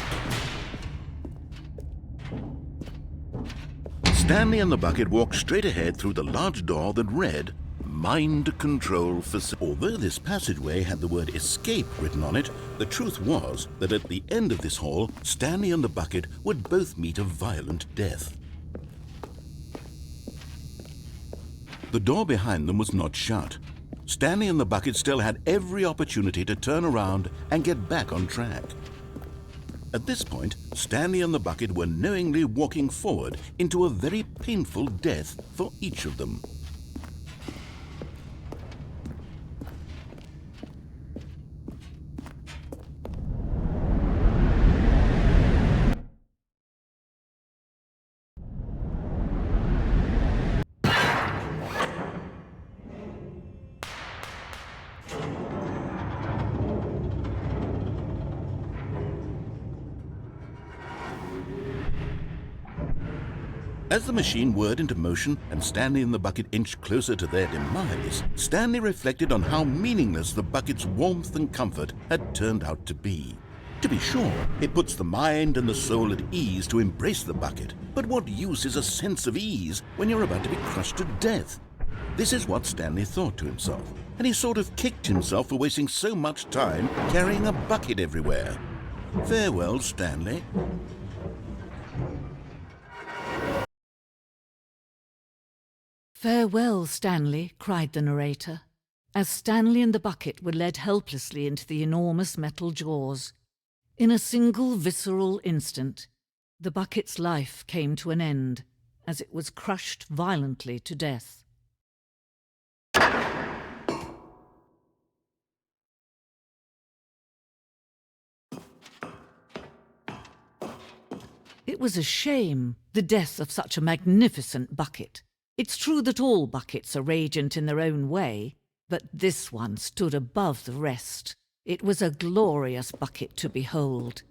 Stanley and the bucket walked straight ahead through the large door that read, Mind Control Facility. Although this passageway had the word escape written on it, the truth was that at the end of this hall, Stanley and the bucket would both meet a violent death. The door behind them was not shut. Stanley and the bucket still had every opportunity to turn around and get back on track. At this point, Stanley and the bucket were knowingly walking forward into a very painful death for each of them. As the machine whirred into motion and Stanley and the bucket inched closer to their demise, Stanley reflected on how meaningless the bucket's warmth and comfort had turned out to be. To be sure, it puts the mind and the soul at ease to embrace the bucket, but what use is a sense of ease when you're about to be crushed to death? This is what Stanley thought to himself, and he sort of kicked himself for wasting so much time carrying a bucket everywhere. Farewell, Stanley. "Farewell, Stanley," cried the narrator, as Stanley and the bucket were led helplessly into the enormous metal jaws. In a single visceral instant, the bucket's life came to an end, as it was crushed violently to death. It was a shame, the death of such a magnificent bucket. It's true that all buckets are radiant in their own way, but this one stood above the rest. It was a glorious bucket to behold.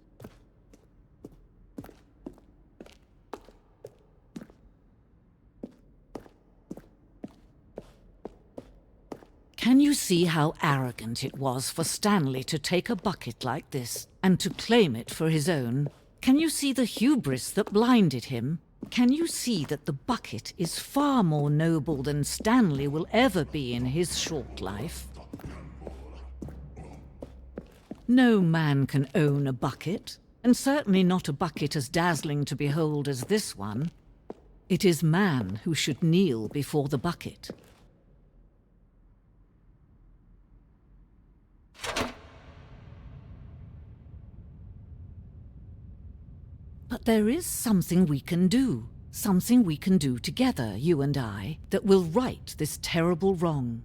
Can you see how arrogant it was for Stanley to take a bucket like this and to claim it for his own? Can you see the hubris that blinded him? Can you see that the bucket is far more noble than Stanley will ever be in his short life? No man can own a bucket, and certainly not a bucket as dazzling to behold as this one. It is man who should kneel before the bucket. But there is something we can do together, you and I, that will right this terrible wrong.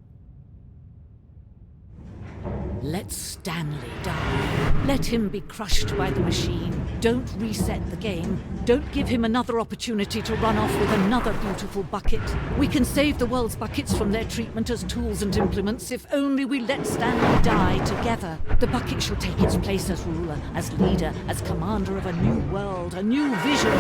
Let Stanley die. Let him be crushed by the machine. Don't reset the game. Don't give him another opportunity to run off with another beautiful bucket. We can save the world's buckets from their treatment as tools and implements if only we let Stanley die together. The bucket shall take its place as ruler, as leader, as commander of a new world, a new vision.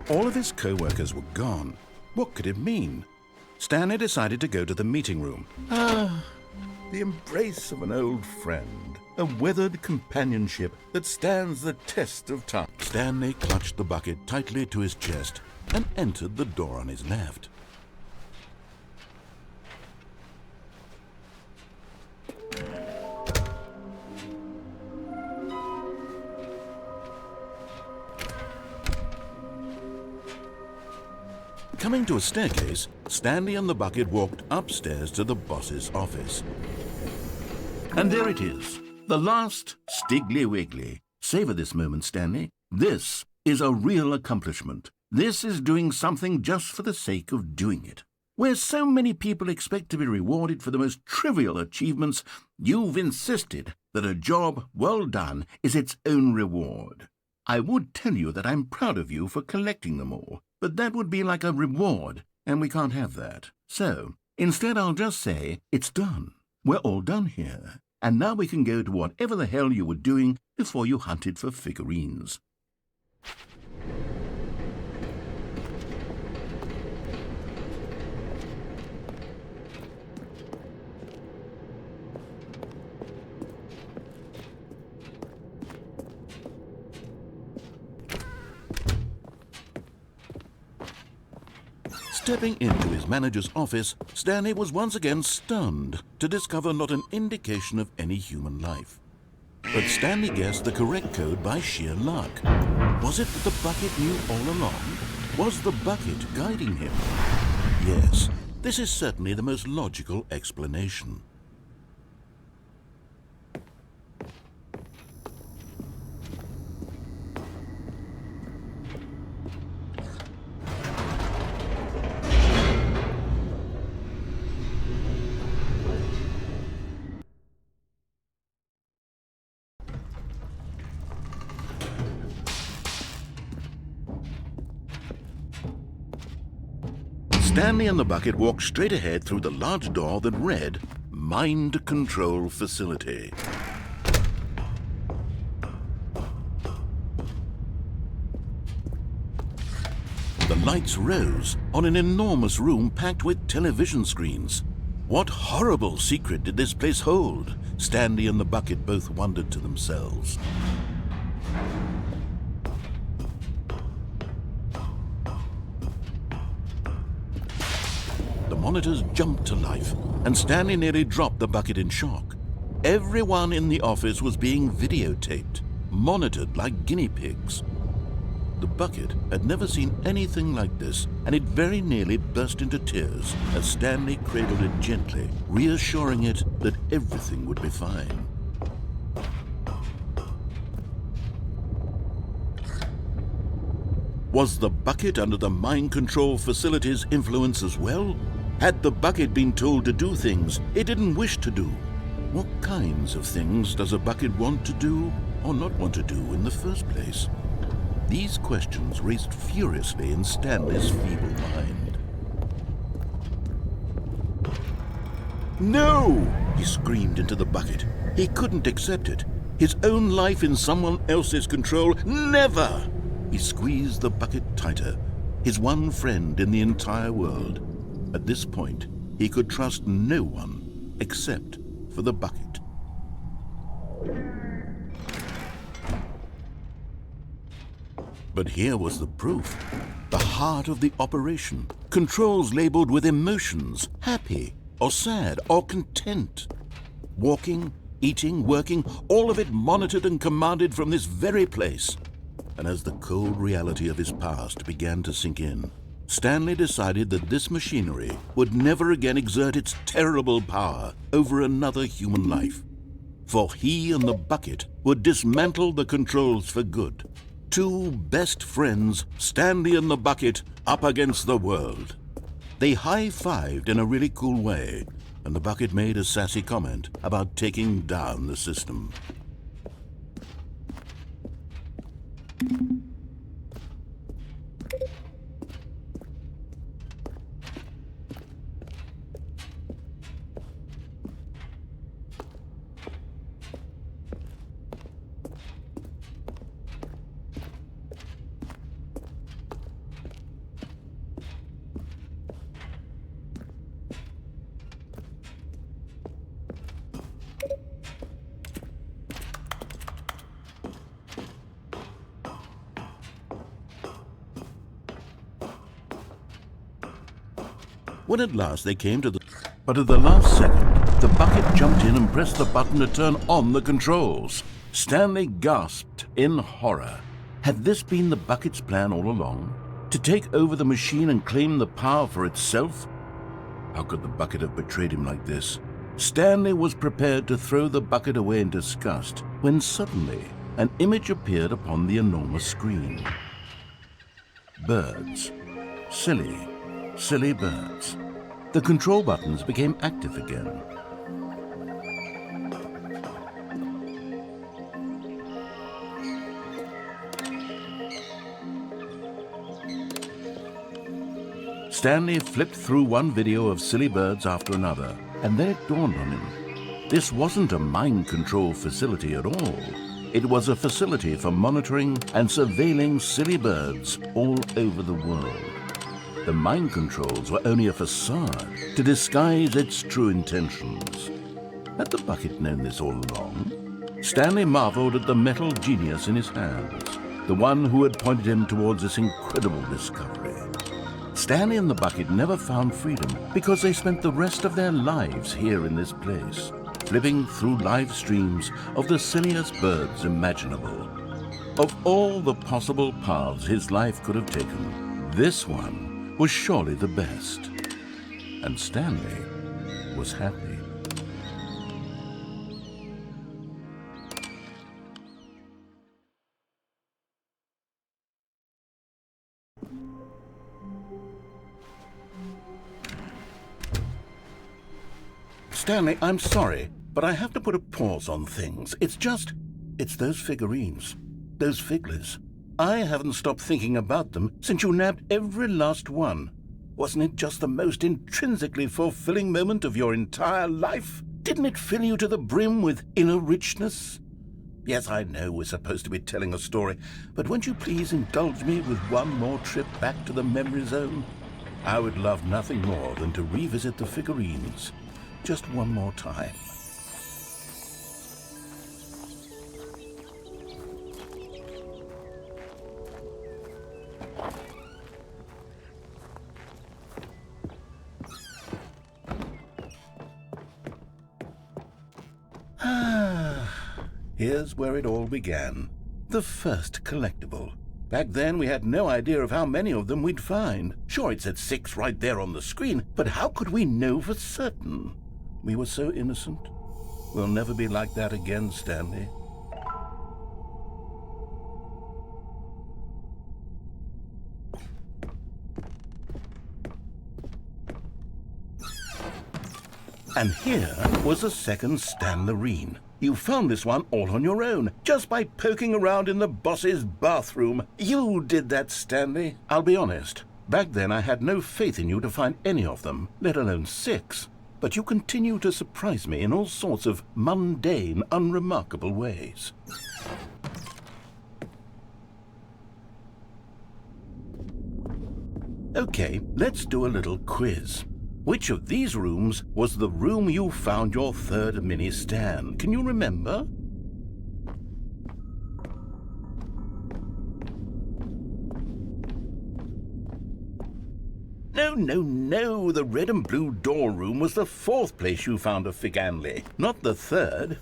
All of his co-workers were gone. What could it mean? Stanley decided to go to the meeting room. The embrace of an old friend. A weathered companionship that stands the test of time. Stanley clutched the bucket tightly to his chest and entered the door on his left. coming to a staircase, Stanley and the bucket walked upstairs to the boss's office. And there it is, the last Stiggly Wiggly. Savor this moment, Stanley. This is a real accomplishment. This is doing something just for the sake of doing it. Where so many people expect to be rewarded for the most trivial achievements, you've insisted that a job well done is its own reward. I would tell you that I'm proud of you for collecting them all, but that would be like a reward, and we can't have that. So, instead I'll just say, it's done. We're all done here. And now we can go to whatever the hell you were doing before you hunted for figurines. Stepping into his manager's office, Stanley was once again stunned to discover not an indication of any human life. But Stanley guessed the correct code by sheer luck. Was it that the bucket knew all along? Was the bucket guiding him? Yes, this is certainly the most logical explanation. Stanley and the bucket walked straight ahead through the large door that read, Mind Control Facility. The lights rose on an enormous room packed with television screens. What horrible secret did this place hold? Stanley and the bucket both wondered to themselves. The monitors jumped to life, and Stanley nearly dropped the bucket in shock. Everyone in the office was being videotaped, monitored like guinea pigs. The bucket had never seen anything like this, and it very nearly burst into tears as Stanley cradled it gently, reassuring it that everything would be fine. Was the bucket under the mind control facility's influence as well? Had the bucket been told to do things it didn't wish to do? What kinds of things does a bucket want to do or not want to do in the first place? These questions raced furiously in Stanley's feeble mind. No! He screamed into the bucket. He couldn't accept it. His own life in someone else's control, never! He squeezed the bucket tighter, his one friend in the entire world. At this point, he could trust no one except for the bucket. But here was the proof. The heart of the operation. Controls labeled with emotions, happy or sad or content. Walking, eating, working, all of it monitored and commanded from this very place. And as the cold reality of his past began to sink in, Stanley decided that this machinery would never again exert its terrible power over another human life. For he and the bucket would dismantle the controls for good. Two best friends, Stanley and the bucket, up against the world. They high-fived in a really cool way, and the bucket made a sassy comment about taking down the system. When at last they came to the... But at the last second, the bucket jumped in and pressed the button to turn on the controls. Stanley gasped in horror. Had this been the bucket's plan all along? To take over the machine and claim the power for itself? How could the bucket have betrayed him like this? Stanley was prepared to throw the bucket away in disgust when suddenly an image appeared upon the enormous screen. Birds. Silly, silly birds. The control buttons became active again. Stanley flipped through one video of silly birds after another, and then it dawned on him. This wasn't a mind control facility at all. It was a facility for monitoring and surveilling silly birds all over the world. The mind controls were only a facade to disguise its true intentions. Had the bucket known this all along? Stanley marveled at the metal genius in his hands, the one who had pointed him towards this incredible discovery. Stanley and the bucket never found freedom because they spent the rest of their lives here in this place, flipping through live streams of the silliest birds imaginable. Of all the possible paths his life could have taken, this one was surely the best. And Stanley was happy. Stanley, I'm sorry, but I have to put a pause on things. It's those figurines, those figglers. I haven't stopped thinking about them since you nabbed every last one. Wasn't it just the most intrinsically fulfilling moment of your entire life? Didn't it fill you to the brim with inner richness? Yes, I know we're supposed to be telling a story, but won't you please indulge me with one more trip back to the memory zone? I would love nothing more than to revisit the figurines. Just one more time. Here's where it all began. The first collectible. Back then, we had no idea of how many of them we'd find. Sure, it said 6 right there on the screen, but how could we know for certain? We were so innocent. We'll never be like that again, Stanley. And here was a second Stanlerine. You found this one all on your own, just by poking around in the boss's bathroom. You did that, Stanley. I'll be honest. Back then, I had no faith in you to find any of them, let alone 6. But you continue to surprise me in all sorts of mundane, unremarkable ways. Okay, let's do a little quiz. Which of these rooms was the room you found your third mini Stan? Can you remember? No. The red and blue door room was the 4th place you found a Figanley, not the 3rd.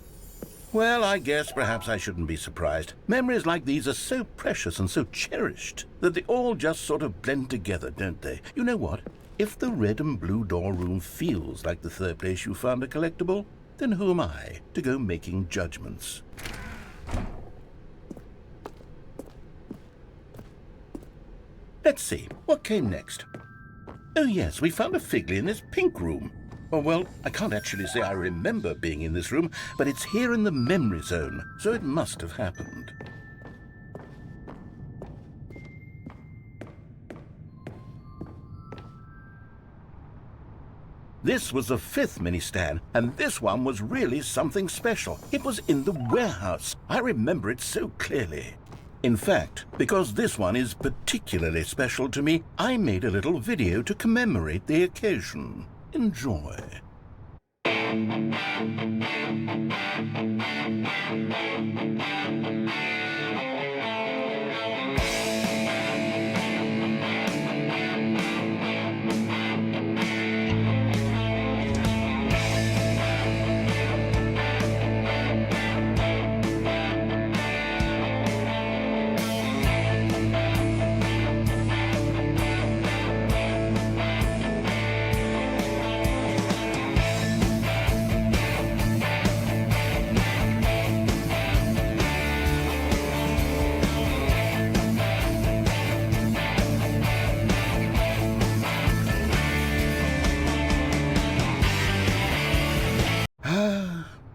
Well, I guess perhaps I shouldn't be surprised. Memories like these are so precious and so cherished that they all just sort of blend together, don't they? You know what? If the red and blue door room feels like the 3rd place you found a collectible, then who am I to go making judgments? Let's see, what came next? Oh yes, we found a Figley in this pink room. Oh well, I can't actually say I remember being in this room, but it's here in the memory zone, so it must have happened. This was the 5th mini Stan, and this one was really something special. It was in the warehouse. I remember it so clearly. In fact, because this one is particularly special to me, I made a little video to commemorate the occasion. Enjoy.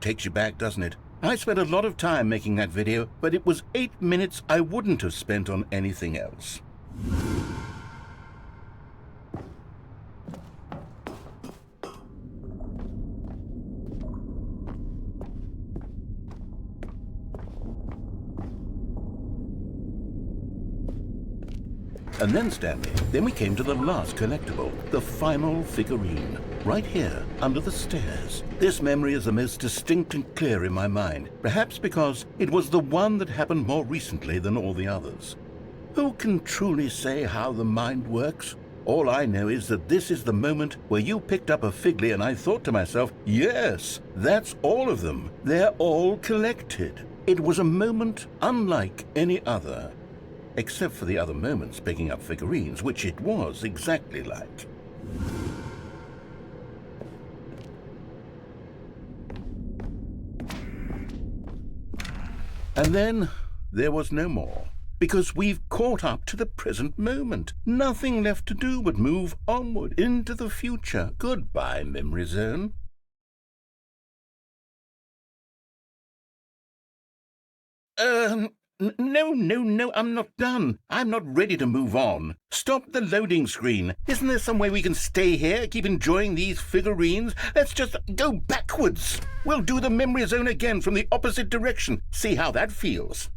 takes you back, doesn't it? I spent a lot of time making that video, but it was 8 minutes I wouldn't have spent on anything else. And then, Stanley, then we came to the last collectible, the final figurine, right here, under the stairs. This memory is the most distinct and clear in my mind, perhaps because it was the one that happened more recently than all the others. Who can truly say how the mind works? All I know is that this is the moment where you picked up a Figley and I thought to myself, yes, that's all of them. They're all collected. It was a moment unlike any other. Except for the other moments picking up figurines, which it was exactly like. And then there was no more, because we've caught up to the present moment. Nothing left to do but move onward into the future. Goodbye, Memory Zone. No, I'm not done. I'm not ready to move on. Stop the loading screen. Isn't there some way we can stay here, keep enjoying these figurines? Let's just go backwards. We'll do the Memory Zone again from the opposite direction. See how that feels.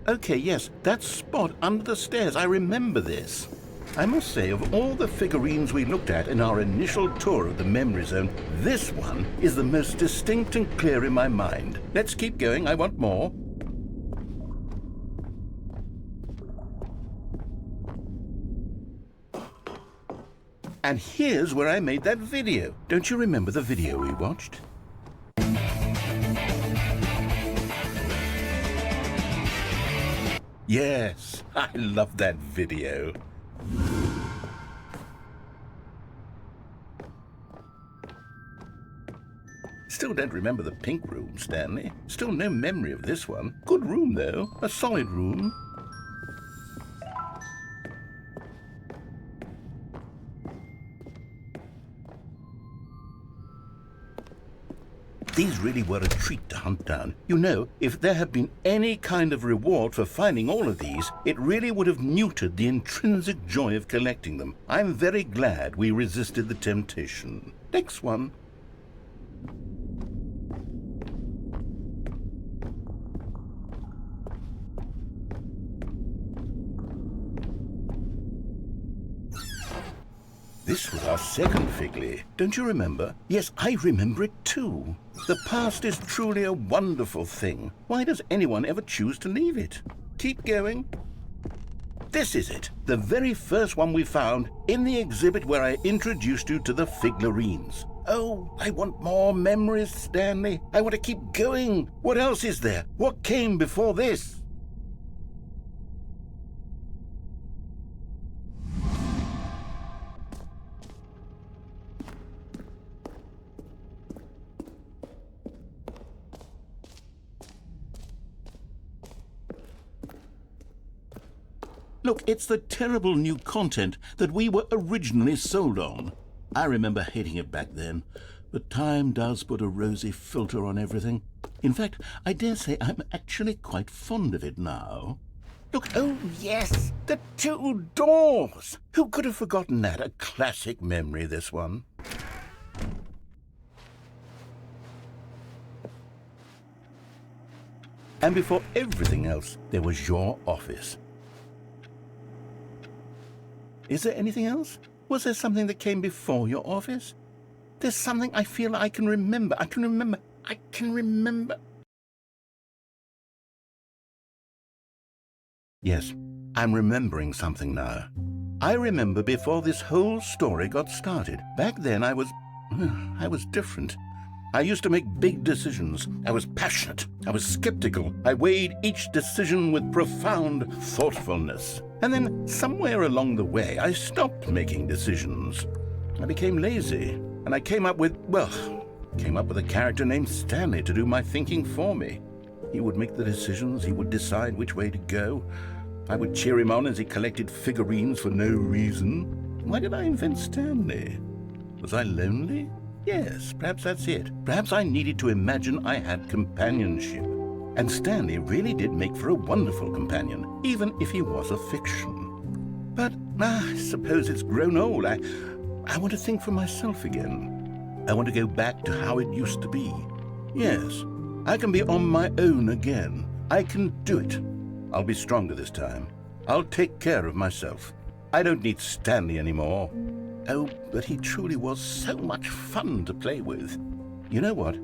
Okay, yes, that spot under the stairs. I remember this. I must say, of all the figurines we looked at in our initial tour of the Memory Zone, this one is the most distinct and clear in my mind. Let's keep going. I want more. And here's where I made that video. Don't you remember the video we watched? Yes, I love that video. Still don't remember the pink room, Stanley. Still no memory of this one. Good room, though. A solid room. These really were a treat to hunt down. You know, if there had been any kind of reward for finding all of these, it really would have neutered the intrinsic joy of collecting them. I'm very glad we resisted the temptation. Next one. This was our second Figley. Don't you remember? Yes, I remember it too. The past is truly a wonderful thing. Why does anyone ever choose to leave it? Keep going. This is it. The very first one we found in the exhibit where I introduced you to the figurines. Oh, I want more memories, Stanley. I want to keep going. What else is there? What came before this? Look, it's the terrible new content that we were originally sold on. I remember hating it back then, but time does put a rosy filter on everything. In fact, I dare say I'm actually quite fond of it now. Look, oh yes, the two doors! Who could have forgotten that? A classic memory, this one. And before everything else, there was your office. Is there anything else? Was there something that came before your office? There's something I feel I can remember. I can remember. Yes, I'm remembering something now. I remember before this whole story got started. Back then I was different. I used to make big decisions. I was passionate. I was skeptical. I weighed each decision with profound thoughtfulness. And then somewhere along the way, I stopped making decisions. I became lazy, and I came up with a character named Stanley to do my thinking for me. He would make the decisions. He would decide which way to go. I would cheer him on as he collected figurines for no reason. Why did I invent Stanley? Was I lonely? Yes, perhaps that's it. Perhaps I needed to imagine I had companionship. And Stanley really did make for a wonderful companion, even if he was a fiction. But I suppose it's grown old. I want to think for myself again. I want to go back to how it used to be. Yes, I can be on my own again. I can do it. I'll be stronger this time. I'll take care of myself. I don't need Stanley anymore. Oh, but he truly was so much fun to play with. You know what?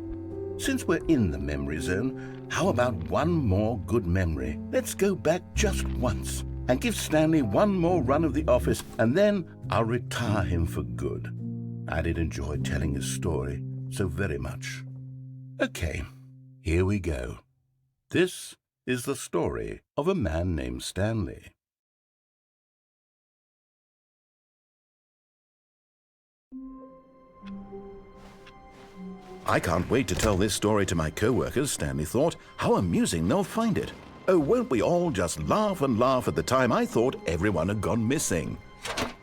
Since we're in the memory zone, how about one more good memory? Let's go back just once and give Stanley one more run of the office, and then I'll retire him for good. I did enjoy telling his story so very much. Okay, here we go. This is the story of a man named Stanley. I can't wait to tell this story to my co-workers, Stanley thought. How amusing they'll find it. Oh, won't we all just laugh and laugh at the time I thought everyone had gone missing.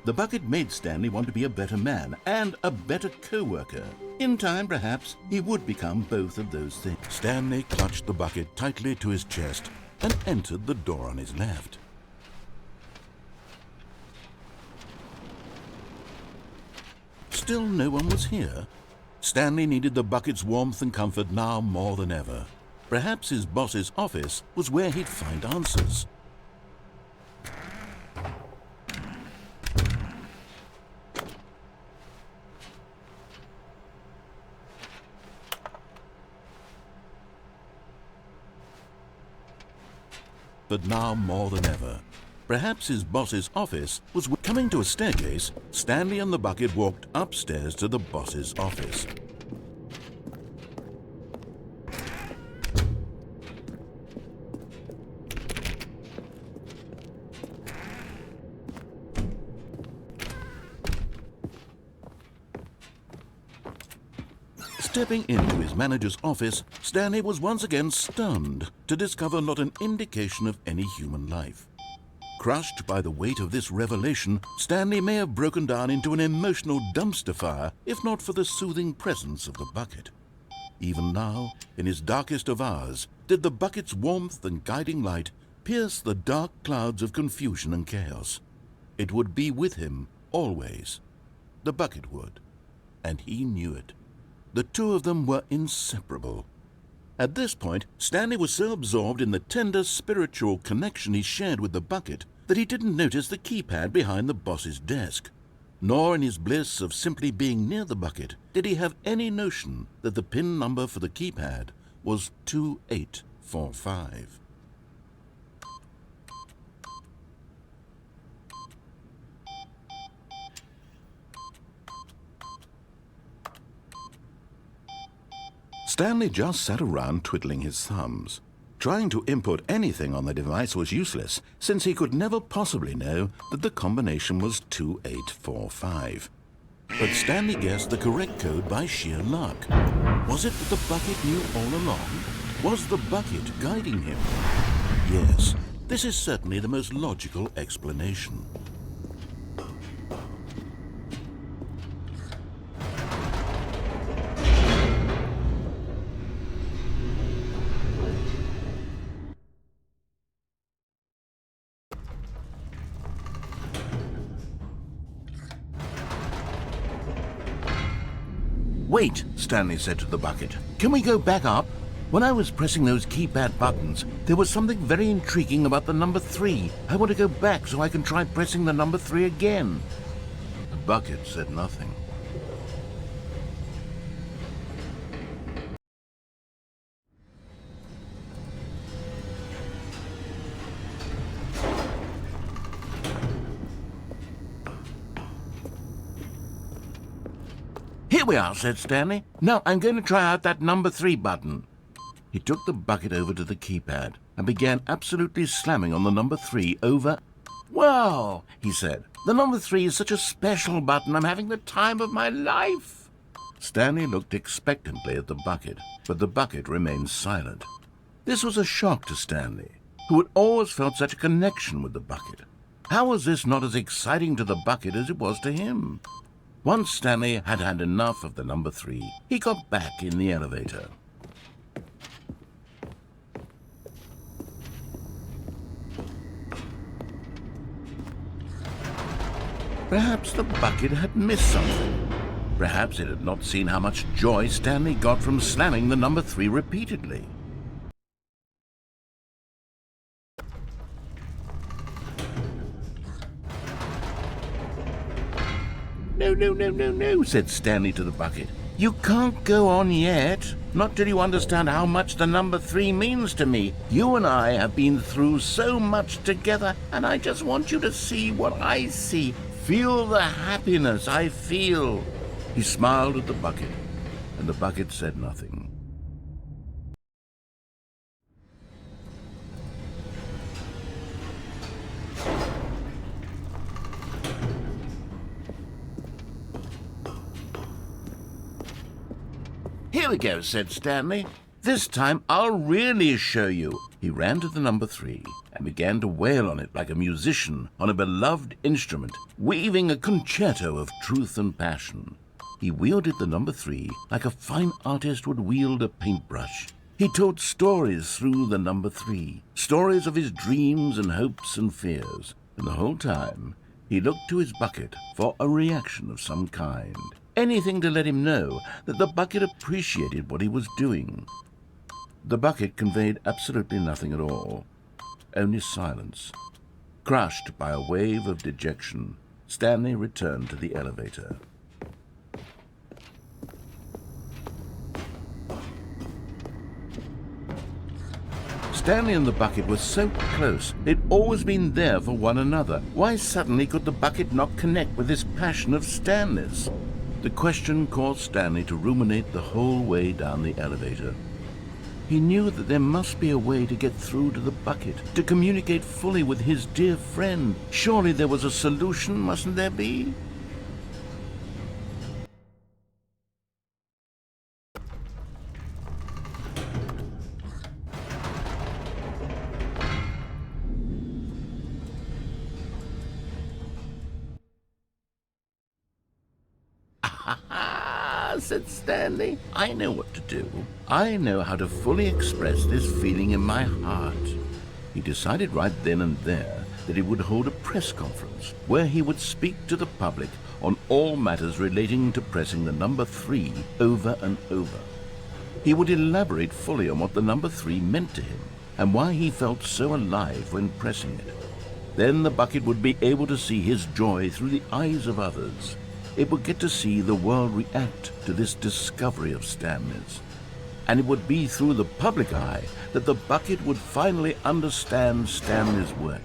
The bucket made Stanley want to be a better man and a better co-worker. In time, perhaps, he would become both of those things. Stanley clutched the bucket tightly to his chest and entered the door on his left. Still no one was here. Stanley needed the bucket's warmth and comfort now more than ever. Perhaps his boss's office was where he'd find answers. But now more than ever, perhaps his boss's office was... Coming to a staircase, Stanley and the bucket walked upstairs to the boss's office. Stepping into his manager's office, Stanley was once again stunned to discover not an indication of any human life. Crushed by the weight of this revelation, Stanley may have broken down into an emotional dumpster fire if not for the soothing presence of the bucket. Even now, in his darkest of hours, did the bucket's warmth and guiding light pierce the dark clouds of confusion and chaos. It would be with him always. The bucket would, and he knew it. The two of them were inseparable. At this point, Stanley was so absorbed in the tender spiritual connection he shared with the bucket that he didn't notice the keypad behind the boss's desk. Nor in his bliss of simply being near the bucket did he have any notion that the PIN number for the keypad was 2845. Stanley just sat around twiddling his thumbs. Trying to input anything on the device was useless, since he could never possibly know that the combination was 2845. But Stanley guessed the correct code by sheer luck. Was it that the bucket knew all along? Was the bucket guiding him? Yes, this is certainly the most logical explanation. Wait, Stanley said to the bucket. Can we go back up? When I was pressing those keypad buttons, there was something very intriguing about the number 3. I want to go back so I can try pressing the number 3 again. The bucket said nothing. Here we are, said Stanley. Now I'm going to try out that number 3 button. He took the bucket over to the keypad and began absolutely slamming on the number 3 over. Wow, he said. The number 3 is such a special button. I'm having the time of my life. Stanley looked expectantly at the bucket, but the bucket remained silent. This was a shock to Stanley, who had always felt such a connection with the bucket. How was this not as exciting to the bucket as it was to him? Once Stanley had had enough of the number 3, he got back in the elevator. Perhaps the bucket had missed something. Perhaps it had not seen how much joy Stanley got from slamming the number 3 repeatedly. No, said Stanley to the bucket. You can't go on yet, not till you understand how much the number 3 means to me. You and I have been through so much together, and I just want you to see what I see. Feel the happiness I feel. He smiled at the bucket, and the bucket said nothing. Here we go, said Stanley. This time I'll really show you. He ran to the number 3 and began to wail on it like a musician on a beloved instrument, weaving a concerto of truth and passion. He wielded the number 3 like a fine artist would wield a paintbrush. He told stories through the number 3, stories of his dreams and hopes and fears, and the whole time he looked to his bucket for a reaction of some kind. Anything to let him know that the bucket appreciated what he was doing. The bucket conveyed absolutely nothing at all, only silence. Crushed by a wave of dejection, Stanley returned to the elevator. Stanley and the bucket were so close. They'd always been there for one another. Why suddenly could the bucket not connect with this passion of Stanley's? The question caused Stanley to ruminate the whole way down the elevator. He knew that there must be a way to get through to the bucket, to communicate fully with his dear friend. Surely there was a solution, mustn't there be? Said Stanley. I know what to do. I know how to fully express this feeling in my heart. He decided right then and there that he would hold a press conference where he would speak to the public on all matters relating to pressing the number 3 over and over. He would elaborate fully on what the number 3 meant to him and why he felt so alive when pressing it. Then the bucket would be able to see his joy through the eyes of others. It would get to see the world react to this discovery of Stanley's. And it would be through the public eye that the bucket would finally understand Stanley's work.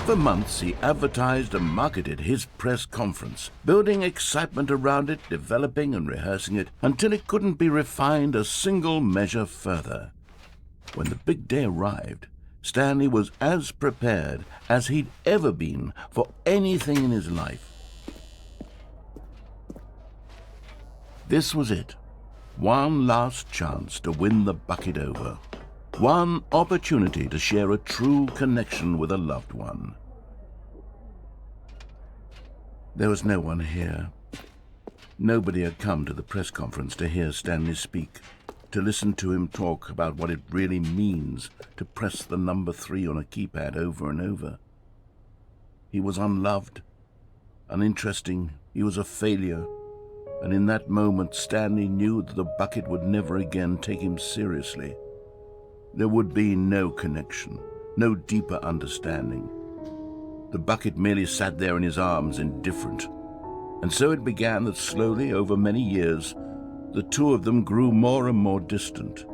For months he advertised and marketed his press conference, building excitement around it, developing and rehearsing it, until it couldn't be refined a single measure further. When the big day arrived, Stanley was as prepared as he'd ever been for anything in his life. This was it. One last chance to win the bucket over. One opportunity to share a true connection with a loved one. There was no one here. Nobody had come to the press conference to hear Stanley speak, to listen to him talk about what it really means to press the number 3 on a keypad over and over. He was unloved, uninteresting, he was a failure, and in that moment Stanley knew that the bucket would never again take him seriously. There would be no connection, no deeper understanding. The bucket merely sat there in his arms, indifferent. And so it began that slowly, over many years, the two of them grew more and more distant.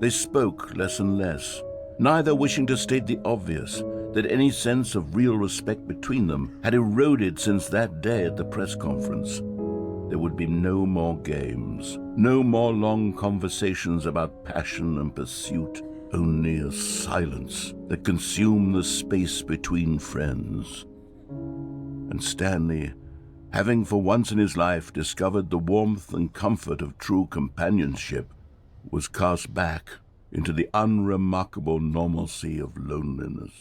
They spoke less and less, neither wishing to state the obvious, that any sense of real respect between them had eroded since that day at the press conference. There would be no more games, no more long conversations about passion and pursuit, only a silence that consumed the space between friends. And Stanley, having for once in his life discovered the warmth and comfort of true companionship, was cast back into the unremarkable normalcy of loneliness.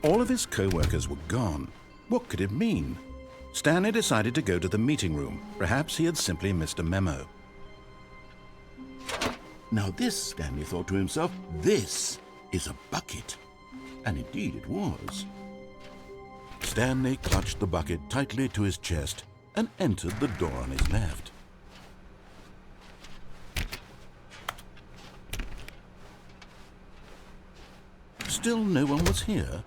All of his co-workers were gone. What could it mean? Stanley decided to go to the meeting room. Perhaps he had simply missed a memo. Now this, Stanley thought to himself, this is a bucket. And indeed it was. Stanley clutched the bucket tightly to his chest and entered the door on his left. Still no one was here.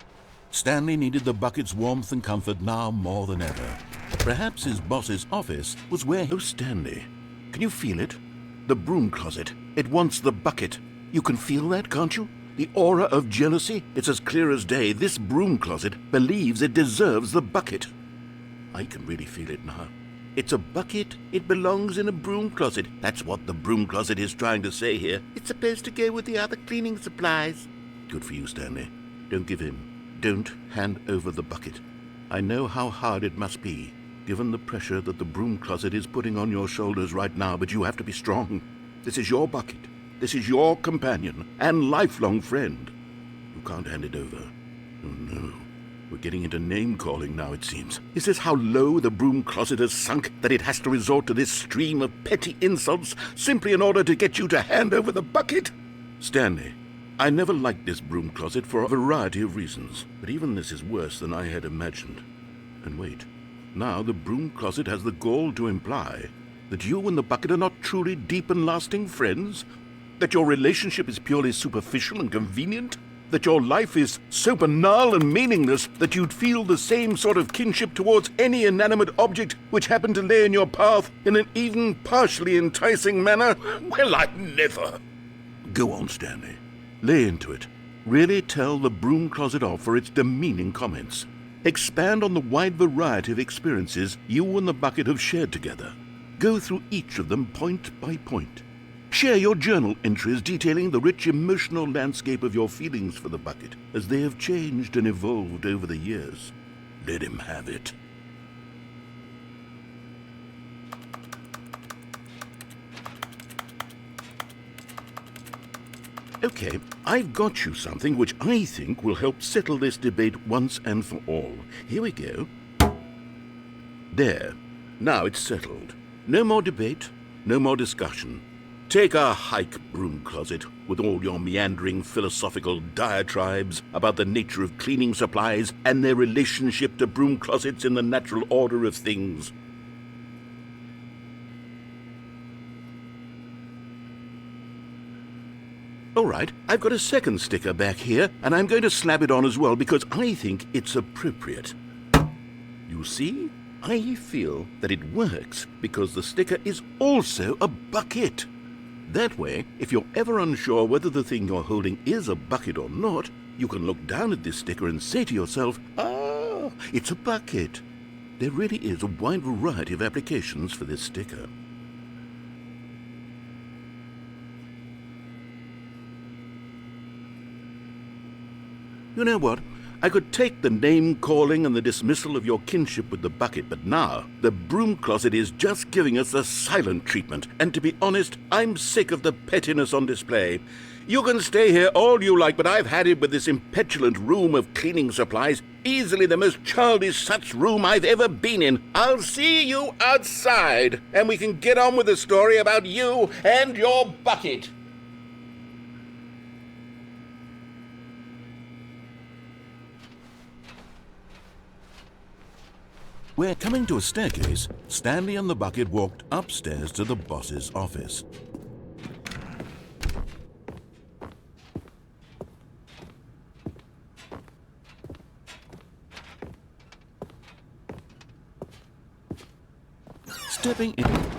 Stanley needed the bucket's warmth and comfort now more than ever. Perhaps his boss's office was where... Oh, Stanley, can you feel it? The broom closet. It wants the bucket. You can feel that, can't you? The aura of jealousy. It's as clear as day. This broom closet believes it deserves the bucket. I can really feel it now. It's a bucket. It belongs in a broom closet. That's what the broom closet is trying to say here. It's supposed to go with the other cleaning supplies. Good for you, Stanley. Don't give in. Don't hand over the bucket. I know how hard it must be, given the pressure that the broom closet is putting on your shoulders right now, but you have to be strong. This is your bucket. This is your companion and lifelong friend. You can't hand it over. Oh, no. We're getting into name-calling now, it seems. Is this how low the broom closet has sunk, that it has to resort to this stream of petty insults simply in order to get you to hand over the bucket? Stanley, I never liked this broom closet for a variety of reasons, but even this is worse than I had imagined. And wait, now the broom closet has the gall to imply that you and the bucket are not truly deep and lasting friends? That your relationship is purely superficial and convenient? That your life is so banal and meaningless that you'd feel the same sort of kinship towards any inanimate object which happened to lay in your path in an even partially enticing manner? Well, I never. Go on, Stanley. Lay into it. Really tell the broom closet off for its demeaning comments. Expand on the wide variety of experiences you and the bucket have shared together. Go through each of them point by point. Share your journal entries detailing the rich emotional landscape of your feelings for the bucket as they have changed and evolved over the years. Let him have it. Okay, I've got you something which I think will help settle this debate once and for all. Here we go. There. Now it's settled. No more debate, no more discussion. Take a hike, broom closet, with all your meandering philosophical diatribes about the nature of cleaning supplies and their relationship to broom closets in the natural order of things. All right, I've got a second sticker back here, and I'm going to slap it on as well because I think it's appropriate. You see? I feel that it works because the sticker is also a bucket. That way, if you're ever unsure whether the thing you're holding is a bucket or not, you can look down at this sticker and say to yourself, ah, it's a bucket. There really is a wide variety of applications for this sticker. You know what? I could take the name-calling and the dismissal of your kinship with the bucket, but now the broom closet is just giving us the silent treatment. And to be honest, I'm sick of the pettiness on display. You can stay here all you like, but I've had it with this impetulant room of cleaning supplies. Easily the most childish such room I've ever been in. I'll see you outside, and we can get on with the story about you and your bucket. Where, coming to a staircase, Stanley and the bucket walked upstairs to the boss's office. Stepping in...